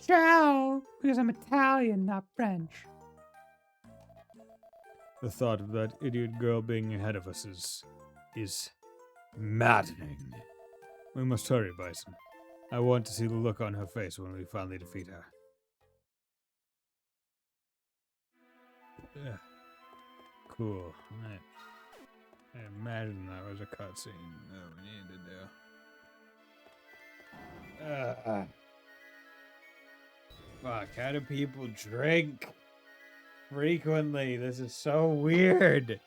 Ciao! Because I'm Italian, not French. The thought of that idiot girl being ahead of us is maddening. We must hurry, Bison. I want to see the look on her face when we finally defeat her. Yeah. Cool. I imagine that was a cutscene that we needed to do. Fuck, how do people drink frequently? This is so weird.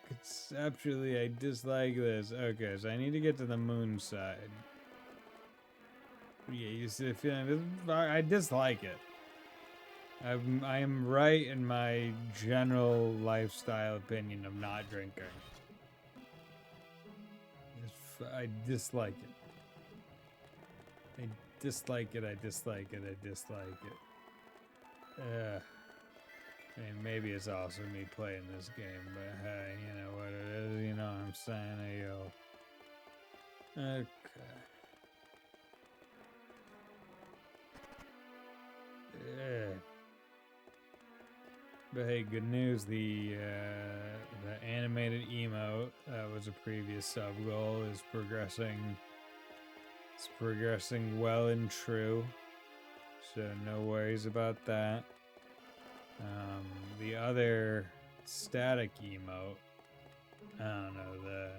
Conceptually, I dislike this. Okay, so I need to get to the moon side. Yeah, you see the feeling? I dislike it. I am right in my general lifestyle opinion of not drinking. I dislike it. I dislike it. I dislike it. I dislike it. I mean, maybe it's also me playing this game, but hey, you know what it is. You know what I'm saying? Hey, yo. Okay. But hey, good news, the animated emote that was a previous sub goal is progressing. It's progressing well and true, so no worries about that. The other static emote, I don't know,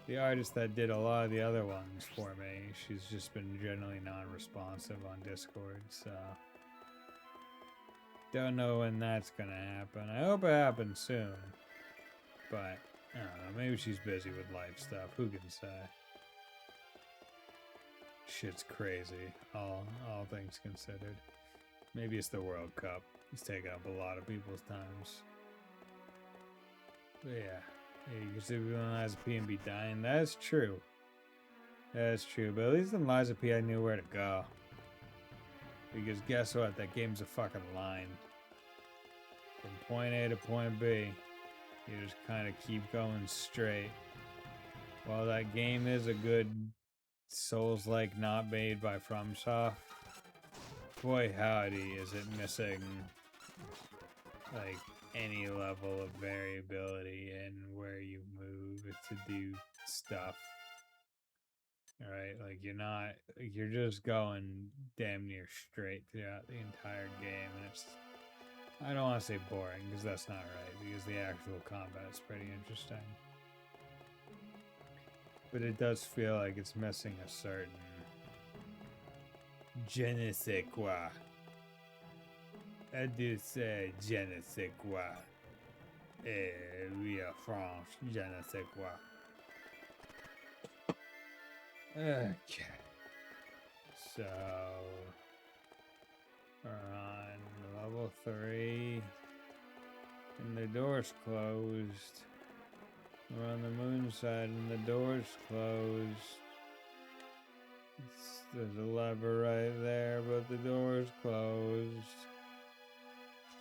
the artist that did a lot of the other ones for me, she's just been generally non-responsive on Discord, so don't know when that's gonna happen. I hope it happens soon, but I don't know, maybe she's busy with life stuff, who can say. Shit's crazy, all things considered. Maybe it's the World Cup. It's taking up a lot of people's times. But yeah, you can see Liza P and be dying. That's true. That's true. But at least in Liza P, I knew where to go. Because guess what? That game's a fucking line. From point A to point B, you just kind of keep going straight. While that game is a good Souls-like not made by FromSoft, boy howdy is it missing like any level of variability in where you move to do stuff. Right? Like you're just going damn near straight throughout the entire game, and it's, I don't want to say boring because that's not right, because the actual combat is pretty interesting. But it does feel like it's missing a certain je ne sais quoi. I do say je ne sais quoi. We are France, je ne sais quoi. Okay. So, we're on level 3. And the door's closed. We're on the moon side and the door's closed. There's a lever right there, but the door's closed.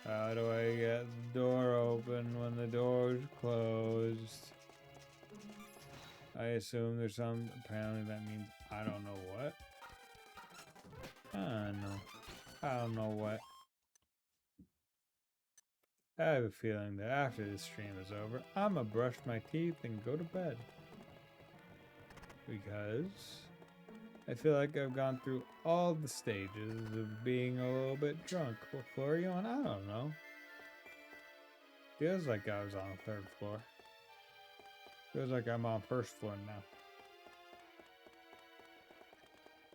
How do I get the door open when the door's closed? I assume there's some, apparently that means I don't know what. I don't know what. I have a feeling that after this stream is over, I'm gonna brush my teeth and go to bed. Because I feel like I've gone through all the stages of being a little bit drunk. What floor are you on? I don't know. Feels like I was on the 3rd floor. Feels like I'm on 1st floor now.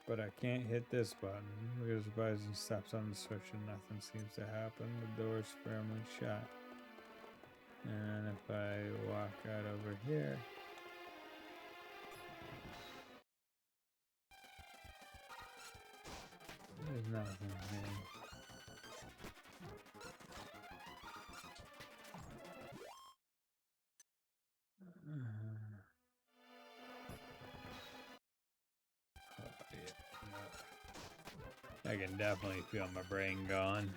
But I can't hit this button because Bison steps on the switch and nothing seems to happen. The door's firmly shut. And if I walk out over here, there's nothing here. I can definitely feel my brain going.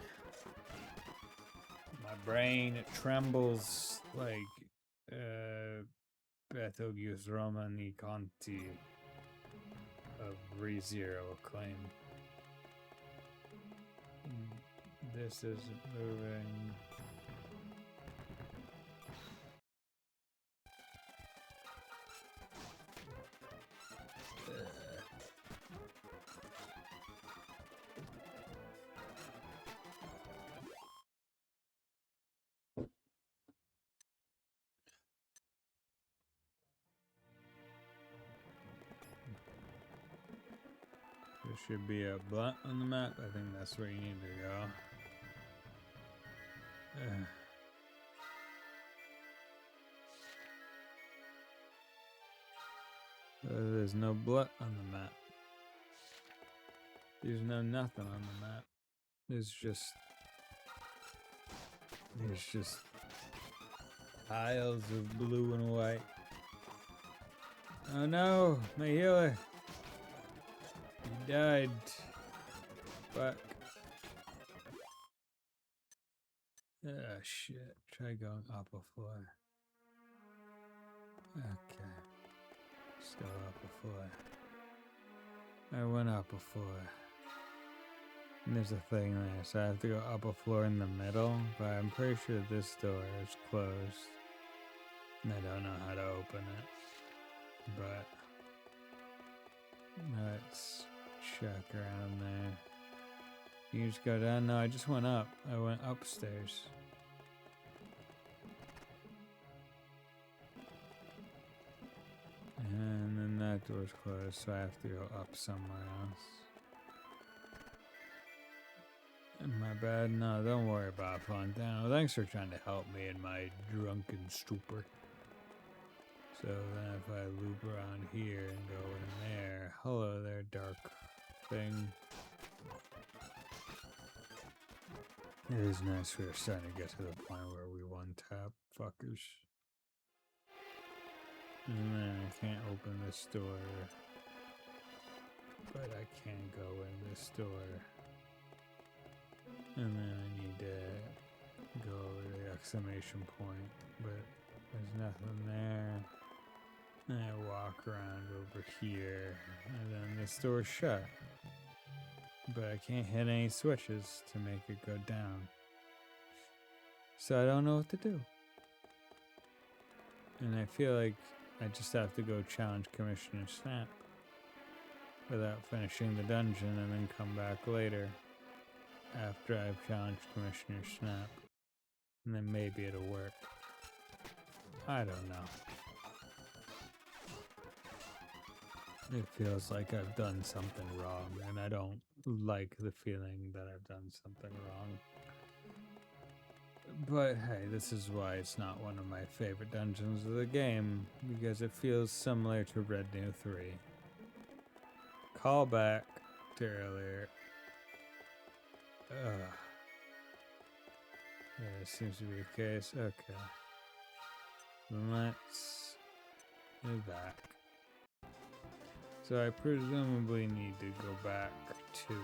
My brain trembles like Betelgeuse Romani Conti of ReZero acclaim. This isn't moving. There should be a blunt on the map. I think that's where you need to go. There's no blood on the map. There's no nothing on the map. There's just piles of blue and white. Oh no, my healer. He died. Fuck. Ah, shit. Try going up a floor. Okay. Still up a floor. I went up a floor. And there's a thing there, so I have to go up a floor in the middle, but I'm pretty sure this door is closed. And I don't know how to open it. But let's check around there. You just go down? No, I just went up. I went upstairs. that door's closed, so I have to go up somewhere else. My bad? No, don't worry about Fontano. Thanks for trying to help me in my drunken stupor. So then if I loop around here and go in there. Hello there, dark thing. It is nice we're starting to get to the point where we one-tap fuckers. And then I can't open this door. But I can go in this door. And then I need to go over the exclamation point. But there's nothing there. And I walk around over here. And then this door's shut. But I can't hit any switches to make it go down. So I don't know what to do. And I feel like I just have to go challenge Commissioner Snap without finishing the dungeon and then come back later after I've challenged Commissioner Snap. And then maybe it'll work. I don't know. It feels like I've done something wrong, and I don't like the feeling that I've done something wrong. But hey, this is why it's not one of my favorite dungeons of the game, because it feels similar to Red New 3. Call back to earlier. Yeah, it seems to be the case. Okay. Let's move back. So I presumably need to go back to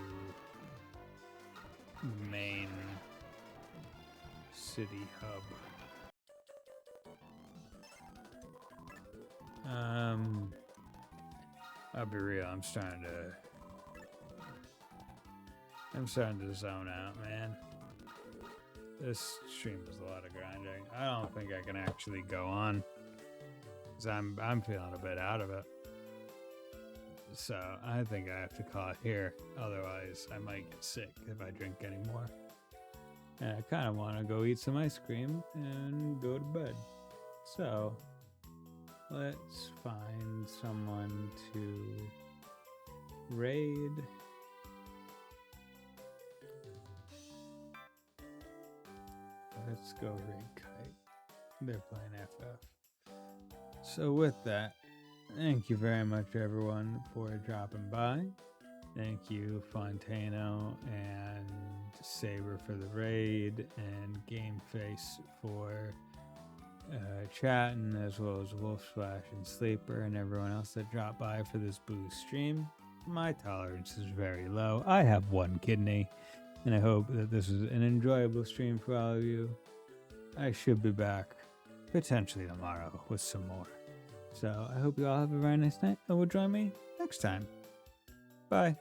main city hub. I'll be real, I'm starting to zone out, man. This stream is a lot of grinding. I don't think I can actually go on, because I'm feeling a bit out of it. So I think I have to call it here. Otherwise, I might get sick if I drink anymore. And I kind of want to go eat some ice cream and go to bed. So let's find someone to raid. Let's go raid Kite. They're playing FF. So with that, thank you very much, everyone, for dropping by. Thank you, Fontano and Saber for the raid, and Gameface for chatting, as well as Wolfsplash and Sleeper, and everyone else that dropped by for this booze stream. My tolerance is very low. I have one kidney, and I hope that this is an enjoyable stream for all of you. I should be back potentially tomorrow with some more. So I hope you all have a very nice night and will join me next time. Bye.